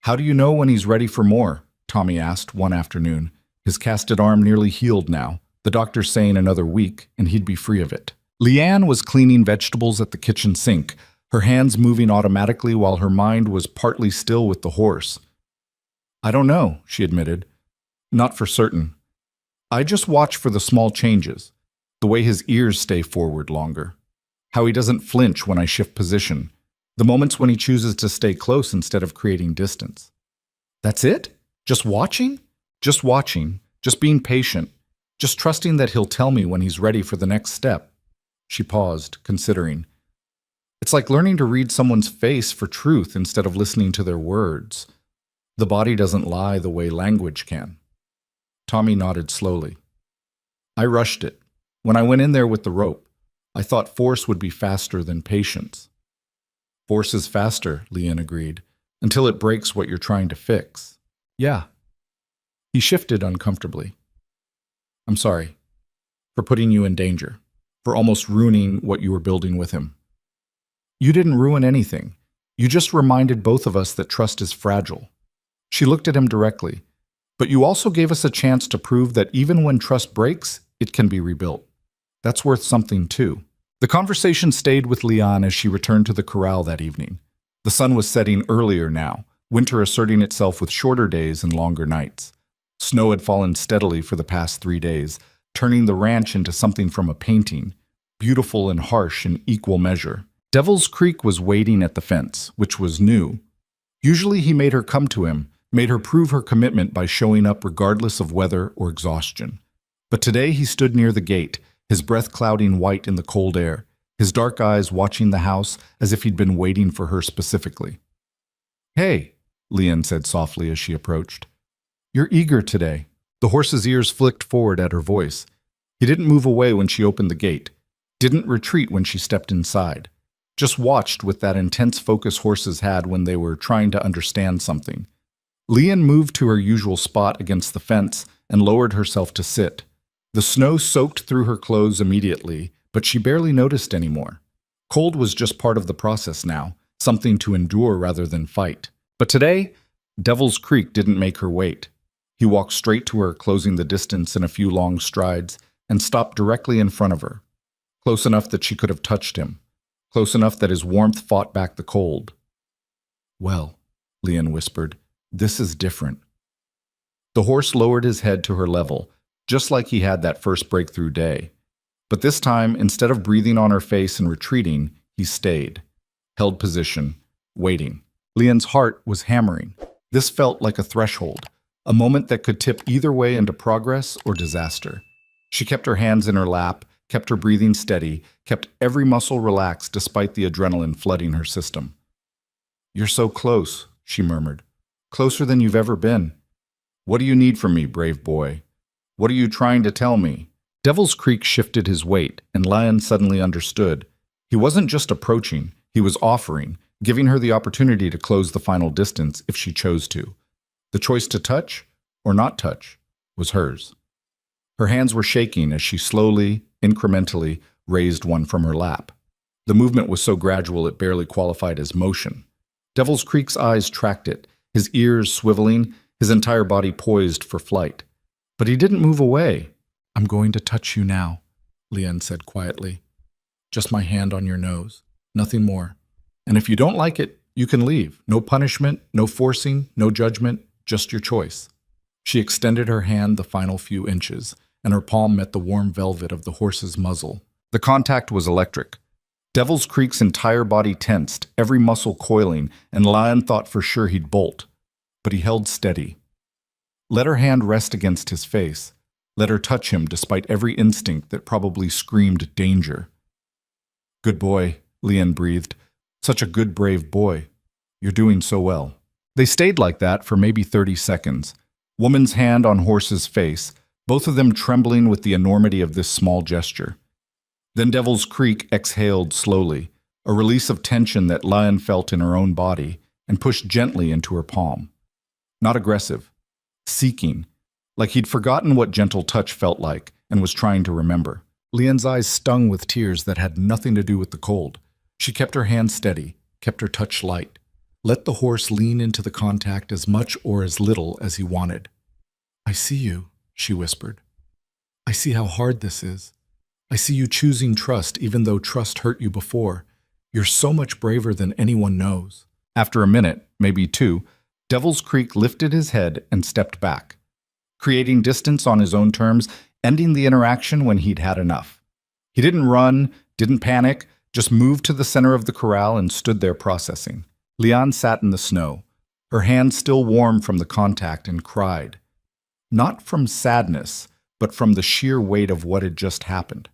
"How do you know when he's ready for more?" Tommy asked one afternoon. His casted arm nearly healed now, the doctor saying another week and he'd be free of it. Lian was cleaning vegetables at the kitchen sink, her hands moving automatically while her mind was partly still with the horse. "I don't know," she admitted. "Not for certain. I just watch for the small changes, the way his ears stay forward longer, how he doesn't flinch when I shift position, the moments when he chooses to stay close instead of creating distance." "That's it? Just watching?" "Just watching, just being patient, just trusting that he'll tell me when he's ready for the next step." She paused, considering. "It's like learning to read someone's face for truth instead of listening to their words. The body doesn't lie the way language can." Tommy nodded slowly. "I rushed it. When I went in there with the rope, I thought force would be faster than patience." "Force is faster," Lian agreed, "until it breaks what you're trying to fix." "Yeah." He shifted uncomfortably. "I'm sorry. For putting you in danger. For almost ruining what you were building with him." "You didn't ruin anything. You just reminded both of us that trust is fragile." She looked at him directly. "But you also gave us a chance to prove that even when trust breaks, it can be rebuilt. That's worth something too." The conversation stayed with Lian as she returned to the corral that evening. The sun was setting earlier now, winter asserting itself with shorter days and longer nights. Snow had fallen steadily for the past 3 days, turning the ranch into something from a painting, beautiful and harsh in equal measure. Devil's Creek was waiting at the fence, which was new. Usually he made her come to him, made her prove her commitment by showing up regardless of weather or exhaustion. But today he stood near the gate, his breath clouding white in the cold air, his dark eyes watching the house as if he'd been waiting for her specifically. "Hey," Lian said softly as she approached. "You're eager today." The horse's ears flicked forward at her voice. He didn't move away when she opened the gate, didn't retreat when she stepped inside, just watched with that intense focus horses had when they were trying to understand something. Lian moved to her usual spot against the fence and lowered herself to sit. The snow soaked through her clothes immediately, but she barely noticed anymore. Cold was just part of the process now, something to endure rather than fight. But today, Devil's Creek didn't make her wait. He walked straight to her, closing the distance in a few long strides, and stopped directly in front of her, close enough that she could have touched him, close enough that his warmth fought back the cold. "Well," Leon whispered, "this is different." The horse lowered his head to her level, just like he had that first breakthrough day. But this time, instead of breathing on her face and retreating, he stayed, held position, waiting. Leon's heart was hammering. This felt like a threshold, a moment that could tip either way into progress or disaster. She kept her hands in her lap, kept her breathing steady, kept every muscle relaxed despite the adrenaline flooding her system. "You're so close," she murmured. "Closer than you've ever been. What do you need from me, brave boy? What are you trying to tell me?" Devil's Creek shifted his weight, and Lion suddenly understood. He wasn't just approaching, he was offering, giving her the opportunity to close the final distance if she chose to. The choice to touch or not touch was hers. Her hands were shaking as she slowly, incrementally raised one from her lap. The movement was so gradual it barely qualified as motion. Devil's Creek's eyes tracked it, his ears swiveling, his entire body poised for flight. But he didn't move away. "I'm going to touch you now," Leon said quietly. "Just my hand on your nose, nothing more. And if you don't like it, you can leave. No punishment, no forcing, no judgment, just your choice." She extended her hand the final few inches, and her palm met the warm velvet of the horse's muzzle. The contact was electric. Devil's Creek's entire body tensed, every muscle coiling, and Lion thought for sure he'd bolt. But he held steady. Let her hand rest against his face. Let her touch him despite every instinct that probably screamed danger. "Good boy," Leon breathed. "Such a good, brave boy. You're doing so well." They stayed like that for maybe 30 seconds. Woman's hand on horse's face, both of them trembling with the enormity of this small gesture. Then Devil's Creek exhaled slowly, a release of tension that Lion felt in her own body, and pushed gently into her palm. Not aggressive, seeking, like he'd forgotten what gentle touch felt like and was trying to remember. Leon's eyes stung with tears that had nothing to do with the cold. She kept her hand steady, kept her touch light. Let the horse lean into the contact as much or as little as he wanted. "I see you," she whispered. "I see how hard this is. I see you choosing trust even though trust hurt you before. You're so much braver than anyone knows." After a minute, maybe two, Devil's Creek lifted his head and stepped back, creating distance on his own terms, ending the interaction when he'd had enough. He didn't run, didn't panic, just moved to the center of the corral and stood there processing. Leon sat in the snow, her hand still warm from the contact, and cried. Not from sadness, but from the sheer weight of what had just happened.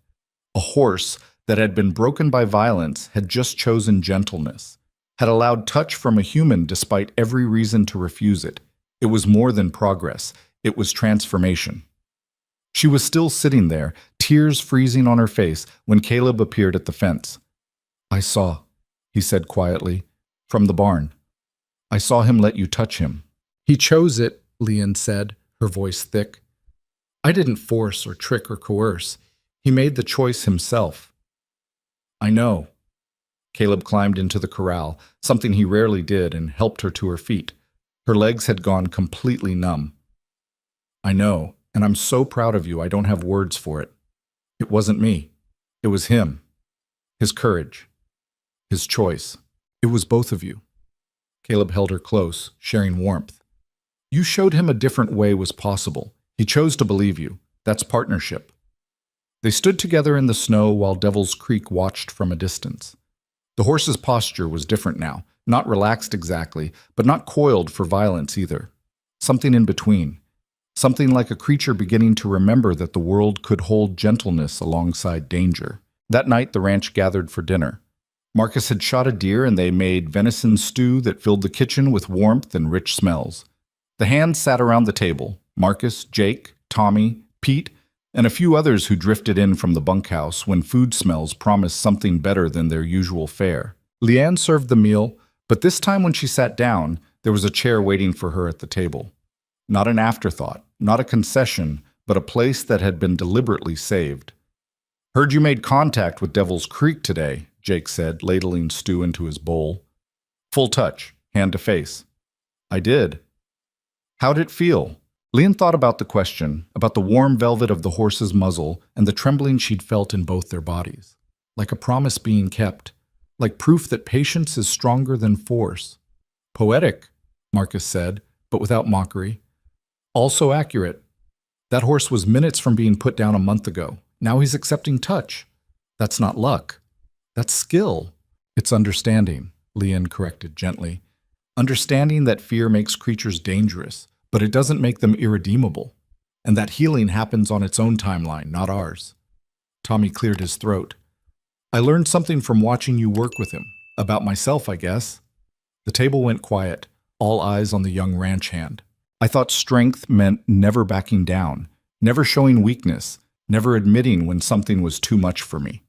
A horse that had been broken by violence had just chosen gentleness, had allowed touch from a human despite every reason to refuse it. It was more than progress, it was transformation. She was still sitting there, tears freezing on her face, when Caleb appeared at the fence. "I saw," he said quietly, "from the barn. I saw him let you touch him." "He chose it," Leon said, her voice thick. "I didn't force or trick or coerce. He made the choice himself." "I know." Caleb climbed into the corral, something he rarely did, and helped her to her feet. Her legs had gone completely numb. "I know, and I'm so proud of you I don't have words for it. It wasn't me. It was him. His courage. His choice. It was both of you." Caleb held her close, sharing warmth. "You showed him a different way was possible. He chose to believe you. That's partnership." They stood together in the snow while Devil's Creek watched from a distance. The horse's posture was different now, not relaxed exactly, but not coiled for violence either. Something in between. Something like a creature beginning to remember that the world could hold gentleness alongside danger. That night the ranch gathered for dinner. Marcus had shot a deer and they made venison stew that filled the kitchen with warmth and rich smells. The hands sat around the table, Marcus, Jake, Tommy, Pete, and a few others who drifted in from the bunkhouse when food smells promised something better than their usual fare. Leanne served the meal, but this time when she sat down, there was a chair waiting for her at the table. Not an afterthought, not a concession, but a place that had been deliberately saved. Heard you made contact with Devil's Creek today, Jake said, ladling stew into his bowl. Full touch, hand to face. I did. How'd it feel? Leon thought about the question, about the warm velvet of the horse's muzzle and the trembling she'd felt in both their bodies. Like a promise being kept, like proof that patience is stronger than force. Poetic, Marcus said, but without mockery. Also accurate. That horse was minutes from being put down a month ago. Now he's accepting touch. That's not luck. That's skill. It's understanding, Leon corrected gently. Understanding that fear makes creatures dangerous, but it doesn't make them irredeemable. And that healing happens on its own timeline, not ours. Tommy cleared his throat. I learned something from watching you work with him. About myself, I guess. The table went quiet, all eyes on the young ranch hand. I thought strength meant never backing down, never showing weakness, never admitting when something was too much for me.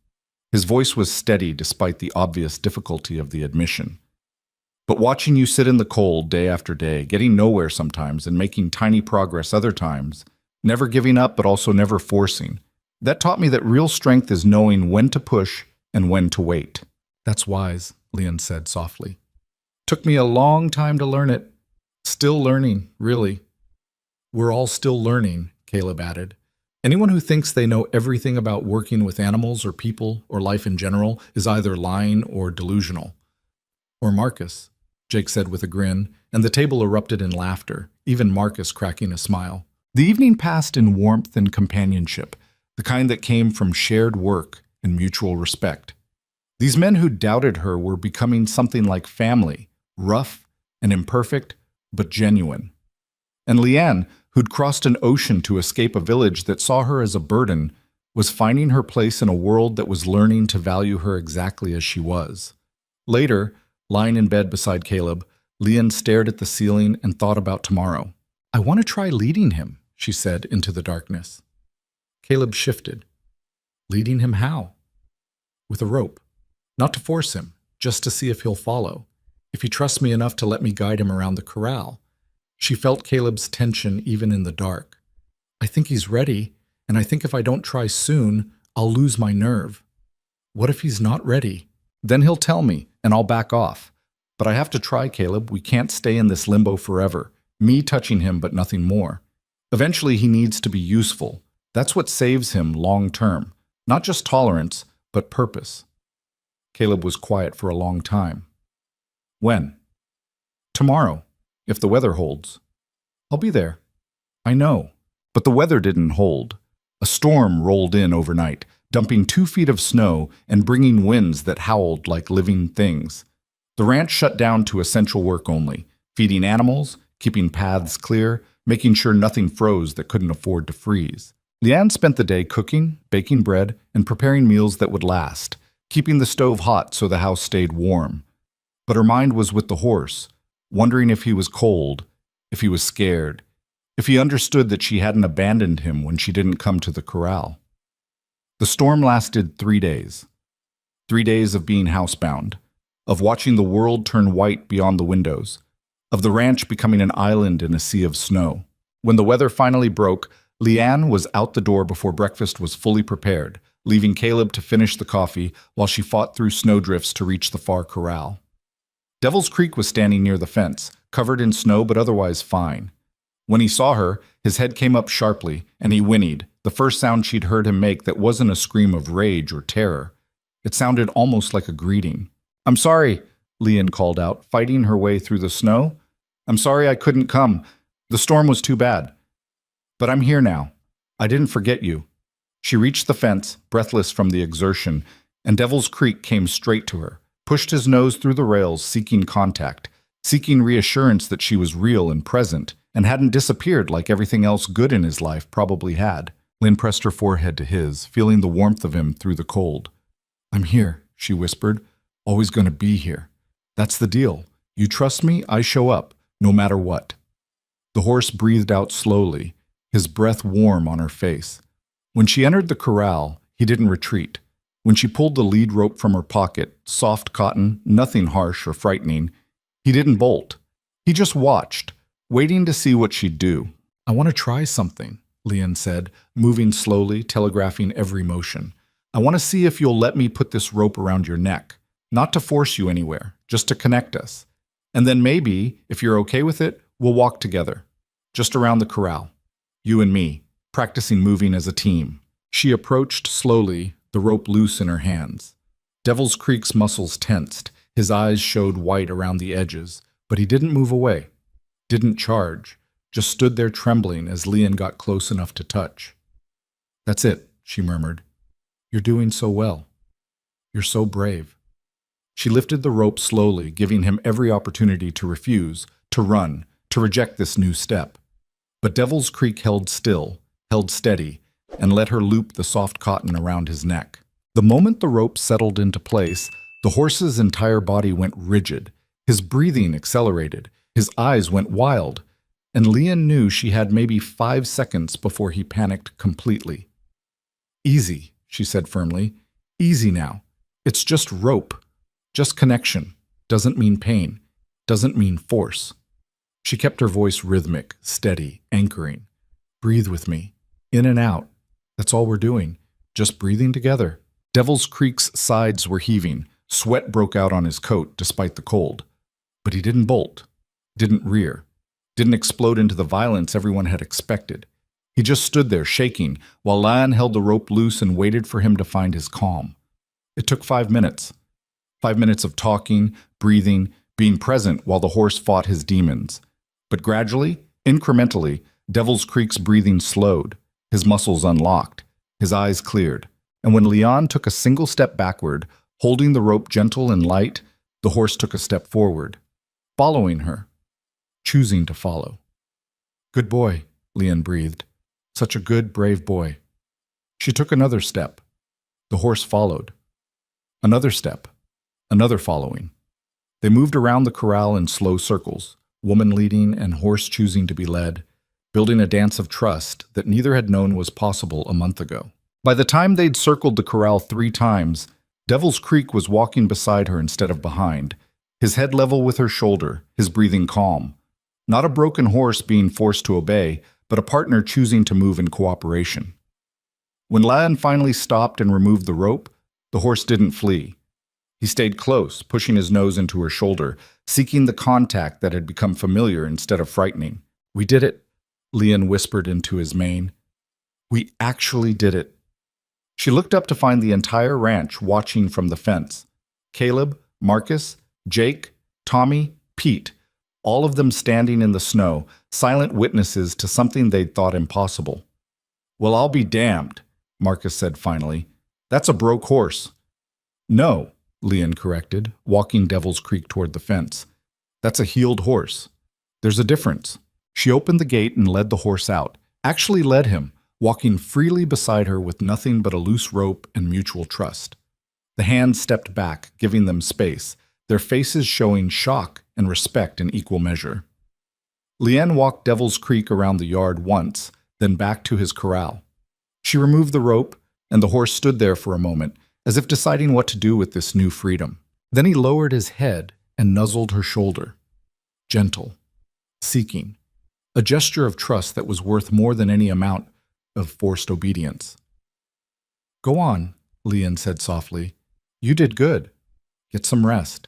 His voice was steady despite the obvious difficulty of the admission. But watching you sit in the cold day after day, getting nowhere sometimes and making tiny progress other times, never giving up but also never forcing, that taught me that real strength is knowing when to push and when to wait. That's wise, Leon said softly. Took me a long time to learn it. Still learning, really. We're all still learning, Caleb added. Anyone who thinks they know everything about working with animals or people or life in general is either lying or delusional. Or Marcus, Jake said with a grin, and the table erupted in laughter, even Marcus cracking a smile. The evening passed in warmth and companionship, the kind that came from shared work and mutual respect. These men who doubted her were becoming something like family, rough and imperfect, but genuine. And Leanne, who'd crossed an ocean to escape a village that saw her as a burden, was finding her place in a world that was learning to value her exactly as she was. Later, lying in bed beside Caleb, Leanne stared at the ceiling and thought about tomorrow. I want to try leading him, she said into the darkness. Caleb shifted. Leading him how? With a rope. Not to force him, just to see if he'll follow. If he trusts me enough to let me guide him around the corral. She felt Caleb's tension even in the dark. I think he's ready, and I think if I don't try soon, I'll lose my nerve. What if he's not ready? Then he'll tell me, and I'll back off. But I have to try, Caleb. We can't stay in this limbo forever. Me touching him, but nothing more. Eventually, he needs to be useful. That's what saves him long term. Not just tolerance, but purpose. Caleb was quiet for a long time. When? Tomorrow, if the weather holds. I'll be there. I know. But the weather didn't hold. A storm rolled in overnight, dumping 2 feet of snow and bringing winds that howled like living things. The ranch shut down to essential work only, feeding animals, keeping paths clear, making sure nothing froze that couldn't afford to freeze. Leanne spent the day cooking, baking bread, and preparing meals that would last, keeping the stove hot so the house stayed warm. But her mind was with the horse, wondering if he was cold, if he was scared, if he understood that she hadn't abandoned him when she didn't come to the corral. The storm lasted 3 days. 3 days of being housebound, of watching the world turn white beyond the windows, of the ranch becoming an island in a sea of snow. When the weather finally broke, Leanne was out the door before breakfast was fully prepared, leaving Caleb to finish the coffee while she fought through snowdrifts to reach the far corral. Devil's Creek was standing near the fence, covered in snow but otherwise fine. When he saw her, his head came up sharply, and he whinnied, the first sound she'd heard him make that wasn't a scream of rage or terror. It sounded almost like a greeting. I'm sorry, Leanne called out, fighting her way through the snow. I'm sorry I couldn't come. The storm was too bad. But I'm here now. I didn't forget you. She reached the fence, breathless from the exertion, and Devil's Creek came straight to her, pushed his nose through the rails, seeking contact, seeking reassurance that she was real and present, and hadn't disappeared like everything else good in his life probably had. Lynn pressed her forehead to his, feeling the warmth of him through the cold. I'm here, she whispered. Always going to be here. That's the deal. You trust me, I show up, no matter what. The horse breathed out slowly, his breath warm on her face. When she entered the corral, he didn't retreat. When she pulled the lead rope from her pocket, soft cotton, nothing harsh or frightening, he didn't bolt. He just watched, waiting to see what she'd do. "I want to try something," Leon said, moving slowly, telegraphing every motion. "I want to see if you'll let me put this rope around your neck. Not to force you anywhere, just to connect us. And then maybe, if you're okay with it, we'll walk together. Just around the corral. You and me, practicing moving as a team." She approached slowly, the rope loose in her hands. Devil's Creek's muscles tensed. His eyes showed white around the edges, but he didn't move away. Didn't charge, just stood there trembling as Leon got close enough to touch. "That's it," she murmured. "You're doing so well. You're so brave." She lifted the rope slowly, giving him every opportunity to refuse, to run, to reject this new step. But Devil's Creek held still, held steady, and let her loop the soft cotton around his neck. The moment the rope settled into place, the horse's entire body went rigid. His breathing accelerated. His eyes went wild. And Leon knew she had maybe 5 seconds before he panicked completely. "Easy," she said firmly. "Easy now. It's just rope. Just connection. Doesn't mean pain. Doesn't mean force." She kept her voice rhythmic, steady, anchoring. "Breathe with me. In and out. That's all we're doing. Just breathing together." Devil's Creek's sides were heaving. Sweat broke out on his coat despite the cold. But he didn't bolt. Didn't rear. Didn't explode into the violence everyone had expected. He just stood there shaking while Lan held the rope loose and waited for him to find his calm. It took 5 minutes. 5 minutes of talking, breathing, being present while the horse fought his demons. But gradually, incrementally, Devil's Creek's breathing slowed, his muscles unlocked, his eyes cleared. And when Leon took a single step backward, holding the rope gentle and light, the horse took a step forward, following her, choosing to follow. "Good boy," Leon breathed. "Such a good, brave boy." She took another step. The horse followed. Another step. Another following. They moved around the corral in slow circles, woman leading and horse choosing to be led, building a dance of trust that neither had known was possible a month ago. By the time they'd circled the corral 3 times, Devil's Creek was walking beside her instead of behind, his head level with her shoulder, his breathing calm. Not a broken horse being forced to obey, but a partner choosing to move in cooperation. When Lan finally stopped and removed the rope, the horse didn't flee. He stayed close, pushing his nose into her shoulder, seeking the contact that had become familiar instead of frightening. "We did it," Leon whispered into his mane. "We actually did it." She looked up to find the entire ranch watching from the fence. Caleb, Marcus, Jake, Tommy, Pete, all of them standing in the snow, silent witnesses to something they'd thought impossible. "Well, I'll be damned," Marcus said finally. "That's a broke horse." "No," Leon corrected, walking Devil's Creek toward the fence. "That's a healed horse. There's a difference." She opened the gate and led the horse out, actually led him, walking freely beside her with nothing but a loose rope and mutual trust. The hands stepped back, giving them space, their faces showing shock and respect in equal measure. Leanne walked Devil's Creek around the yard once, then back to his corral. She removed the rope, and the horse stood there for a moment, as if deciding what to do with this new freedom. Then he lowered his head and nuzzled her shoulder. Gentle, seeking, a gesture of trust that was worth more than any amount of forced obedience. "Go on," Leanne said softly. "You did good. Get some rest."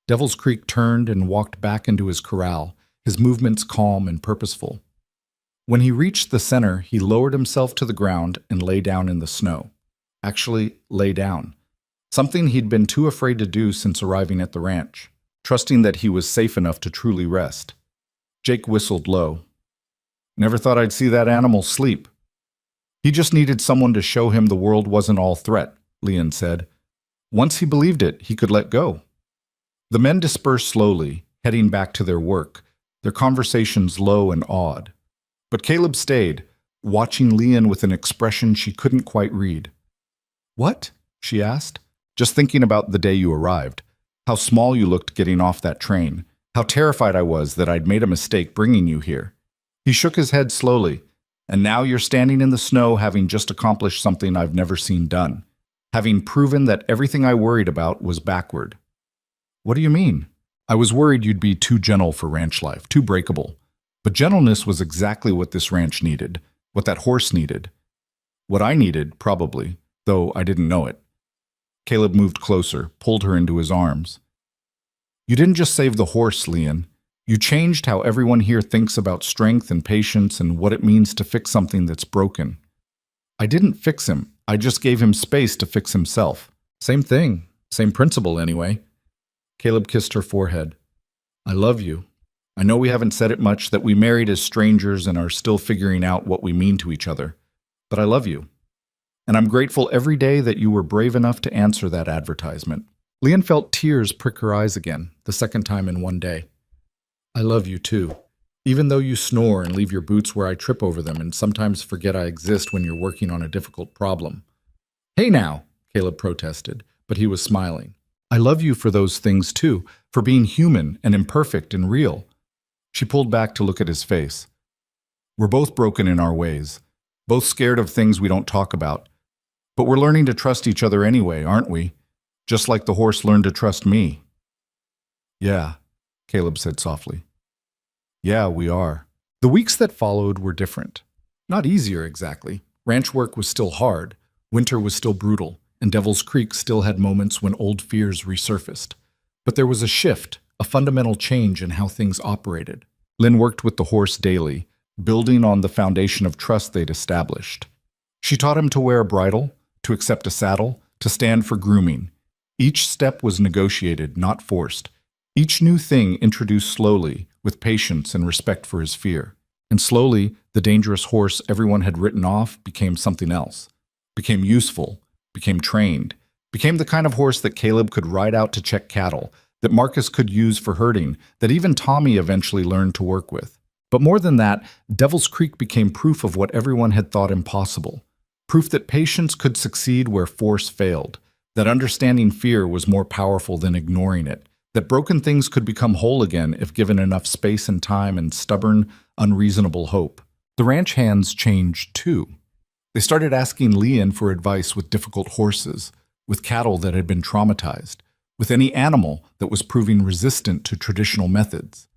Devil's Creek turned and walked back into his corral, his movements calm and purposeful. When he reached the center, he lowered himself to the ground and lay down in the snow. Actually, lay down. Something he'd been too afraid to do since arriving at the ranch, trusting that he was safe enough to truly rest. Jake whistled low. "Never thought I'd see that animal sleep." "He just needed someone to show him the world wasn't all threat," Leon said. "Once he believed it, he could let go." The men dispersed slowly, heading back to their work, their conversations low and awed. But Caleb stayed, watching Leon with an expression she couldn't quite read. "What?" she asked. "Just thinking about the day you arrived. How small you looked getting off that train. How terrified I was that I'd made a mistake bringing you here." He shook his head slowly. "And now you're standing in the snow having just accomplished something I've never seen done. Having proven that everything I worried about was backward." "What do you mean?" "I was worried you'd be too gentle for ranch life, too breakable. But gentleness was exactly what this ranch needed, what that horse needed. What I needed, probably, though I didn't know it. Caleb moved closer, pulled her into his arms. You didn't just save the horse, Leon. You changed how everyone here thinks about strength and patience and what it means to fix something that's broken. I didn't fix him. I just gave him space to fix himself. Same thing. Same principle, anyway. Caleb kissed her forehead. I love you. I know we haven't said it much, that we married as strangers and are still figuring out what we mean to each other. But I love you. And I'm grateful every day that you were brave enough to answer that advertisement. Leon felt tears prick her eyes again, the second time in one day. I love you too. Even though you snore and leave your boots where I trip over them and sometimes forget I exist when you're working on a difficult problem. Hey now, Caleb protested, but he was smiling. I love you for those things too, for being human and imperfect and real. She pulled back to look at his face. We're both broken in our ways, both scared of things we don't talk about. But we're learning to trust each other anyway, aren't we? Just like the horse learned to trust me. Yeah, Caleb said softly. Yeah, we are. The weeks that followed were different. Not easier exactly. Ranch work was still hard, winter was still brutal, and Devil's Creek still had moments when old fears resurfaced. But there was a shift, a fundamental change in how things operated. Lynn worked with the horse daily, building on the foundation of trust they'd established. She taught him to wear a bridle, to accept a saddle, to stand for grooming. Each step was negotiated, not forced. Each new thing introduced slowly, with patience and respect for his fear. And slowly, the dangerous horse everyone had written off became something else. Became useful, became trained, became the kind of horse that Caleb could ride out to check cattle, that Marcus could use for herding, that even Tommy eventually learned to work with. But more than that, Devil's Creek became proof of what everyone had thought impossible. Proof that patience could succeed where force failed, that understanding fear was more powerful than ignoring it, that broken things could become whole again if given enough space and time and stubborn, unreasonable hope. The ranch hands changed too. They started asking Leon for advice with difficult horses, with cattle that had been traumatized, with any animal that was proving resistant to traditional methods.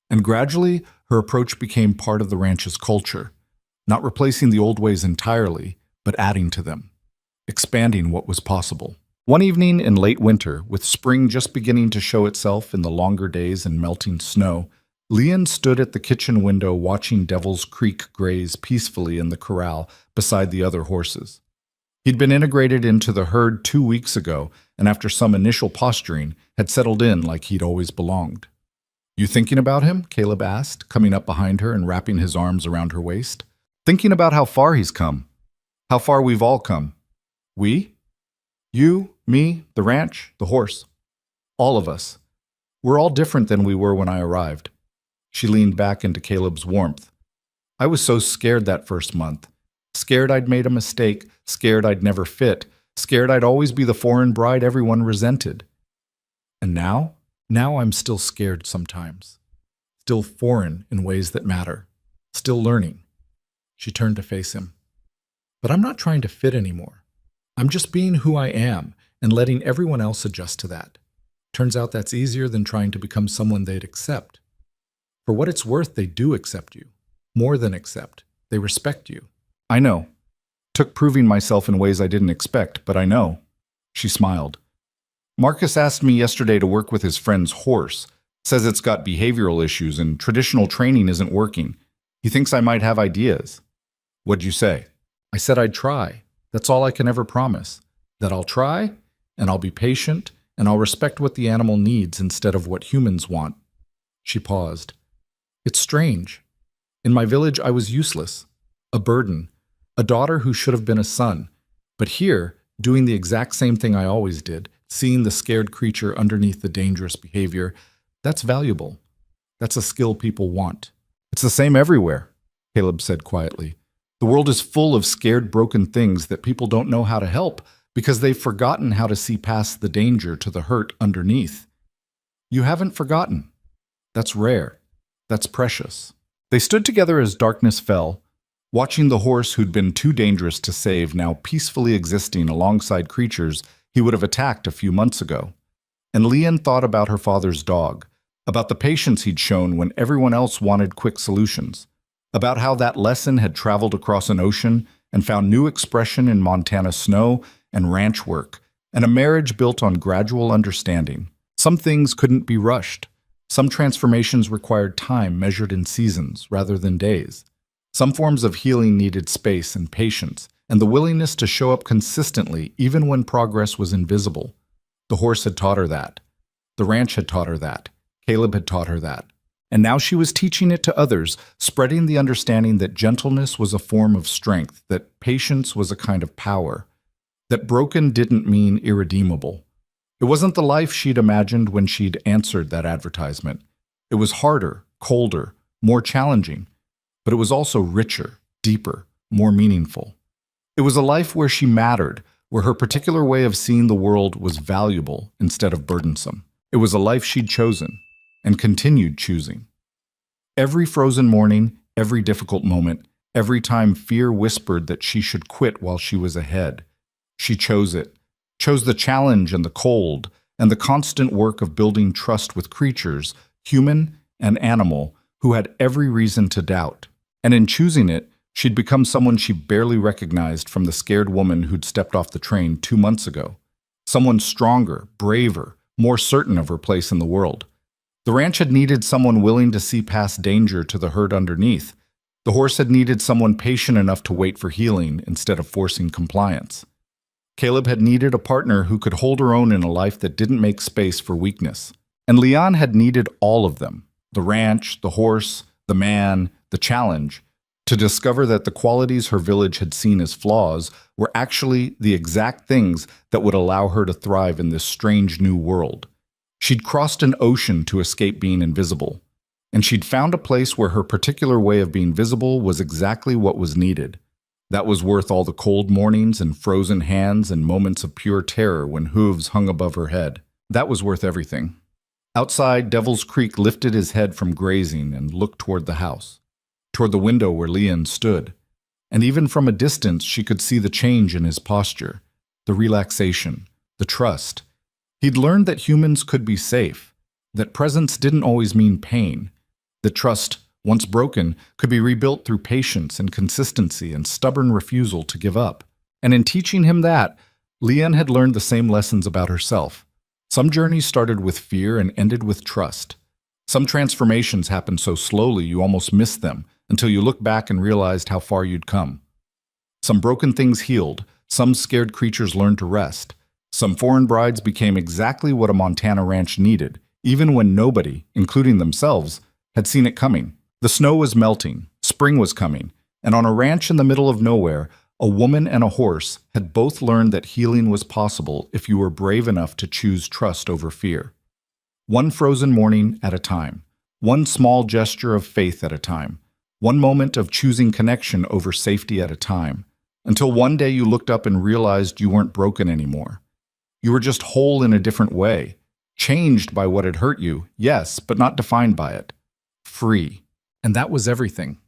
And gradually, her approach became part of the ranch's culture, not replacing the old ways entirely, but adding to them, expanding what was possible. One evening in late winter, with spring just beginning to show itself in the longer days and melting snow, Leon stood at the kitchen window watching Devil's Creek graze peacefully in the corral beside the other horses. He'd been integrated into the herd 2 weeks ago, and after some initial posturing, had settled in like he'd always belonged. You thinking about him? Caleb asked, coming up behind her and wrapping his arms around her waist. Thinking about how far he's come. How far we've all come. We? You, me, the ranch, the horse. All of us. We're all different than we were when I arrived. She leaned back into Caleb's warmth. I was so scared that first month. Scared I'd made a mistake, scared I'd never fit, scared I'd always be the foreign bride everyone resented. And now? Now I'm still scared sometimes. Still foreign in ways that matter. Still learning. She turned to face him. But I'm not trying to fit anymore. I'm just being who I am and letting everyone else adjust to that. Turns out that's easier than trying to become someone they'd accept. For what it's worth, they do accept you. More than accept. They respect you. I know. Took proving myself in ways I didn't expect, but I know. She smiled. Marcus asked me yesterday to work with his friend's horse. Says it's got behavioral issues and traditional training isn't working. He thinks I might have ideas. What'd you say? I said I'd try. That's all I can ever promise. That I'll try, and I'll be patient, and I'll respect what the animal needs instead of what humans want. She paused. It's strange. In my village, I was useless. A burden. A daughter who should have been a son. But here, doing the exact same thing I always did, seeing the scared creature underneath the dangerous behavior, that's valuable. That's a skill people want. It's the same everywhere, Caleb said quietly. The world is full of scared, broken things that people don't know how to help because they've forgotten how to see past the danger to the hurt underneath. You haven't forgotten. That's rare. That's precious. They stood together as darkness fell, watching the horse who'd been too dangerous to save now peacefully existing alongside creatures he would have attacked a few months ago. And Leon thought about her father's dog, about the patience he'd shown when everyone else wanted quick solutions, about how that lesson had traveled across an ocean and found new expression in Montana snow and ranch work, and a marriage built on gradual understanding. Some things couldn't be rushed. Some transformations required time measured in seasons rather than days. Some forms of healing needed space and patience, and the willingness to show up consistently even when progress was invisible. The horse had taught her that. The ranch had taught her that. Caleb had taught her that. And now she was teaching it to others, spreading the understanding that gentleness was a form of strength, that patience was a kind of power, that broken didn't mean irredeemable. It wasn't the life she'd imagined when she'd answered that advertisement. It was harder, colder, more challenging, but it was also richer, deeper, more meaningful. It was a life where she mattered, where her particular way of seeing the world was valuable instead of burdensome. It was a life she'd chosen and continued choosing. Every frozen morning, every difficult moment, every time fear whispered that she should quit while she was ahead, she chose it, chose the challenge and the cold, and the constant work of building trust with creatures, human and animal, who had every reason to doubt. And in choosing it, she'd become someone she barely recognized from the scared woman who'd stepped off the train 2 months ago. Someone stronger, braver, more certain of her place in the world. The ranch had needed someone willing to see past danger to the herd underneath. The horse had needed someone patient enough to wait for healing instead of forcing compliance. Caleb had needed a partner who could hold her own in a life that didn't make space for weakness. And Leon had needed all of them, the ranch, the horse, the man, the challenge, to discover that the qualities her village had seen as flaws were actually the exact things that would allow her to thrive in this strange new world. She'd crossed an ocean to escape being invisible, and she'd found a place where her particular way of being visible was exactly what was needed. That was worth all the cold mornings and frozen hands and moments of pure terror when hooves hung above her head. That was worth everything. Outside, Devil's Creek lifted his head from grazing and looked toward the house, toward the window where Leon stood. And even from a distance, she could see the change in his posture, the relaxation, the trust. He'd learned that humans could be safe, that presence didn't always mean pain, that trust, once broken, could be rebuilt through patience and consistency and stubborn refusal to give up. And in teaching him that, Leon had learned the same lessons about herself. Some journeys started with fear and ended with trust. Some transformations happened so slowly you almost missed them until you looked back and realized how far you'd come. Some broken things healed, some scared creatures learned to rest. Some foreign brides became exactly what a Montana ranch needed, even when nobody, including themselves, had seen it coming. The snow was melting, spring was coming, and on a ranch in the middle of nowhere, a woman and a horse had both learned that healing was possible if you were brave enough to choose trust over fear. One frozen morning at a time, one small gesture of faith at a time, one moment of choosing connection over safety at a time, until one day you looked up and realized you weren't broken anymore. You were just whole in a different way, changed by what had hurt you, yes, but not defined by it. Free. And that was everything.